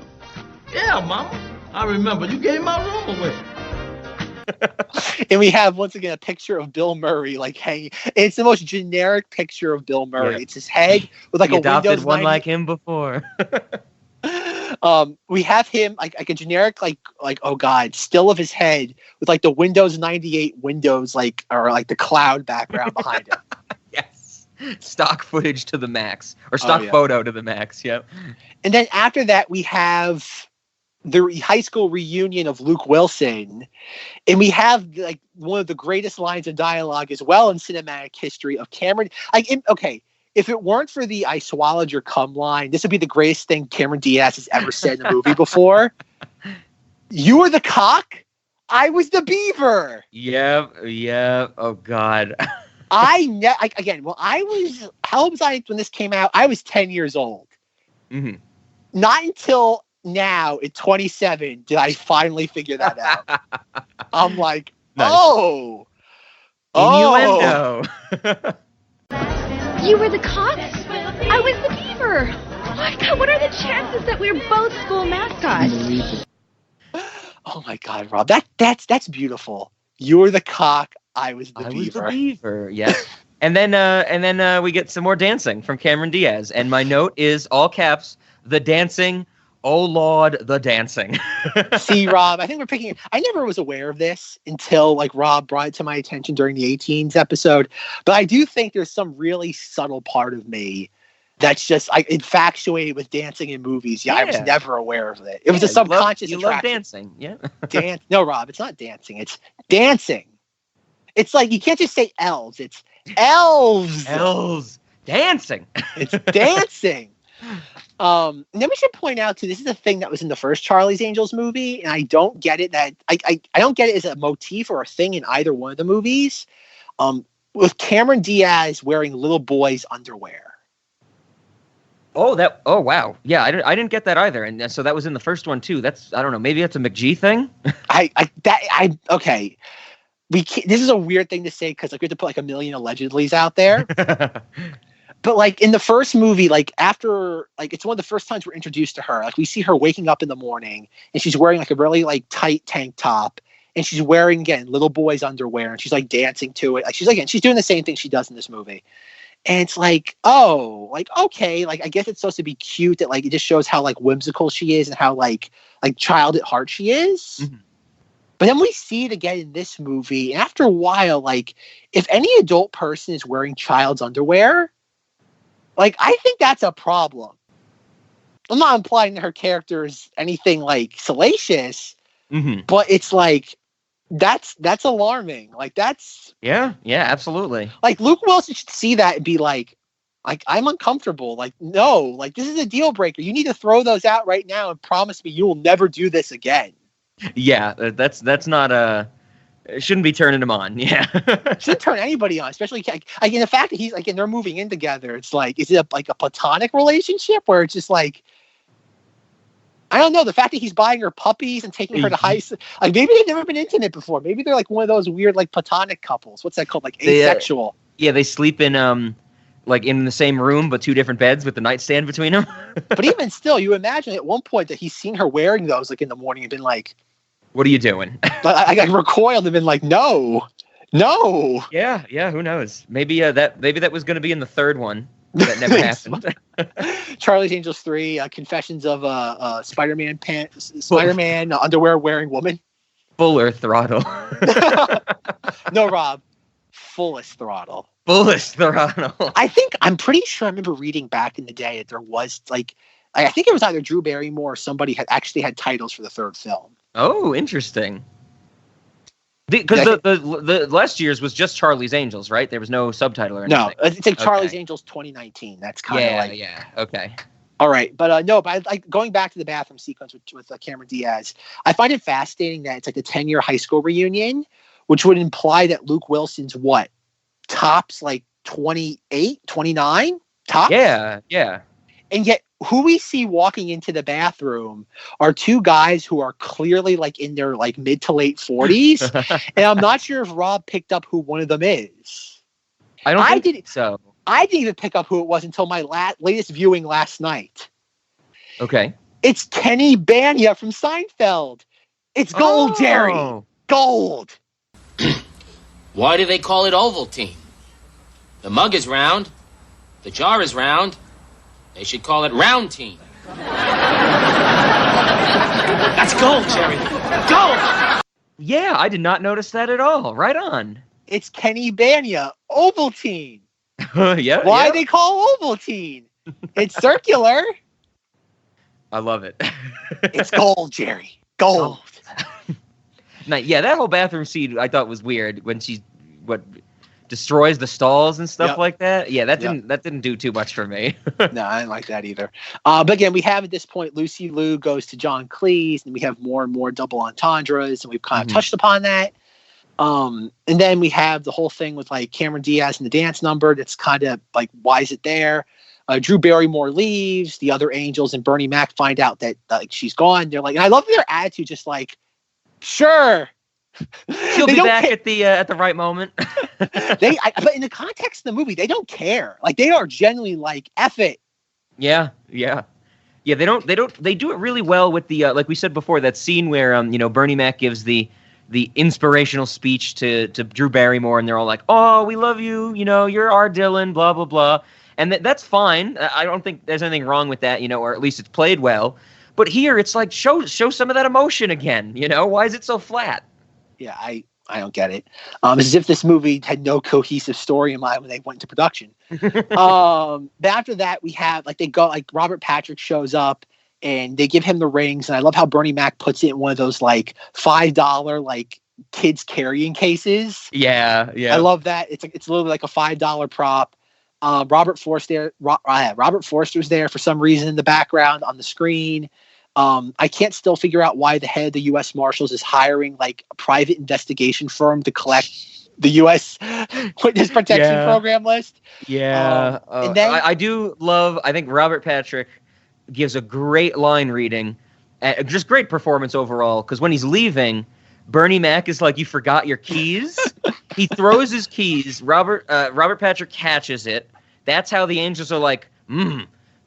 Yeah, Mama. I remember. You gave my room away. And we have, once again, a picture of Bill Murray, like hanging. It's the most generic picture of Bill Murray. Yeah. It's his head with like he a adopted Windows one 90. like him before. We have him like a generic like oh god, still of his head with like the Windows 98 windows or the cloud background behind him. Yes. Stock footage to the max, or stock photo to the max. Yep. And then after that, we have the high school reunion of Luke Wilson, and we have like one of the greatest lines of dialogue as well in cinematic history of Cameron. If it weren't for the "I swallowed your cum" line, this would be the greatest thing Cameron Diaz has ever said in a movie before. You were the cock, I was the beaver. Yeah. Oh God. How old was I when this came out? I was 10 years old. Mm-hmm. Not until now, at 27, did I finally figure that out. I'm like, nice. Innuendo. You were the cock? I was the beaver. Oh my God, what are the chances that we're both school mascots? Oh my God, Rob, that's beautiful. You were the cock, I was the beaver. Yeah. And then we get some more dancing from Cameron Diaz. And my note is all caps, the dancing. Oh Lord, the dancing. See, Rob, I think we're picking. I never was aware of this until Rob brought it to my attention during the 18s episode. But I do think there's some really subtle part of me that's just infatuated with dancing in movies. Yeah, I was never aware of it. It was a subconscious attraction. You love dancing, yeah. No, Rob, it's not dancing. It's dancing. It's like you can't just say elves. It's elves. Elves dancing. It's dancing. And then we should point out too, this is a thing that was in the first Charlie's Angels movie, and I don't get it that I don't get it as a motif or a thing in either one of the movies. With Cameron Diaz wearing little boys' underwear. Oh wow. Yeah, I didn't get that either. And so that was in the first one too. I don't know, maybe that's a McGee thing? Okay. This is a weird thing to say because we have to put a million allegedlys out there. But in the first movie, after it's one of the first times we're introduced to her. We see her waking up in the morning and she's wearing a really tight tank top, and she's wearing again little boys' underwear, and she's dancing to it. She's doing the same thing she does in this movie. And it's okay, I guess it's supposed to be cute that it just shows how whimsical she is and how child at heart she is. Mm-hmm. But then we see it again in this movie, and after a while, if any adult person is wearing child's underwear, I think that's a problem. I'm not implying that her character is anything salacious, but it's that's alarming. That's yeah, absolutely. Luke Wilson should see that and be I'm uncomfortable. No, this is a deal breaker. You need to throw those out right now and promise me you will never do this again. Yeah, that's not it shouldn't be turning him on. Yeah. Shouldn't turn anybody on, especially again the fact that he's like, and they're moving in together. It's like, is it like a platonic relationship where it's just like, I don't know. The fact that he's buying her puppies and taking her to high school, like maybe they've never been intimate before. Maybe they're like one of those weird like platonic couples. What's that called? Like asexual. They sleep in like in the same room but two different beds with the nightstand between them. But even still, you imagine at one point that he's seen her wearing those like in the morning and been like, "What are you doing?" I recoiled and been like, "No." Yeah. Who knows? Maybe that was going to be in the third one. That never happened. Charlie's Angels 3, Confessions of Spider-Man underwear wearing woman. Fuller Throttle. No, Rob. Fullest Throttle. Fullest Throttle. I'm pretty sure I remember reading back in the day that there was like, I think it was either Drew Barrymore or somebody had actually had titles for the third film. Oh, interesting. Because the last year's was just Charlie's Angels, right? There was no subtitle or anything. No, it's like Charlie's Angels 2019. That's kind of like... Yeah, okay. All right, but no, but I, like going back to the bathroom sequence with Cameron Diaz, I find it fascinating that it's like the 10-year high school reunion, which would imply that Luke Wilson's what? Tops like 28, 29? Tops? Yeah. And yet who we see walking into the bathroom are two guys who are clearly like in their like mid to late 40s. And I'm not sure if Rob picked up who one of them is. I didn't so. I didn't even pick up who it was until my latest viewing last night. Okay. It's Kenny Bania from Seinfeld. It's Gold, Jerry. Gold. Why do they call it Ovaltine? The mug is round. The jar is round. They should call it Roundtine. That's gold, Jerry. Gold! Yeah, I did not notice that at all. Right on. It's Kenny Bania. Ovaltine. Yeah. Why they call Ovaltine? It's circular. I love it. It's gold, Jerry. Gold. Now, yeah, that whole bathroom scene I thought was weird when she destroys the stalls and stuff like that. Yeah, that didn't do too much for me. No, I didn't like that either. But again, we have at this point Lucy Liu goes to John Cleese, and we have more and more double entendres, and we've kind of touched upon that. And then we have the whole thing with like Cameron Diaz and the dance number. That's kind of like, why is it there? Drew Barrymore leaves. The other Angels and Bernie Mac find out that like she's gone. They're like, and I love their attitude, just like, sure. She'll be back at the right moment. But in the context of the movie, they don't care. Like they are genuinely like, F it. Yeah. They do it really well with the like we said before, that scene where Bernie Mac gives the inspirational speech to Drew Barrymore, and they're all like, "Oh, we love you. You're our Dylan." Blah blah blah, and that's fine. I don't think there's anything wrong with that. Or at least it's played well. But here, it's like show some of that emotion again. Why is it so flat? Yeah, I don't get it. As if this movie had no cohesive story in mind when they went into production. But after that, we have Robert Patrick shows up and they give him the rings. And I love how Bernie Mac puts it in one of those like $5 like kids carrying cases. Yeah. I love that. It's literally like a $5 prop. Robert Forster's there for some reason in the background on the screen. I can't still figure out why the head of the U.S. Marshals is hiring like a private investigation firm to collect the U.S. Witness Protection Program list. Yeah. And then I do love, I think Robert Patrick gives a great line reading, just great performance overall, because when he's leaving, Bernie Mac is like, "You forgot your keys." He throws his keys. Robert Patrick catches it. That's how the Angels are like,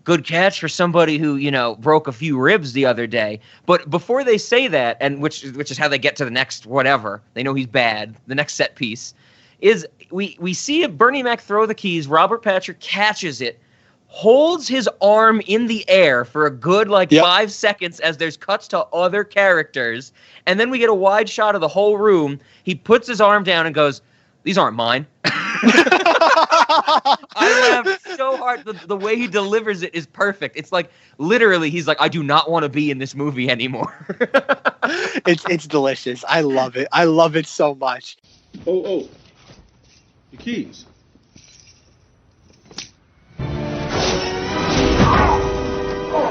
good catch for somebody who, broke a few ribs the other day. But before they say that, and which is how they get to the next whatever, they know he's bad, the next set piece, is we see Bernie Mac throw the keys, Robert Patrick catches it, holds his arm in the air for a good 5 seconds as there's cuts to other characters, and then we get a wide shot of the whole room. He puts his arm down and goes, "These aren't mine." I laughed so hard. The way he delivers it is perfect. It's like literally he's like, "I do not want to be in this movie anymore." It's delicious. I love it. I love it so much. Oh, the keys.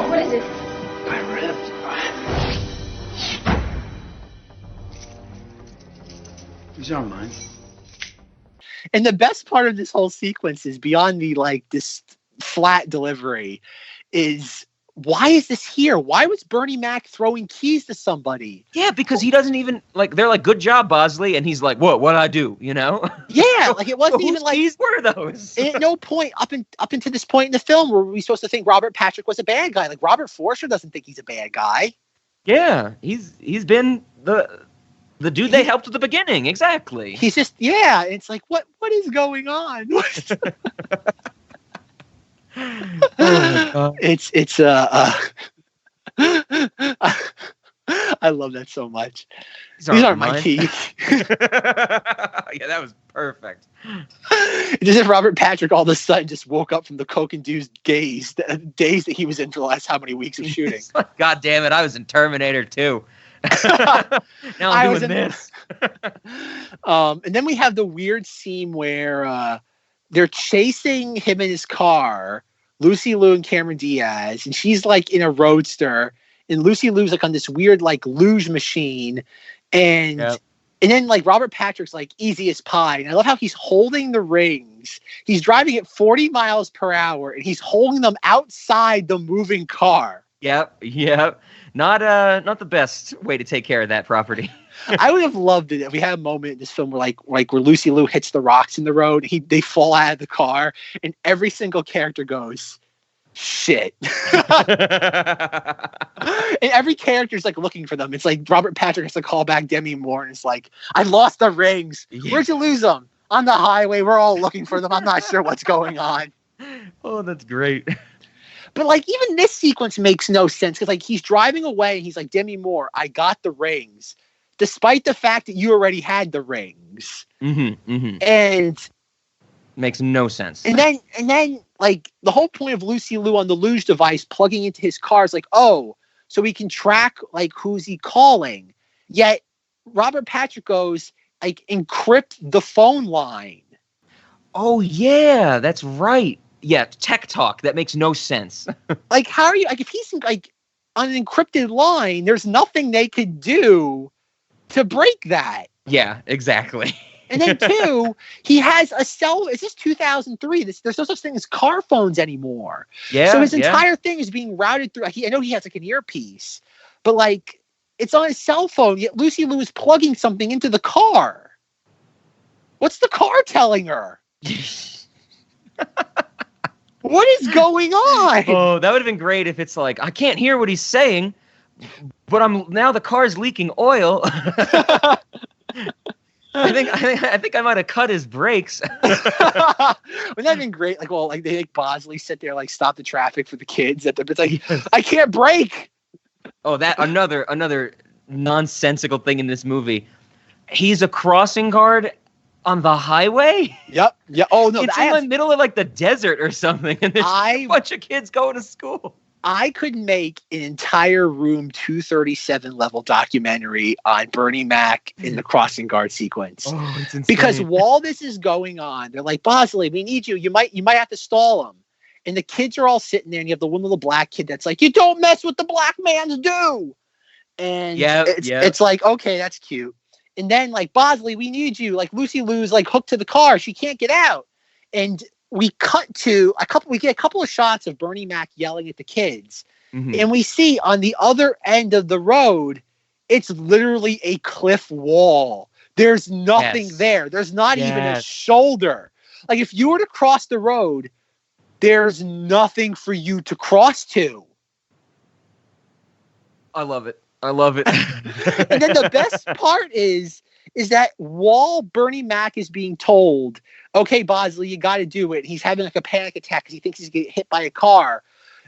What is it? My rift. These aren't mine. And the best part of this whole sequence is beyond the like this flat delivery is why is this here? Why was Bernie Mac throwing keys to somebody? Yeah, because he doesn't even like. They're like, "Good job, Bosley," and he's like, "What'd I do?" You know? Yeah, like it wasn't even like keys were those. At no point up into this point in the film were we supposed to think Robert Patrick was a bad guy. Like Robert Forster doesn't think he's a bad guy. Yeah, he's been the dude they helped at the beginning. Exactly. He's just it's like what is going on? It's I love that so much. These aren't my keys. Yeah, that was perfect. It's as if Robert Patrick all of a sudden just woke up from the coke-induced days that he was in for the last how many weeks of shooting. God damn it, I was in Terminator 2. Now I'm doing this. And then we have the weird scene where they're chasing him in his car, Lucy Liu and Cameron Diaz, and she's like in a roadster, and Lucy Liu's like on this weird like luge machine, and then like Robert Patrick's like easy as pie, and I love how he's holding the rings. He's driving at 40 miles per hour, and he's holding them outside the moving car. Yep. Not the best way to take care of that property. I would have loved it if we had a moment in this film where where Lucy Liu hits the rocks in the road, they fall out of the car, and every single character goes, shit. And every character's like looking for them. It's like Robert Patrick has to call back Demi Moore, and it's like, I lost the rings. Yeah. Where'd you lose them? On the highway. We're all looking for them. I'm not sure what's going on. Oh, that's great. But like even this sequence makes no sense because like he's driving away and he's like, Demi Moore, I got the rings, despite the fact that you already had the rings. And makes no sense. And then like the whole point of Lucy Liu on the luge device plugging into his car is like, oh, so we can track like who's he calling. Yet Robert Patrick goes like encrypt the phone line. Oh yeah, that's right. Yeah, tech talk. That makes no sense. Like, how are you? Like, if he's like on an encrypted line, there's nothing they could do to break that. Yeah, exactly. And then two, he has a cell. Is this 2003? There's no such thing as car phones anymore. Yeah. So his entire thing is being routed through. I know he has like an earpiece, but like it's on his cell phone. Yet Lucy Liu is plugging something into the car. What's the car telling her? What is going on? Oh, that would have been great if it's like, I can't hear what he's saying, but now the car's leaking oil. I think I might have cut his brakes. Wouldn't that have been great? Like, well, like they make Bosley sit there, like stop the traffic for the kids. It's like, I can't brake. Oh, that another nonsensical thing in this movie. He's a crossing guard on the highway? Yep. Yeah. Oh no, it's in the middle of like the desert or something, and there's a bunch of kids going to school. I could make an entire Room 237 level documentary on Bernie Mac in the crossing guard sequence. Oh, it's insane. Because while this is going on, they're like, Bosley, we need you. You might have to stall him. And the kids are all sitting there, and you have the one little black kid that's like, you don't mess with the black man's do. And it's like, okay, that's cute. And then like, Bosley, we need you. Like Lucy Liu's like hooked to the car. She can't get out. And we cut to we get a couple of shots of Bernie Mac yelling at the kids. Mm-hmm. And we see on the other end of the road, it's literally a cliff wall. There's nothing there. There's not even a shoulder. Like if you were to cross the road, there's nothing for you to cross to. I love it. And then the best part is that while Bernie Mac is being told, okay, Bosley, you got to do it. He's having like a panic attack because he thinks he's going to get hit by a car.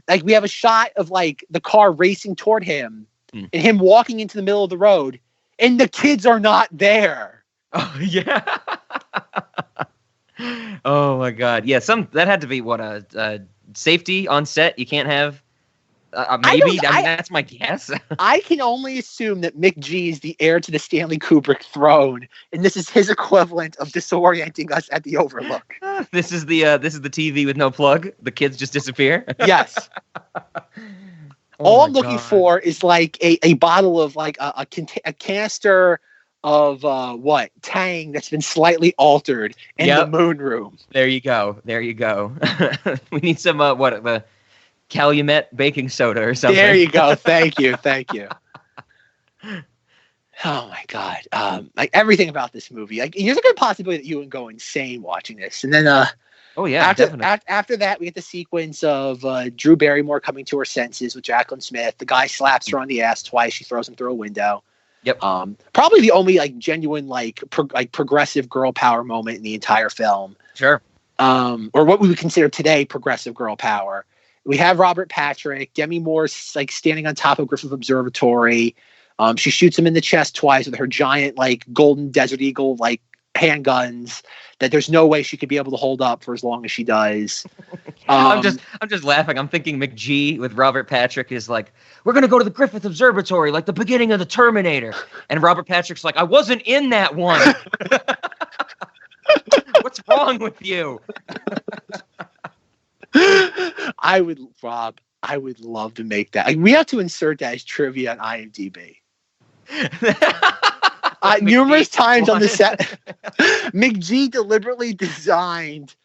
Like we have a shot of like the car racing toward him and him walking into the middle of the road and the kids are not there. Oh yeah. Oh my God. Yeah. That had to be what a safety on set. You can't have maybe. I mean, that's my guess. I can only assume that Mick G is the heir to the Stanley Kubrick throne, and this is his equivalent of disorienting us at the Overlook. This is the TV with no plug. The kids just disappear. Yes. All I'm looking for is like a bottle of like a canister of Tang that's been slightly altered in the moon room. There you go. We need some the Calumet baking soda or something. There you go. Thank you. Oh my God. Like everything about this movie. Like there's a good possibility that you would go insane watching this. And then after that we get the sequence of Drew Barrymore coming to her senses with Jacqueline Smith. The guy slaps her on the ass twice. She throws him through a window. Yep. Probably the only like genuine progressive girl power moment in the entire film. Sure. Or what we would consider today progressive girl power. We have Robert Patrick. Demi Moore's like standing on top of Griffith Observatory. She shoots him in the chest twice with her giant like golden Desert Eagle like handguns that there's no way she could be able to hold up for as long as she does. I'm just laughing. I'm thinking McG with Robert Patrick is like, we're gonna go to the Griffith Observatory, like the beginning of the Terminator. And Robert Patrick's like, I wasn't in that one. What's wrong with you? I would love to make that. Like, we have to insert that as trivia on IMDb. Numerous times on the set, McG deliberately designed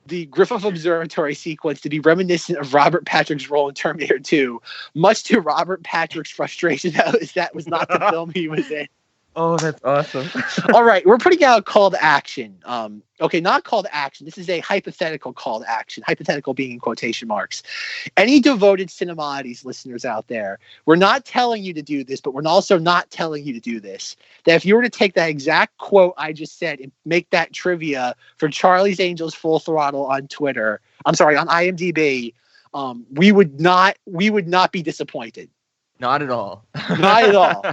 the Griffith Observatory sequence to be reminiscent of Robert Patrick's role in Terminator 2, much to Robert Patrick's frustration that was not the film he was in. Oh, that's awesome. All right, we're putting out a call to action. Okay, not call to action. This is a hypothetical call to action. Hypothetical being in quotation marks. Any devoted Cinemoddities listeners out there, we're not telling you to do this, but we're also not telling you to do this. That if you were to take that exact quote I just said and make that trivia for Charlie's Angels Full Throttle on Twitter, on IMDb, we would not be disappointed. Not at all. Not at all.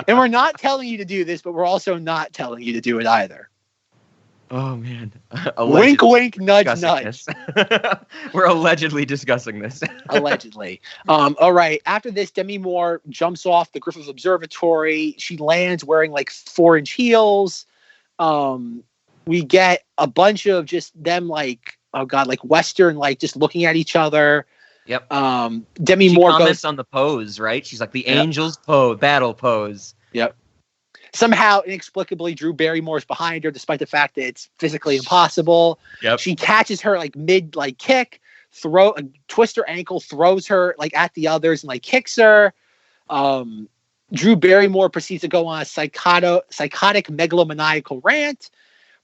And we're not telling you to do this, but we're also not telling you to do it either. Oh, man. Wink, wink, nudge, nudge. We're allegedly discussing this. Allegedly. All right. After this, Demi Moore jumps off the Griffith Observatory. She lands wearing like 4-inch heels. We get a bunch of just them like, oh God, like Western, like just looking at each other. Yep. Demi she Moore comments on the pose, right? She's like the Angels pose, battle pose. Yep. Somehow, inexplicably, Drew Barrymore's behind her, despite the fact that it's physically impossible. Yep. She catches her like mid like kick, twist her ankle, throws her like at the others and like kicks her. Drew Barrymore proceeds to go on a psychotic megalomaniacal rant,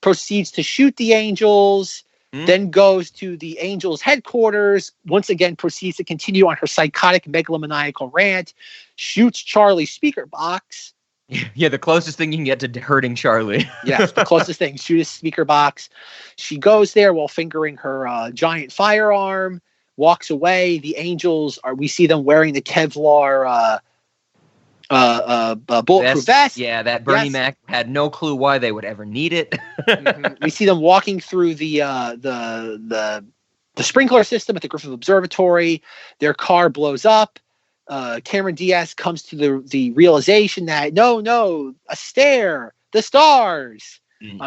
proceeds to shoot the Angels. Then goes to the Angels headquarters, once again proceeds to continue on her psychotic megalomaniacal rant, shoots Charlie's speaker box. Yeah, the closest thing you can get to hurting Charlie. Yes, the closest thing, shoot his speaker box. She goes there while fingering her giant firearm, walks away. The Angels, we see them wearing the Kevlar bulletproof vest. Yeah, that Bernie Mac had no clue why they would ever need it. We see them walking through the sprinkler system at the Griffith Observatory. Their car blows up. Cameron Diaz comes to the realization that no, a stare, the stars.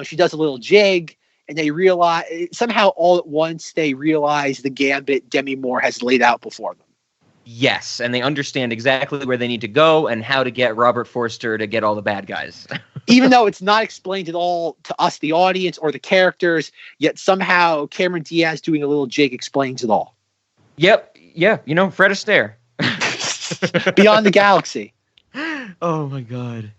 She does a little jig, and they realize somehow all at once they realize the gambit Demi Moore has laid out before them. Yes, and they understand exactly where they need to go and how to get Robert Forster to get all the bad guys. Even though it's not explained at all to us, the audience, or the characters, yet somehow Cameron Diaz doing a little jig explains it all. Yep, yeah, Fred Astaire. Beyond the galaxy. Oh my God.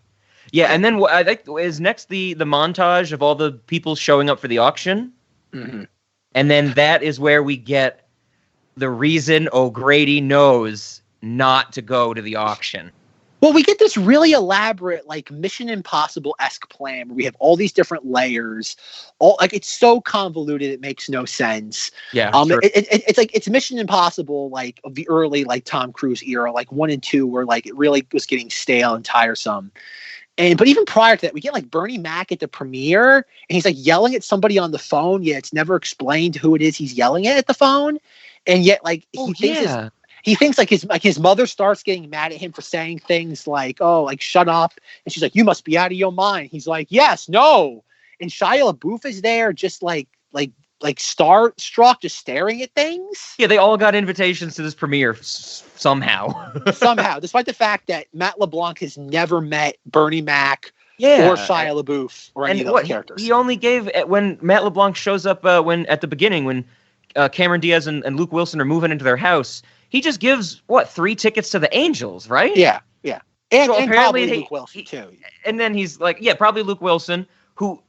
Yeah, and then I think is next the montage of all the people showing up for the auction. Mm-hmm. And then that is where we get the reason O'Grady knows not to go to the auction. Well, we get this really elaborate, like Mission Impossible-esque plan where we have all these different layers. It's so convoluted it makes no sense. Yeah, sure. It's like it's Mission Impossible, like of the early like Tom Cruise era, like 1 and 2, where like it really was getting stale and tiresome. But even prior to that, we get like Bernie Mac at the premiere, and he's like yelling at somebody on the phone. Yeah, it's never explained who it is he's yelling at the phone. And yet, like he thinks his mother starts getting mad at him for saying things like, "Oh, like shut up," and she's like, "You must be out of your mind." He's like, "Yes, no," and Shia LaBeouf is there, just like starstruck, just staring at things. Yeah, they all got invitations to this premiere somehow. Somehow, despite the fact that Matt LeBlanc has never met Bernie Mac Yeah. Or Shia LaBeouf or any of those characters. He only gave when Matt LeBlanc shows up when at the beginning when Cameron Diaz and Luke Wilson are moving into their house. He just gives 3 tickets to the Angels, right? Yeah. And, so and probably Luke Wilson too. And then he's like, probably Luke Wilson, who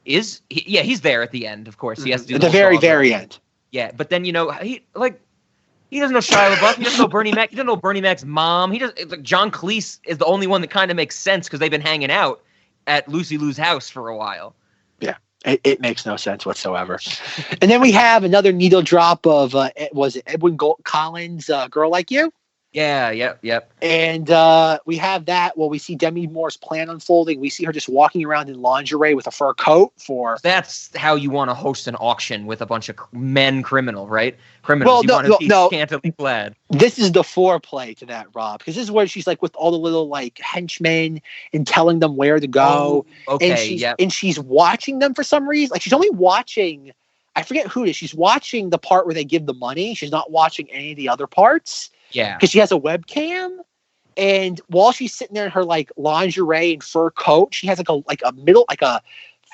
is he's there at the end, of course. He has to do at the very end. Yeah, but then he doesn't know Shia LaBeouf. He doesn't know Bernie Mac. He doesn't know Bernie Mac's mom. John Cleese is the only one that kind of makes sense because they've been hanging out at Lucy Liu's house for a while. Yeah, it makes no sense whatsoever. And then we have another needle drop of was it Edwin Collins' "Girl Like You"? Yeah, yep. And we have that. Well, we see Demi Moore's plan unfolding. We see her just walking around in lingerie with a fur coat That's how you want to host an auction with a bunch of men criminals. You want to be scantily clad. This is the foreplay to that, Rob, because this is where she's like with all the little like henchmen and telling them where to go. Oh, okay, and she's watching them for some reason. Like she's only watching, I forget who it is. She's watching the part where they give the money. She's not watching any of the other parts. Yeah. Because she has a webcam. And while she's sitting there in her like lingerie and fur coat, she has a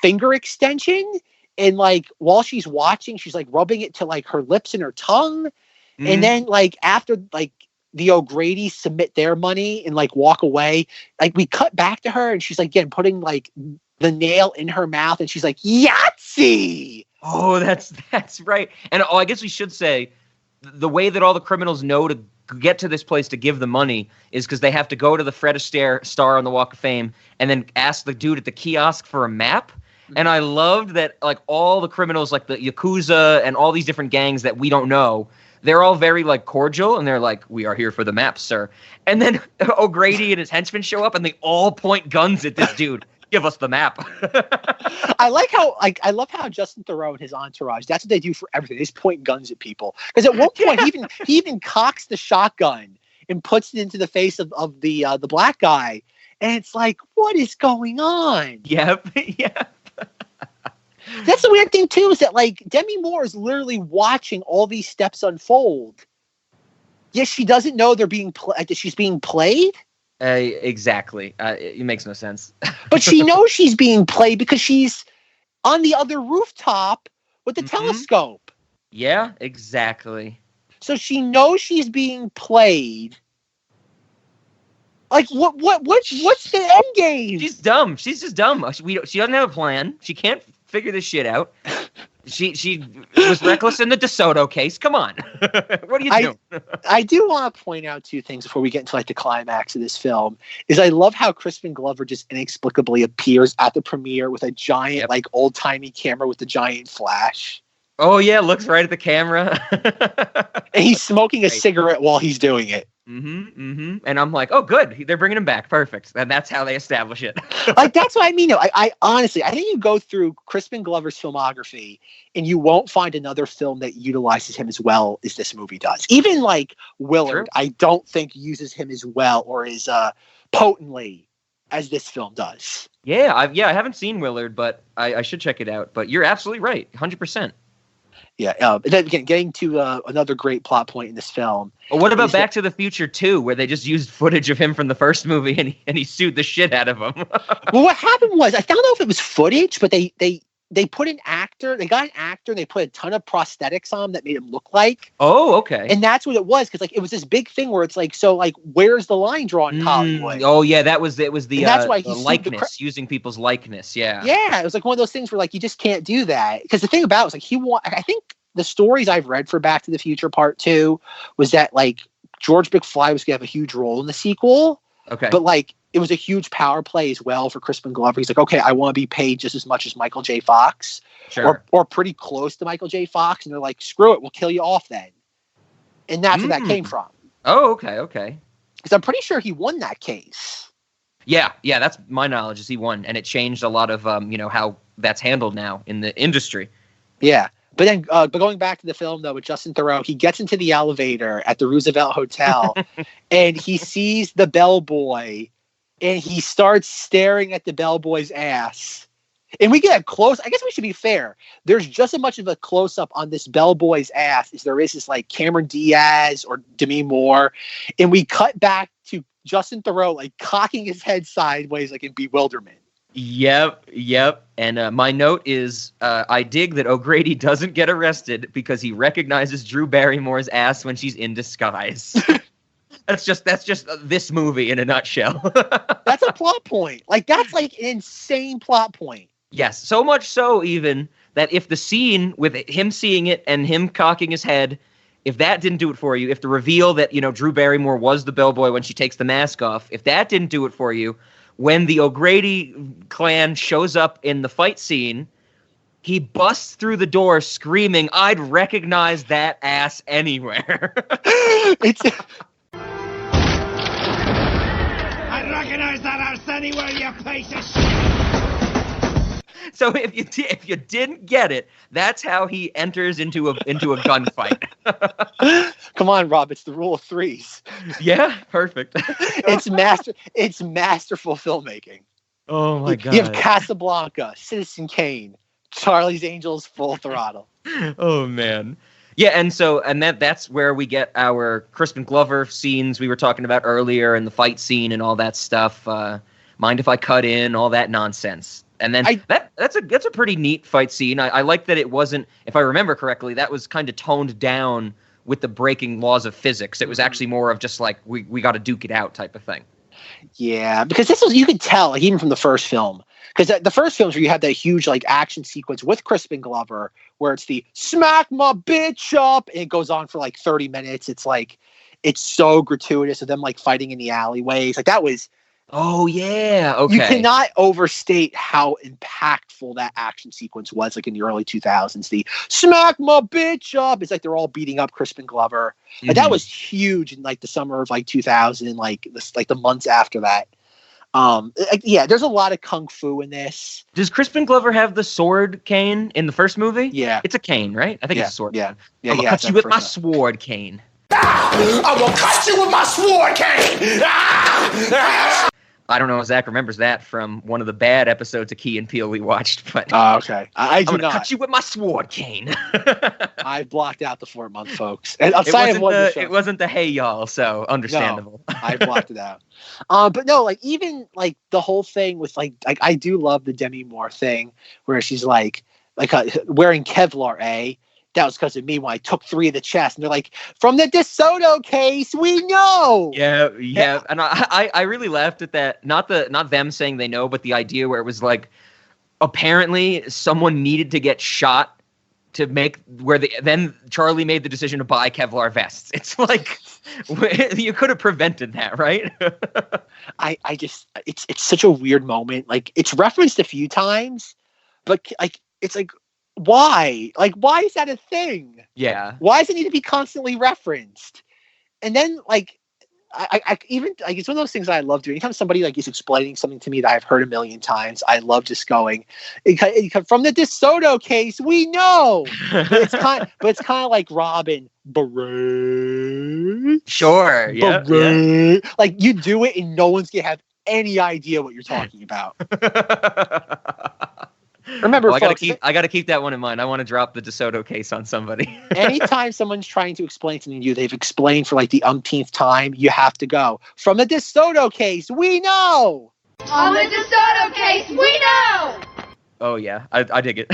finger extension. And like while she's watching, she's like rubbing it to like her lips and her tongue. Mm-hmm. And then like after like the O'Grady's submit their money and like walk away, like we cut back to her and she's like again putting like the nail in her mouth and she's like, Yahtzee! Oh, that's right. And I guess we should say the way that all the criminals know to get to this place to give the money is because they have to go to the Fred Astaire star on the Walk of Fame and then ask the dude at the kiosk for a map. And I loved that like all the criminals like the Yakuza and all these different gangs that we don't know, they're all very like cordial and they're like, we are here for the map, sir. And then O'Grady and his henchmen show up and they all point guns at this dude. Give us the map. I love how Justin Theroux and his entourage, that's what they do for everything. They just point guns at people. Because at one point he even cocks the shotgun and puts it into the face of the black guy. And it's like, what is going on? Yep. That's the weird thing too, is that like Demi Moore is literally watching all these steps unfold. Yet she doesn't know that she's being played. Exactly. It makes no sense. But she knows she's being played because she's on the other rooftop with the telescope. Yeah, exactly. So she knows she's being played. Like what's the end game? She's dumb. She's just dumb. She doesn't have a plan. She can't figure this shit out. She was reckless in the DeSoto case. Come on. What are you doing? I do want to point out 2 things before we get into like the climax of this film. Is I love how Crispin Glover just inexplicably appears at the premiere with a giant like old-timey camera with the giant flash. Oh yeah, looks right at the camera. And he's smoking a cigarette while he's doing it. And I'm like, oh good, they're bringing him back. Perfect. And that's how they establish it. Like that's what I mean. I honestly, I think you go through Crispin Glover's filmography and you won't find another film that utilizes him as well as this movie does. Even like Willard, I don't think uses him as well or as potently as this film does. Yeah, I haven't seen Willard, but I should check it out. But you're absolutely right, 100%. Yeah. And then again, getting to another great plot point in this film. Well, what about Back to the Future 2, where they just used footage of him from the first movie and he sued the shit out of him? Well, what happened was, I don't know if it was footage, but they put an actor, they got an actor, and they put a ton of prosthetics on that made him look like. Oh, okay. And that's what it was, because like it was this big thing where it's like, so like, where's the line drawn in Hollywood? Oh yeah, it was the that's why the likeness, using people's likeness. Yeah. Yeah, it was like one of those things where like you just can't do that, because the thing about it was like I think the stories I've read for Back to the Future Part 2 was that like George McFly was gonna have a huge role in the sequel. Okay. But like it was a huge power play as well for Crispin Glover. He's like, okay, I want to be paid just as much as Michael J. Fox, or pretty close to Michael J. Fox, and they're like, screw it, we'll kill you off then. And that's where that came from. Oh, okay. Because I'm pretty sure he won that case. Yeah, that's my knowledge is he won, and it changed a lot of how that's handled now in the industry. Yeah. But then, but going back to the film, though, with Justin Theroux, he gets into the elevator at the Roosevelt Hotel, and he sees the bellboy, and he starts staring at the bellboy's ass. And we get a close. I guess we should be fair. There's just as much of a close-up on this bellboy's ass as there is this, like, Cameron Diaz or Demi Moore. And we cut back to Justin Theroux, like, cocking his head sideways, like, in bewilderment. Yep. And my note is, I dig that O'Grady doesn't get arrested because he recognizes Drew Barrymore's ass when she's in disguise. That's just this movie in a nutshell. That's a plot point. Like, that's like an insane plot point. Yes, so much so even that if the scene with him seeing it and him cocking his head, if that didn't do it for you, if the reveal that, Drew Barrymore was the bellboy when she takes the mask off, if that didn't do it for you, when the O'Grady clan shows up in the fight scene, he busts through the door screaming, "I'd recognize that ass anywhere." I'd recognize that ass anywhere, you piece of shit! So if you didn't get it, that's how he enters into a gunfight. Come on, Rob, it's the rule of threes. Yeah, perfect. It's masterful filmmaking. Oh my God. You have Casablanca, Citizen Kane, Charlie's Angels, Full Throttle. Oh man. Yeah, and that's where we get our Crispin Glover scenes we were talking about earlier, and the fight scene and all that stuff. Mind if I cut in, all that nonsense. And then that's a pretty neat fight scene. I like that it wasn't, if I remember correctly, that was kind of toned down with the breaking laws of physics. It was actually more of just like we got to duke it out type of thing. Yeah, because you could tell, like, even from the first film, because the first films where you have that huge like action sequence with Crispin Glover, where it's the smack my bitch up, and it goes on for like 30 minutes. It's like, it's so gratuitous of them like fighting in the alleyways. Like, that was. Oh yeah, okay. You cannot overstate how impactful that action sequence was, like in the early 2000s. The smack my bitch up. It's like they're all beating up Crispin Glover. Mm-hmm. Like, that was huge in like the summer of like 2000, like the months after that. Yeah, there's a lot of kung fu in this. Does Crispin Glover have the sword cane in the first movie? Yeah, it's a cane, right? I think it's a sword. Yeah. I'm gonna cut you with my sword cane. I will cut you with my sword cane. I don't know if Zach remembers that from one of the bad episodes of Key and Peele we watched, but okay. I do not. Cut you with my sword cane. I blocked out the 4-month folks. And it wasn't the hey y'all, so understandable. No, I blocked it out. But no, like, even like the whole thing with like I do love the Demi Moore thing where she's like wearing Kevlar, that was because of me when I took 3 of the chest. And they're like, from the DeSoto case, we know. Yeah. And I really laughed at that. Not them saying they know, but the idea where it was like, apparently someone needed to get shot to make then Charlie made the decision to buy Kevlar vests. It's like, you could have prevented that, right? I just, it's such a weird moment. Like, it's referenced a few times, but like, it's like, why? Like, why is that a thing? Yeah. Why does it need to be constantly referenced? And then, like, I even, like, it's one of those things that I love doing. Anytime somebody like is explaining something to me that I've heard a million times, I love just going, from the DeSoto case, we know. But it's kind of like Robin. Beret. Sure. Yeah. Like, you do it and no one's gonna have any idea what you're talking about. Remember, well, folks, I gotta keep that one in mind. I want to drop the DeSoto case on somebody. Anytime someone's trying to explain something to you, they've explained for like the umpteenth time, you have to go, from the DeSoto case, we know. On the DeSoto case, we know. Oh yeah, I dig it.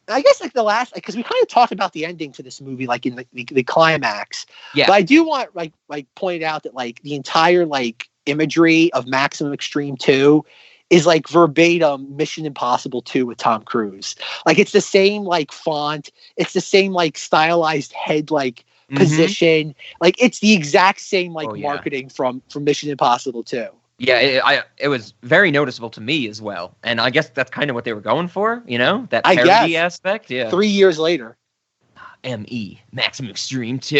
I guess like the last, because we kind of talked about the ending to this movie, like in the climax. Yeah. But I do want like point out that like the entire like imagery of Maximum Extreme 2 is like verbatim Mission Impossible 2 with Tom Cruise. Like, it's the same like font, it's the same like stylized head like position. Like, it's the exact same like marketing from Mission Impossible 2. Yeah, it was very noticeable to me as well. And I guess that's kind of what they were going for, that parody aspect. Yeah. 3 years later. ME, Maximum Extreme 2.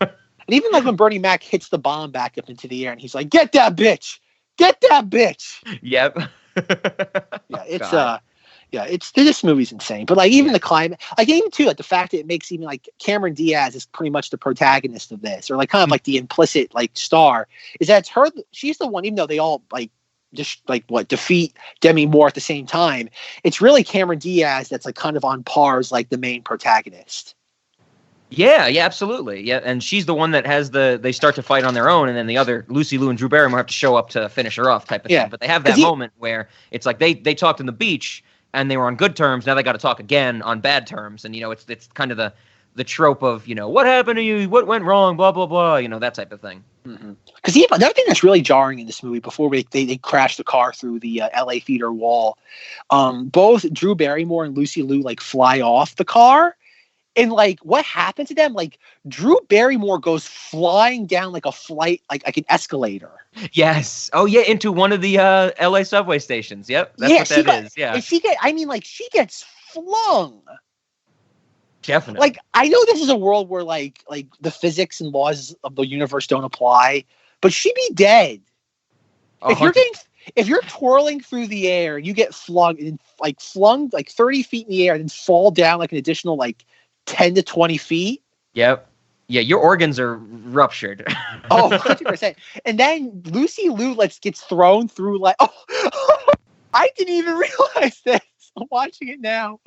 And even like when Bernie Mac hits the bomb back up into the air and he's like, get that bitch! Get that bitch! Yep. This movie's insane. But like, even the climate, like, even too, like the fact that it makes even like Cameron Diaz is pretty much the protagonist of this, or like kind of like the implicit like star, is that it's her. She's the one, even though they all like just like defeat Demi Moore at the same time. It's really Cameron Diaz that's like kind of on par as like the main protagonist. Yeah, absolutely. Yeah, and she's the one that has they start to fight on their own, and then the other, Lucy Liu and Drew Barrymore, have to show up to finish her off type of thing. But they have that moment where it's like they talked on the beach, and they were on good terms. Now they got to talk again on bad terms. And, it's kind of the trope of, what happened to you? What went wrong? Blah, blah, blah. That type of thing. Because another thing that's really jarring in this movie, before they crash the car through the LA theater wall, both Drew Barrymore and Lucy Liu fly off the car. And what happened to them? Drew Barrymore goes flying down a flight, like an escalator. Yes. Oh yeah, into one of the LA subway stations. Yep. That's what that is. Yeah. And she gets flung. Definitely. I know this is a world where the physics and laws of the universe don't apply, but she'd be dead. If you're twirling through the air and you get flung 30 feet in the air and then fall down an additional 10 to 20 feet. Yep. Yeah, your organs are ruptured. 100%. And then Lucy Liu gets thrown through I didn't even realize this. I'm watching it now.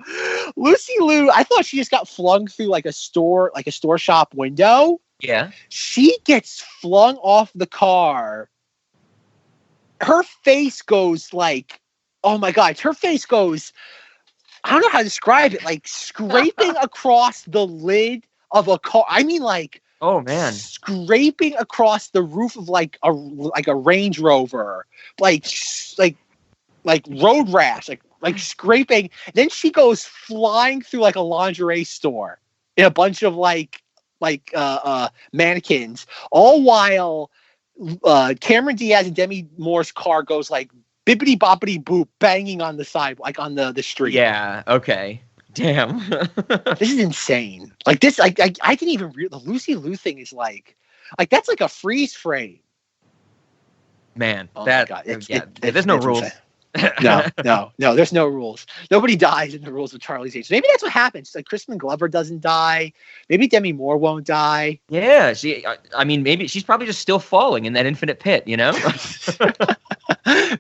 Lucy Liu, I thought she just got flung through a store shop window. Yeah. She gets flung off the car. Her face goes oh my God, her face goes, I don't know how to describe it, scraping across the lid of a car. I mean, oh man, scraping across the roof of a Range Rover, like road rash, scraping. Then she goes flying through a lingerie store in a bunch of mannequins, all while Cameron Diaz and Demi Moore's car goes bippity boppity boop, banging on the side, on the street. Yeah. Okay. Damn. This is insane. This, I didn't even the Lucy Liu thing is that's a freeze frame. Man, oh that my God. There's no rules. No, there's no rules. Nobody dies in the rules of Charlie's Angels. Maybe that's what happens. Crispin Glover doesn't die. Maybe Demi Moore won't die. Yeah, maybe she's probably just still falling in that infinite pit,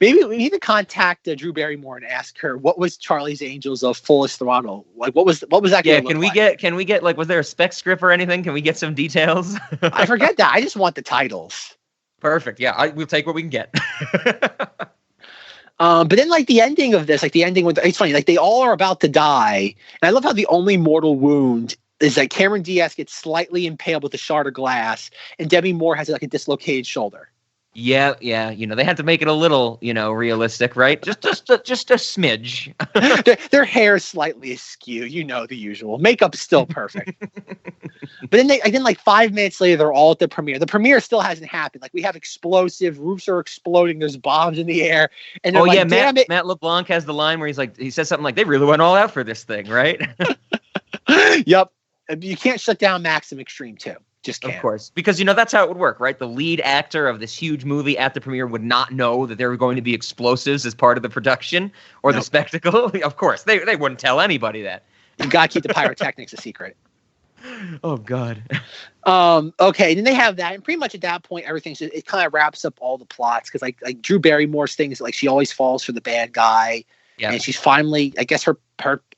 Maybe we need to contact Drew Barrymore and ask her what was Charlie's Angels of Fullest Throttle. What was that? Yeah, can we get was there a spec script or anything? Can we get some details? I forget that. I just want the titles. Perfect. Yeah, we'll take what we can get. But then the ending of this, the ending it's funny, they all are about to die. And I love how the only mortal wound is that Cameron Diaz gets slightly impaled with a shard of glass and Demi Moore has a dislocated shoulder. Yeah. They had to make it a little, realistic, right? Just a smidge. their hair is slightly askew, the usual. Makeup's still perfect. But then 5 minutes later, they're all at the premiere. The premiere still hasn't happened. We have explosive, roofs are exploding, there's bombs in the air. And Matt LeBlanc has the line where he says something they really went all out for this thing, right? Yep. You can't shut down Maxim Extreme 2. Just can't. Of course, because that's how it would work, right? The lead actor of this huge movie at the premiere would not know that there were going to be explosives as part of the production or the spectacle. Of course, they wouldn't tell anybody that. You gotta keep the pyrotechnics a secret. Oh God. Okay, then they have that, and pretty much at that point, it kind of wraps up all the plots because like Drew Barrymore's thing is she always falls for the bad guy. Yeah. And she's finally, I guess her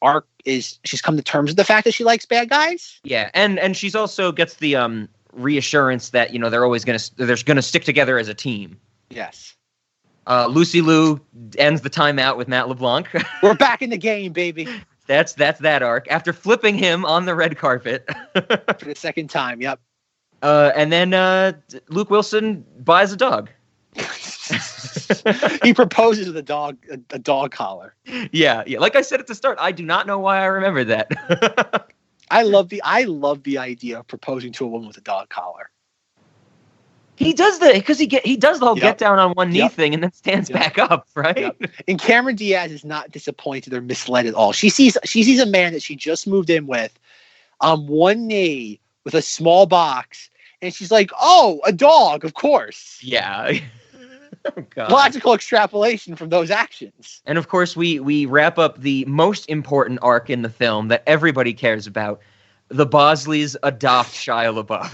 arc is she's come to terms with the fact that she likes bad guys. Yeah, and she's also gets the reassurance that they're always they're gonna stick together as a team. Yes. Lucy Liu ends the timeout with Matt LeBlanc. We're back in the game, baby. That's that arc after flipping him on the red carpet for the second time. Yep. And then Luke Wilson buys a dog. He proposes with a dog collar. Yeah. Like I said at the start, I do not know why I remember that. I love the idea of proposing to a woman with a dog collar. He does that because he does the whole get down on one knee thing and then stands back up, right? Yep. And Cameron Diaz is not disappointed or misled at all. She sees a man that she just moved in with on one knee with a small box, and she's like, "Oh, a dog, of course." Yeah. Oh, God. Logical extrapolation from those actions. And of course, we wrap up the most important arc in the film that everybody cares about: the Bosleys adopt Shia LaBeouf.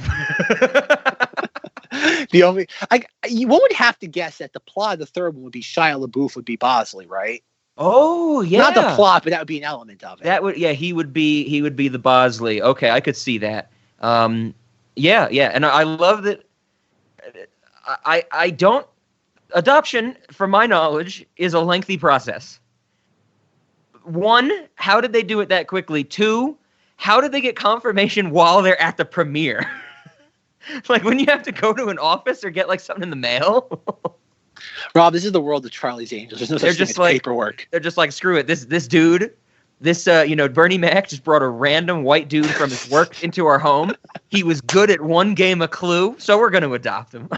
One would have to guess that the plot of the third one would be Shia LaBeouf would be Bosley, right? Oh yeah, not the plot, but that would be an element of it. He would be the Bosley. Okay, I could see that. Yeah, and I love that. I don't. Adoption, from my knowledge, is a lengthy process. 1, how did they do it that quickly? 2, how did they get confirmation while they're at the premiere? Like, when you have to go to an office or get like something in the mail. Rob, this is the world of Charlie's Angels. There's no such thing as paperwork. They're just like, screw it. This dude, Bernie Mac just brought a random white dude from his work into our home. He was good at one game of Clue, so we're going to adopt him.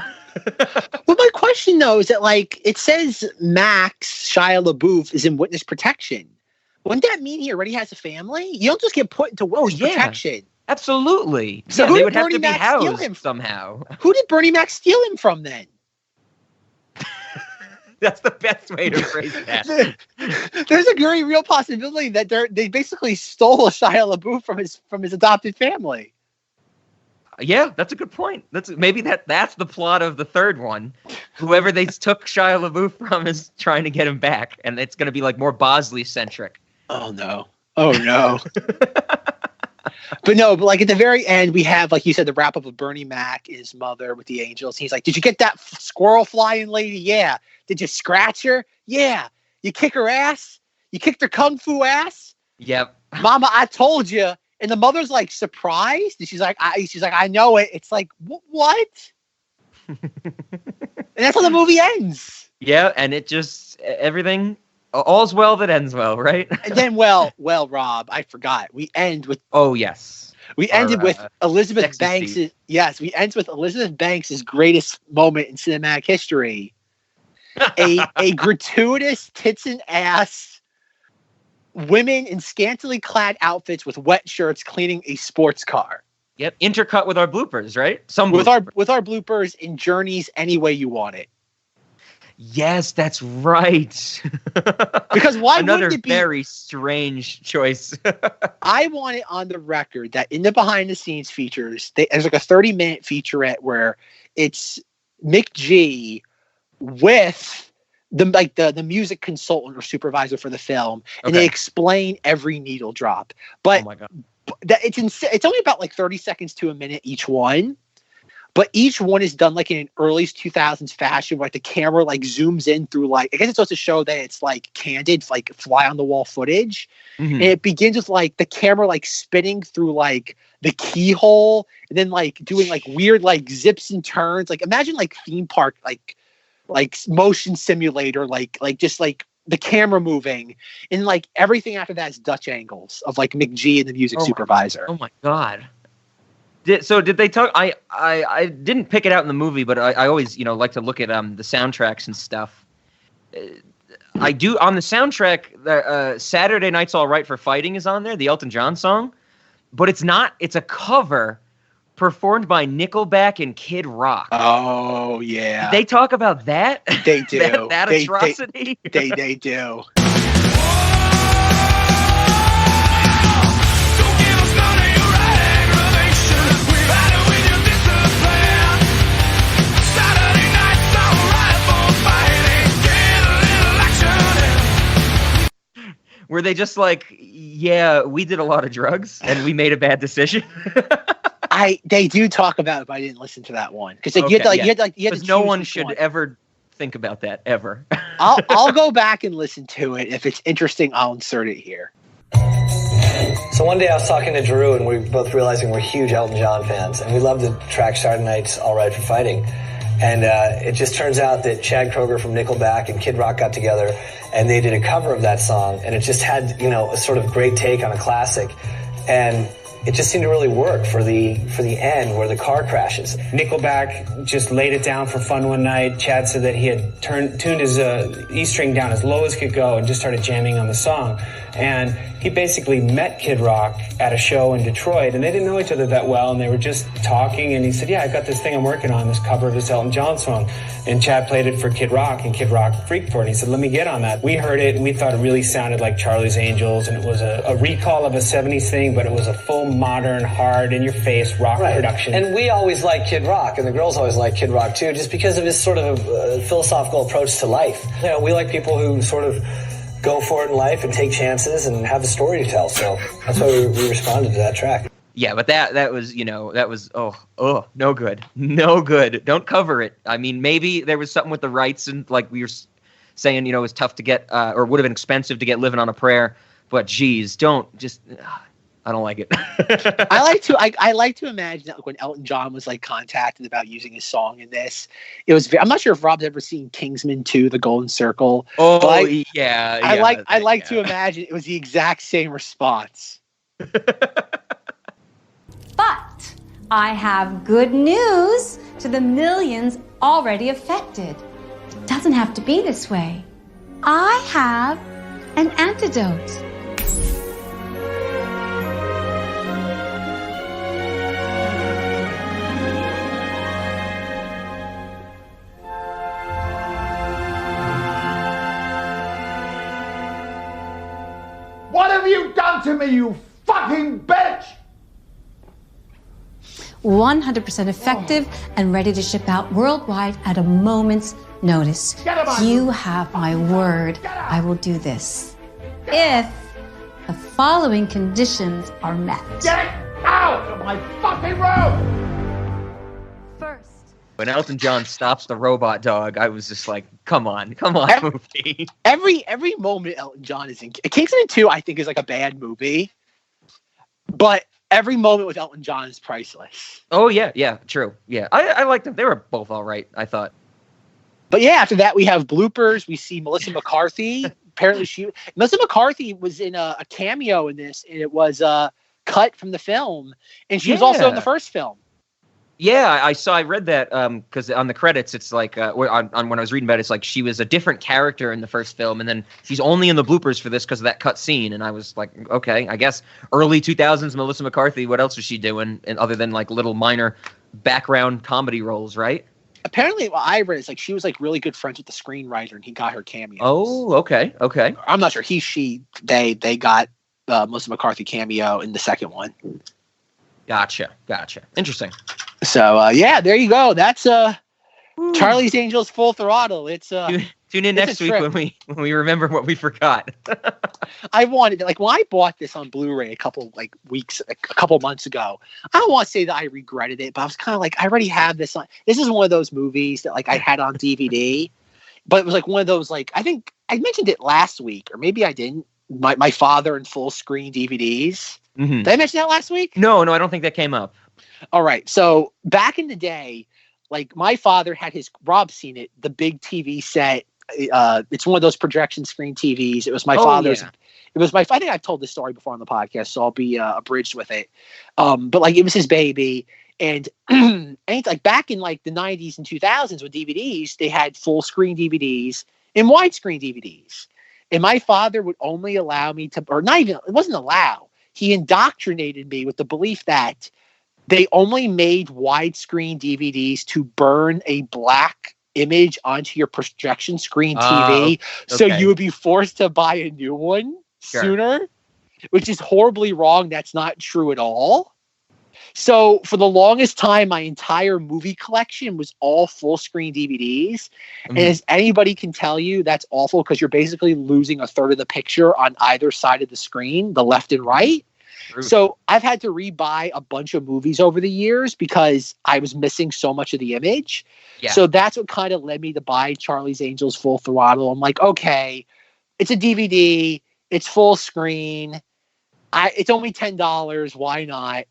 Well, my question though is that, like, it says Max Shia LaBeouf is in witness protection. Wouldn't that mean he already has a family? You don't just get put into witness protection. Absolutely. So they would have to be housed somehow. Who did Bernie Mac steal him from then? That's the best way to phrase that. There's a very real possibility that they basically stole Shia LaBeouf from his adopted family. Yeah, that's a good point. That's the plot of the third one. Whoever they took Shia LaBeouf from is trying to get him back, and it's going to be like more Bosley centric. Oh no! But like at the very end, we have, like you said, the wrap up of Bernie Mac and his mother with the angels. He's like, "Did you get that squirrel flying lady? Yeah. Did you scratch her? Yeah. You kick her ass? You kicked her kung fu ass? Yep. Mama, I told you." And the mother's like surprised. And she's like, I know it. It's like, what? And that's how the movie ends. Yeah, and it just everything, all's well that ends well, right? And then, well, Rob, I forgot. We end with. Oh yes. We ended with Elizabeth Banks. Yes, we end with Elizabeth Banks' greatest moment in cinematic history. A gratuitous tits and ass. Women in scantily clad outfits with wet shirts cleaning a sports car. Yep, intercut with our bloopers, right? With our bloopers in Journey's Any Way You Want It. Yes, that's right. Because why Another wouldn't it be very strange choice. I want it on the record that in the behind the scenes features, there's like a 30-minute featurette where it's Mick G with the music consultant or supervisor for the film, and they explain every needle drop. But oh my God. It's only about like 30 seconds to a minute each one, but each one is done like in an early 2000s fashion, where like the camera like zooms in through, like, I guess it's supposed to show that it's like candid, like fly on the wall footage. Mm-hmm. And it begins with like the camera like spinning through like the keyhole, and then like doing like weird like zips and turns. Like imagine like theme park like motion simulator, like just like the camera moving, and like everything after that is Dutch angles of like McG and the music supervisor. Oh my God. Did they talk? I didn't pick it out in the movie, but I always, like to look at the soundtracks and stuff. I do on the soundtrack. Saturday Night's All Right for Fighting is on there, the Elton John song, but it's not. It's a cover performed by Nickelback and Kid Rock. Oh yeah, they talk about that. They do that atrocity. They do. Were they just like, yeah, we did a lot of drugs and we made a bad decision? They do talk about it, but I didn't listen to that one because you had to. No one should ever think about that ever. I'll go back and listen to it. If it's interesting, I'll insert it here. So one day I was talking to Drew, and we were both realizing we're huge Elton John fans, and we love the track Saturday Night's All Right for Fighting. And it just turns out that Chad Kroeger from Nickelback and Kid Rock got together, and they did a cover of that song, and it just had, a sort of great take on a classic. And it just seemed to really work for the end where the car crashes. Nickelback just laid it down for fun one night. Chad said that he had tuned his E string down as low as could go and just started jamming on the song. And he basically met Kid Rock at a show in Detroit, and they didn't know each other that well, and they were just talking, and he said, yeah, I've got this thing I'm working on, this cover of this Elton John song. And Chad played it for Kid Rock, and Kid Rock freaked for it. He said, let me get on that. We heard it, and we thought it really sounded like Charlie's Angels, and it was a recall of a 70s thing, but it was a full modern, hard, in-your-face rock production. And we always liked Kid Rock, and the girls always liked Kid Rock, too, just because of his sort of philosophical approach to life. We like people who sort of go for it in life and take chances and have a story to tell. So that's why we responded to that track. Yeah, but that was, no good. No good. Don't cover it. I mean, maybe there was something with the rights, and like we were saying, it was tough to get, or would have been expensive to get Living on a Prayer. But geez, I don't like it. I like to imagine that when Elton John was like contacted about using his song in this, I'm not sure if Rob's ever seen Kingsman 2, The Golden Circle. Oh, yeah. I like to imagine it was the exact same response. But I have good news to the millions already affected. It doesn't have to be this way. I have an antidote. What have you done to me, you fucking bitch? 100% effective and ready to ship out worldwide at a moment's notice. You have my word. I will do this. If the following conditions are met. Get out of my fucking room! When Elton John stops the robot dog, I was just like, come on, movie. Every moment Elton John is in Kingsman 2, I think is like a bad movie, but every moment with Elton John is priceless. Oh yeah, true. Yeah, I liked them. They were both all right, I thought. But yeah, after that we have bloopers. We see Melissa McCarthy. Apparently, Melissa McCarthy was in a cameo in this, and it was cut from the film, and she was also in the first film. Yeah, I read that because on the credits it's like when I was reading about it, it's like she was a different character in the first film, and then she's only in the bloopers for this because of that cut scene. And I was like, okay, I guess early 2000s Melissa McCarthy. What else was she doing, and other than like little minor background comedy roles, right? Apparently, what I read is like she was like really good friends with the screenwriter, and he got her cameos. Oh, okay. I'm not sure they got Melissa McCarthy cameo in the second one. Gotcha. Interesting. So yeah, there you go. That's Charlie's Angels Full Throttle. It's tune in next week when we remember what we forgot. I wanted when I bought this on Blu-ray a couple months ago. I don't want to say that I regretted it, but I was kind of like, I already have this on. This is one of those movies that like I had on DVD, but it was like one of those I think I mentioned it last week, or maybe I didn't. My father and full screen DVDs. Mm-hmm. Did I mention that last week? No, I don't think that came up. All right. So back in the day, like my father had Rob's seen it, the big TV set. It's one of those projection screen TVs. It was my father's. Yeah. It was I think I've told this story before on the podcast, so I'll be abridged with it. But like it was his baby. And like back in like the 90s and 2000s with DVDs, they had full screen DVDs and widescreen DVDs. And my father would only allow me to, or not even, it wasn't allow. He indoctrinated me with the belief that they only made widescreen DVDs to burn a black image onto your projection screen TV. So you would be forced to buy a new one sooner, which is horribly wrong. That's not true at all. So for the longest time, my entire movie collection was all full screen DVDs. Mm-hmm. And as anybody can tell you, that's awful because you're basically losing a third of the picture on either side of the screen, the left and right. True. So I've had to rebuy a bunch of movies over the years because I was missing so much of the image. Yeah. So that's what kind of led me to buy Charlie's Angels Full Throttle. I'm like, okay, it's a DVD. It's full screen. It's only $10. Why not?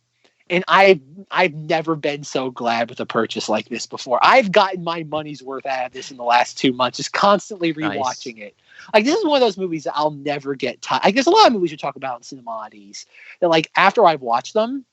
And I've never been so glad with a purchase like this before. I've gotten my money's worth out of this in the last 2 months, just constantly rewatching it. Like, this is one of those movies that I'll never get tired. Like, there's a lot of movies we talk about in Cinemoddities that, like, after I've watched them,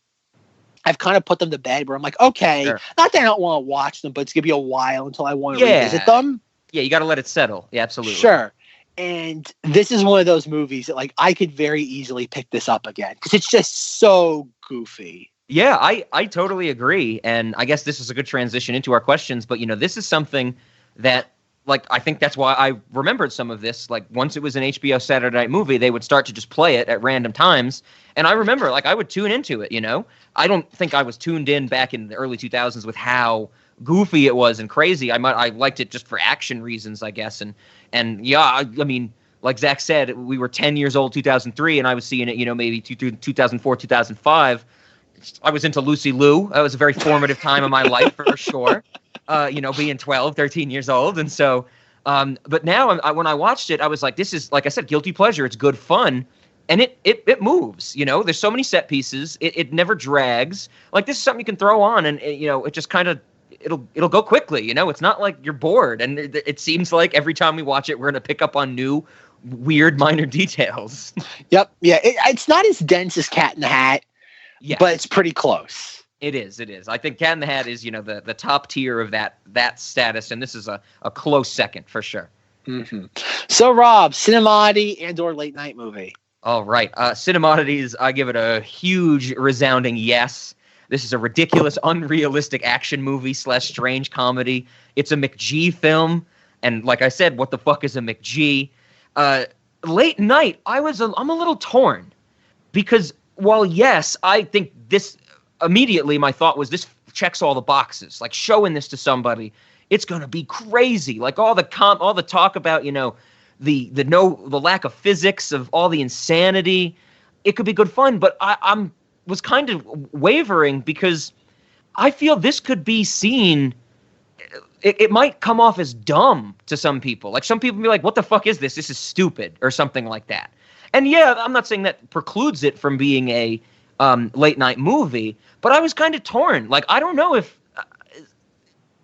I've kind of put them to bed where I'm like, okay, not that I don't want to watch them, but it's going to be a while until I want to revisit them. Yeah, you got to let it settle. Yeah, absolutely. Sure. And this is one of those movies that, like, I could very easily pick this up again because it's just so goofy. Yeah, I totally agree. And I guess this is a good transition into our questions. But, this is something that, like, I think that's why I remembered some of this. Like, once it was an HBO Saturday night movie, they would start to just play it at random times. And I remember, like, I would tune into it, I don't think I was tuned in back in the early 2000s with how goofy it was and crazy. I liked it just for action reasons, I guess. And yeah, I mean, like Zack said, we were 10 years old, 2003, and I was seeing it, maybe 2004, 2005. I was into Lucy Liu. That was a very formative time of my life for sure. Being 12, 13 years old. And so, but now when I watched it, I was like, this is, like I said, guilty pleasure. It's good fun. And it moves, there's so many set pieces. It never drags. Like, this is something you can throw on and, it just kind of, it'll go quickly. It's not like you're bored. And it seems like every time we watch it, we're going to pick up on new weird minor details. Yep. Yeah. It's not as dense as Cat in the Hat, but it's pretty close. It is. I think Cat in the Hat is, the top tier of that status. And this is a close second for sure. Mm-hmm. So Rob, Cinemoddities and or late night movie? All right. Cinemoddities, I give it a huge, resounding yes. This is a ridiculous, unrealistic action movie / strange comedy. It's a McG film. And like I said, what the fuck is a McG? Late night, I'm a little torn. Because while, yes, I think this, immediately my thought was this checks all the boxes. Like, showing this to somebody, it's going to be crazy. Like, all the talk about, the lack of physics, of all the insanity, it could be good fun. But I was kind of wavering because I feel this could be seen. It might come off as dumb to some people. Like, some people be like, "What the fuck is this? This is stupid," or something like that. And yeah, I'm not saying that precludes it from being a late night movie, but I was kind of torn. Like, I don't know if.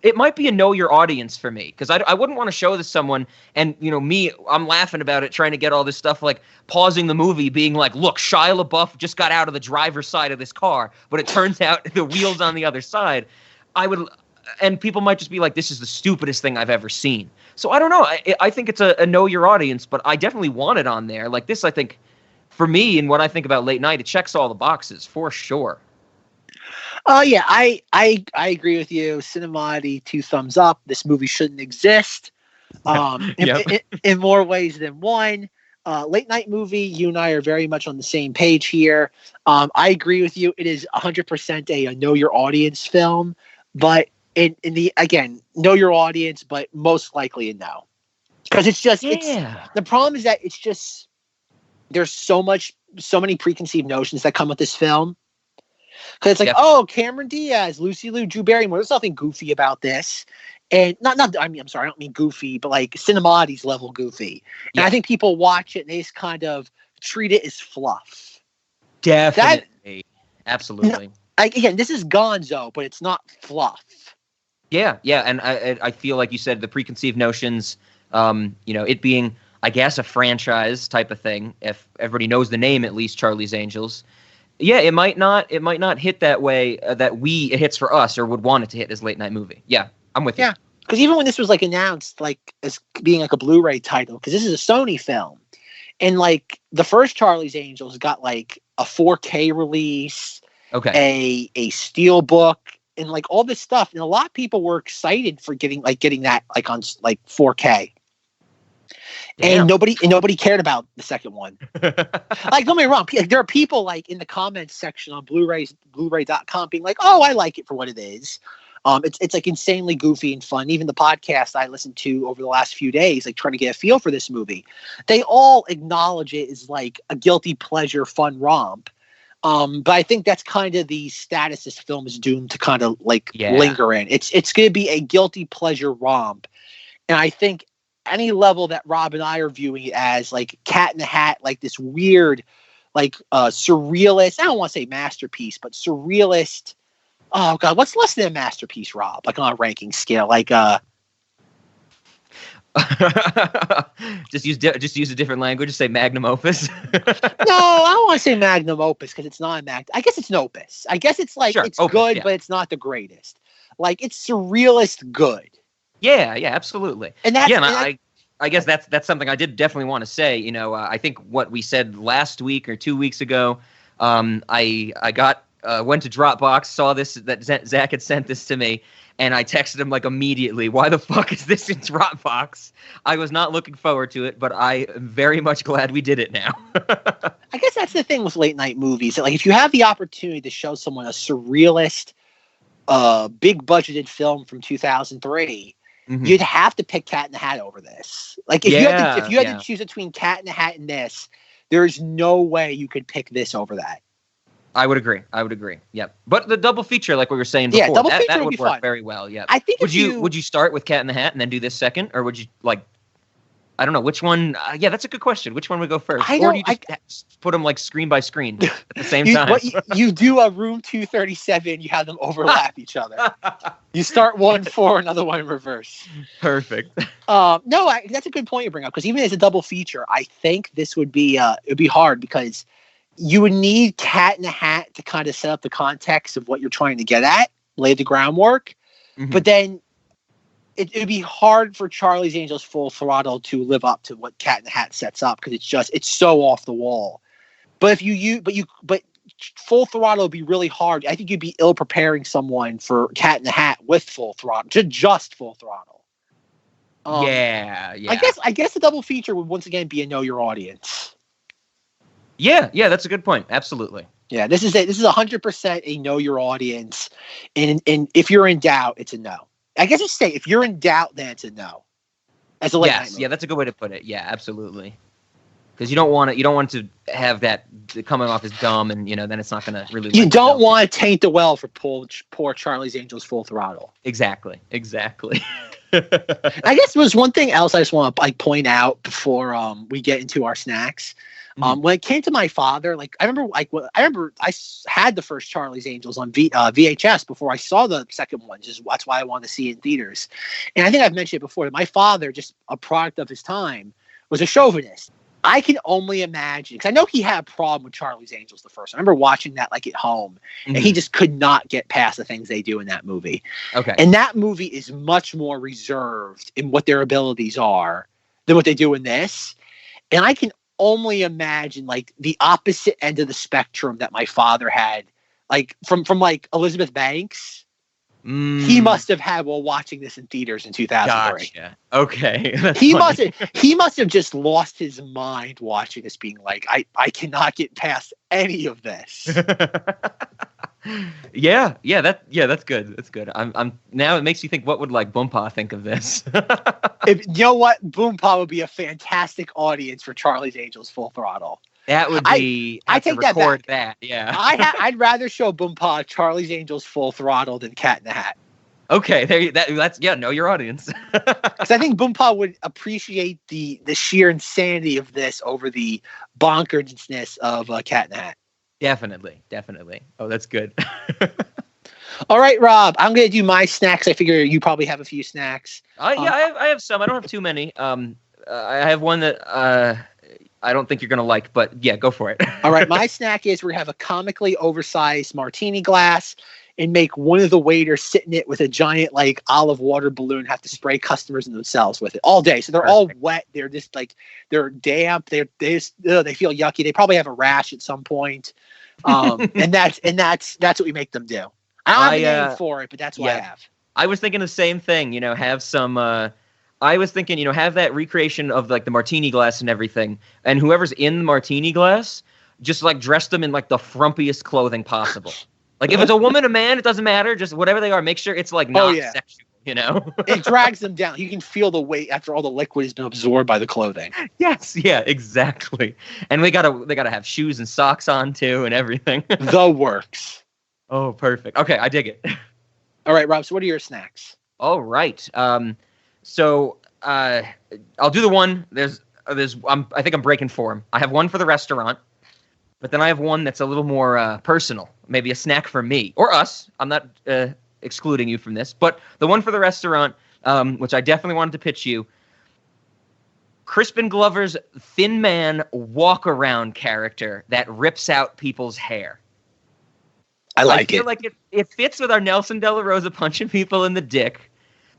It might be a know your audience for me, because I wouldn't want to show this to someone and, I'm laughing about it, trying to get all this stuff, like pausing the movie, being like, look, Shia LaBeouf just got out of the driver's side of this car, but it turns out the wheel's on the other side. And people might just be like, this is the stupidest thing I've ever seen. So I don't know. I think it's a know your audience, but I definitely want it on there. Like, this, I think, for me and what I think about late night, it checks all the boxes for sure. Yeah, I agree with you. Cinemoddities, 2 thumbs up. This movie shouldn't exist. In more ways than one. Late night movie, you and I are very much on the same page here. I agree with you. It is 100% a know your audience film, but in the, again, know your audience, but most likely a no. Because it's just, the problem is that it's just, there's so many preconceived notions that come with this film. Because it's like, oh, Cameron Diaz, Lucy Liu, Drew Barrymore. There's nothing goofy about this. And I'm sorry, I don't mean goofy, but like Cinemoddities level goofy. And I think people watch it and they just kind of treat it as fluff. Definitely. Absolutely. Again, this is gonzo, but it's not fluff. Yeah. And I feel like you said the preconceived notions, it being, I guess, a franchise type of thing. If everybody knows the name, at least, Charlie's Angels. Yeah, it might not hit that way that it hits for us or would want it to hit as late night movie. Yeah, I'm with you. Yeah, because even when this was like announced like as being like a Blu-ray title, because this is a Sony film, and like the first Charlie's Angels got like a 4K release, a Steelbook, and like all this stuff, and a lot of people were excited for getting that like on like 4K. Damn. And nobody cared about the second one. Like, don't get me wrong. There are people like in the comments section on Blu-ray.com being like, "Oh, I like it for what it is." It's like insanely goofy and fun. Even the podcast I listened to over the last few days, like trying to get a feel for this movie, they all acknowledge it as like a guilty pleasure, fun romp. But I think that's kind of the status this film is doomed to kind of like linger in. It's going to be a guilty pleasure romp, and I think any level that Rob and I are viewing it as, like Cat in the Hat, like this weird, like surrealist, I don't want to say masterpiece, but surrealist. Oh God, what's less than a masterpiece, Rob? Like on a ranking scale, like just use a different language. Just say magnum opus. No, I don't want to say magnum opus because it's not I guess it's an opus. I guess it's like it's opus, good, but it's not the greatest. Like, it's surrealist good. Yeah, absolutely. And I guess that's something I did definitely want to say. I think what we said last week or 2 weeks ago, I went to Dropbox, saw this, that Zack had sent this to me, and I texted him like immediately, "Why the fuck is this in Dropbox?" I was not looking forward to it, but I am very much glad we did it now. I guess that's the thing with late night movies. Like, if you have the opportunity to show someone a surrealist, big budgeted film from 2003, you'd have to pick Cat in the Hat over this. Like, if you had to choose between Cat in the Hat and this, there's no way you could pick this over that. I would agree. Yep. But the double feature, like we were saying before, double feature that would would be work fun. very well. Yeah. I think would you start with Cat in the Hat and then do this second, or would you like? I don't know which one. Yeah, that's a good question. Which one would go first, or do you just put them like screen by screen at the same time? You do a room 237. You have them overlap each other. You start one in 4, another one in reverse. Perfect. No, that's a good point you bring up, because even as a double feature, I think this would be hard, because you would need Cat in the Hat to kind of set up the context of what you're trying to get at, lay the groundwork, but then it would be hard for Charlie's Angels Full Throttle to live up to what Cat in the Hat sets up, because it's so off the wall. But but Full Throttle would be really hard. I think you'd be ill preparing someone for Cat in the Hat with Full Throttle, just Full Throttle. Yeah. I guess the double feature would once again be a know your audience. Yeah, that's a good point. Absolutely. Yeah, this is 100% a know your audience, and if you're in doubt, it's a no. I guess you say if you're in doubt, then it's a no. As a late night movie. Yeah, that's a good way to put it. Yeah, absolutely. Because you don't want to have that coming off as dumb, and then it's not going to really. You don't want to taint the well for poor Charlie's Angels Full Throttle. Exactly. I guess there's one thing else I just want to point out before we get into our snacks. When it came to my father, I remember I had the first Charlie's Angels on VHS before I saw the second one. That's why I wanted to see it in theaters. And I think I've mentioned it before. My father, just a product of his time, was a chauvinist. I can only imagine, because I know he had a problem with Charlie's Angels the first. I remember watching that at home, and he just could not get past the things they do in that movie. Okay. And that movie is much more reserved in what their abilities are than what they do in this. And I can only imagine the opposite end of the spectrum that my father had, from Elizabeth Banks. He must have had while watching this in theaters in 2003. Gotcha. Okay. He must have just lost his mind watching this, being I cannot get past any of this. Yeah, that's good. That's good. I'm now, it makes you think, what would Boompa think of this? You know what? Boompa would be a fantastic audience for Charlie's Angels Full Throttle. That would be. I take that back. Yeah. I'd rather show Boompa Charlie's Angels Full Throttle than Cat in the Hat. Okay, that's know your audience. Because I think Boompa would appreciate the sheer insanity of this over the bonkersness of Cat in the Hat. Definitely. Oh, that's good. All right, Rob, I'm going to do my snacks. I figure you probably have a few snacks. I have some. I don't have too many. I have one that I don't think you're going to like, but yeah, go for it. All right, my snack is we're going to have a comically oversized martini glass and make one of the waiters sit in it with a giant olive water balloon, have to spray customers and themselves with it all day. So they're all wet. They're just they're damp. They feel yucky. They probably have a rash at some point. And that's what we make them do. I don't have a name for it, but that's what I have. I was thinking the same thing, have some, I was thinking, have that recreation of the martini glass and everything. And whoever's in the martini glass, just dress them in the frumpiest clothing possible. If it's a woman, a man, it doesn't matter. Just whatever they are, make sure it's not sexual, It drags them down. You can feel the weight after all the liquid has been absorbed by the clothing. Yes, yeah, exactly. And they gotta have shoes and socks on too and everything. The works. Oh, perfect. Okay, I dig it. All right, Rob, so what are your snacks? All right. So I'll do the one. I think I'm breaking form. I have one for the restaurant, but then I have one that's a little more personal, maybe a snack for me or us. I'm not excluding you from this, but the one for the restaurant, which I definitely wanted to pitch you, Crispin Glover's Thin Man walk-around character that rips out people's hair. I feel like it fits with our Nelson De La Rosa punching people in the dick.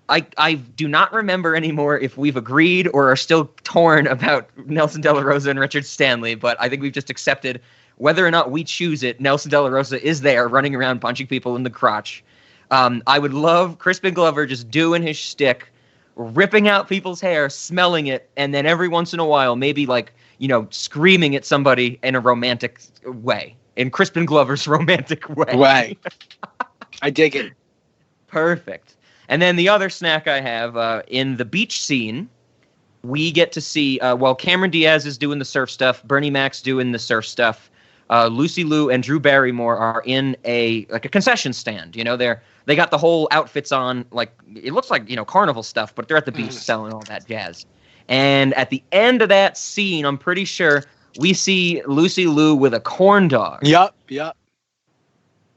I do not remember anymore if we've agreed or are still torn about Nelson De La Rosa and Richard Stanley, but I think we've just accepted whether or not we choose it. Nelson De La Rosa is there running around punching people in the crotch. I would love Crispin Glover just doing his shtick, ripping out people's hair, smelling it, and then every once in a while maybe screaming at somebody in a romantic way. In Crispin Glover's romantic way. Right. I dig it. Perfect. And then the other snack I have, in the beach scene, we get to see, while Cameron Diaz is doing the surf stuff, Bernie Mac's doing the surf stuff, Lucy Liu and Drew Barrymore are in a concession stand. They got the whole outfits on, like it looks like carnival stuff, but they're at the beach selling all that jazz. And at the end of that scene, I'm pretty sure we see Lucy Liu with a corn dog. Yep.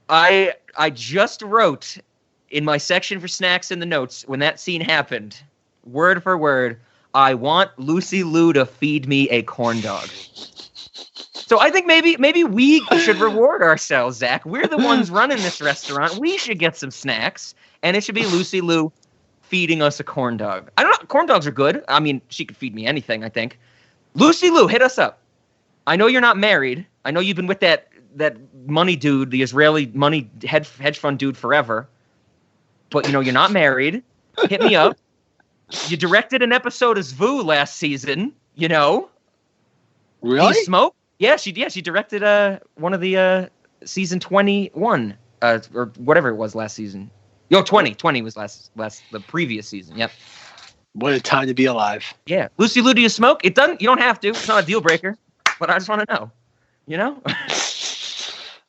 I just wrote in my section for snacks in the notes when that scene happened, word for word, I want Lucy Liu to feed me a corn dog. So I think maybe we should reward ourselves, Zach. We're the ones running this restaurant. We should get some snacks, and it should be Lucy Liu feeding us a corn dog. I don't know. Corn dogs are good. I mean, she could feed me anything, I think. Lucy Liu, hit us up. I know you're not married. I know you've been with that money dude, the Israeli money hedge fund dude forever. But, you're not married. Hit me up. You directed an episode of Zvu last season, Really? Do you smoke? Yeah, she directed one of the season 21 or whatever it was last season. 20 was the previous season. Yep. What a time to be alive. Yeah. Lucy Liu, do you smoke? You don't have to. It's not a deal breaker. But I just want to know.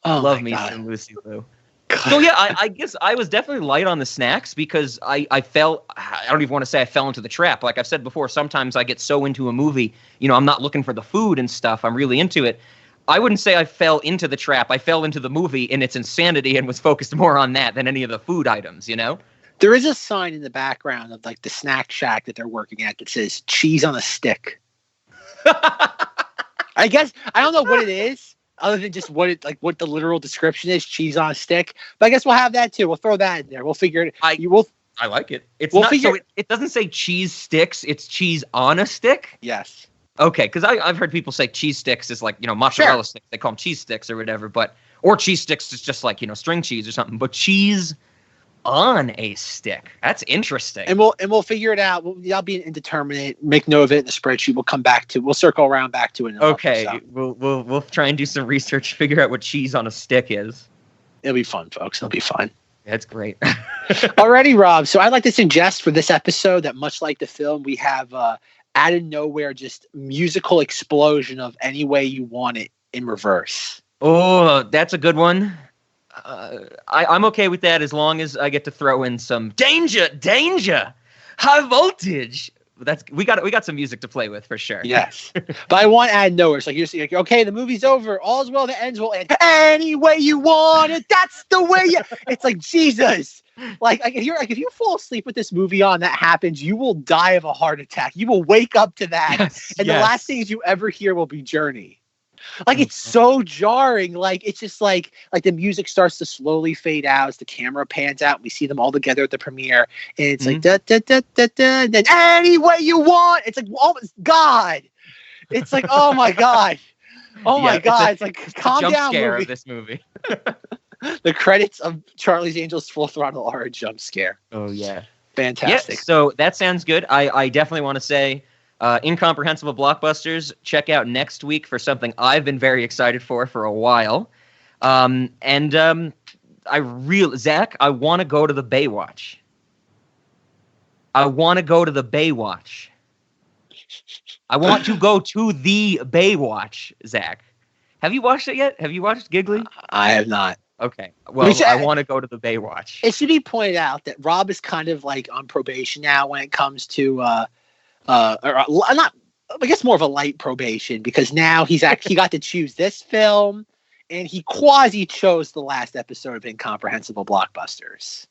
Love me some Lucy Liu. So yeah, I guess I was definitely light on the snacks because I don't even want to say I fell into the trap. Like I've said before, sometimes I get so into a movie, I'm not looking for the food and stuff. I'm really into it. I wouldn't say I fell into the trap. I fell into the movie and its insanity and was focused more on that than any of the food items, There is a sign in the background of like the snack shack that they're working at that says cheese on a stick. I guess I don't know what it is other than just what the literal description is, cheese on a stick. But I guess we'll have that too. We'll throw that in there. We'll figure it. I like it. It doesn't say cheese sticks. It's cheese on a stick. Yes. Okay, because I've heard people say cheese sticks is like mozzarella sticks. They call them cheese sticks or whatever. Or cheese sticks is just like string cheese or something. But cheese on a stick. That's interesting. And we'll figure it out. That'll be an indeterminate. Make note of it in the spreadsheet. We'll circle around back to it. Okay. We'll try and do some research, figure out what cheese on a stick is. It'll be fun, folks. It'll be fun. That's great. Alrighty, Rob. So I'd like to suggest for this episode that much like the film, we have out of nowhere just musical explosion of Any Way You Want It in reverse. Oh, that's a good one. I'm okay with that as long as I get to throw in some danger, high voltage. We got some music to play with for sure. Yes, but I want out of nowhere. It's like you're like, okay, the movie's over. All's well that ends well. And any way you want it, that's the way you. It's like Jesus. Like if you fall asleep with this movie on, that happens, you will die of a heart attack. You will wake up to that, the last things you ever hear will be Journey. Like it's so jarring. Like it's just like the music starts to slowly fade out as the camera pans out. We see them all together at the premiere, and it's like da da da da da. And then any way you want. It's like oh God. It's like oh my God. Oh my God. It's like calm jump down. Scare movie. Of this movie. The credits of Charlie's Angels Full Throttle are a jump scare. Oh yeah, fantastic. Yeah, so that sounds good. I definitely want to say. Incomprehensible Blockbusters, check out next week for something I've been very excited for a while. Zach, I want to go to the Baywatch. I want to go to the Baywatch, Zach. Have you watched it yet? Have you watched Giggly? I have not. Okay. Well, I want to go to the Baywatch. It should be pointed out that Rob is kind of like on probation now when it comes to not, I guess more of a light probation because now he got to choose this film and he quasi chose the last episode of Incomprehensible Blockbusters.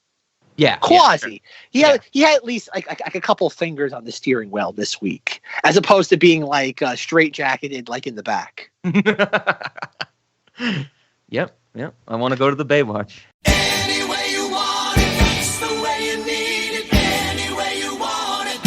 Yeah. Quasi. Yeah, he had at least like a couple fingers on the steering wheel this week as opposed to being like straight jacketed like in the back. Yep. I want to go to the Baywatch. Any way you want it, that's the way you need it. Any way you want it.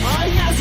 Oh, yeah,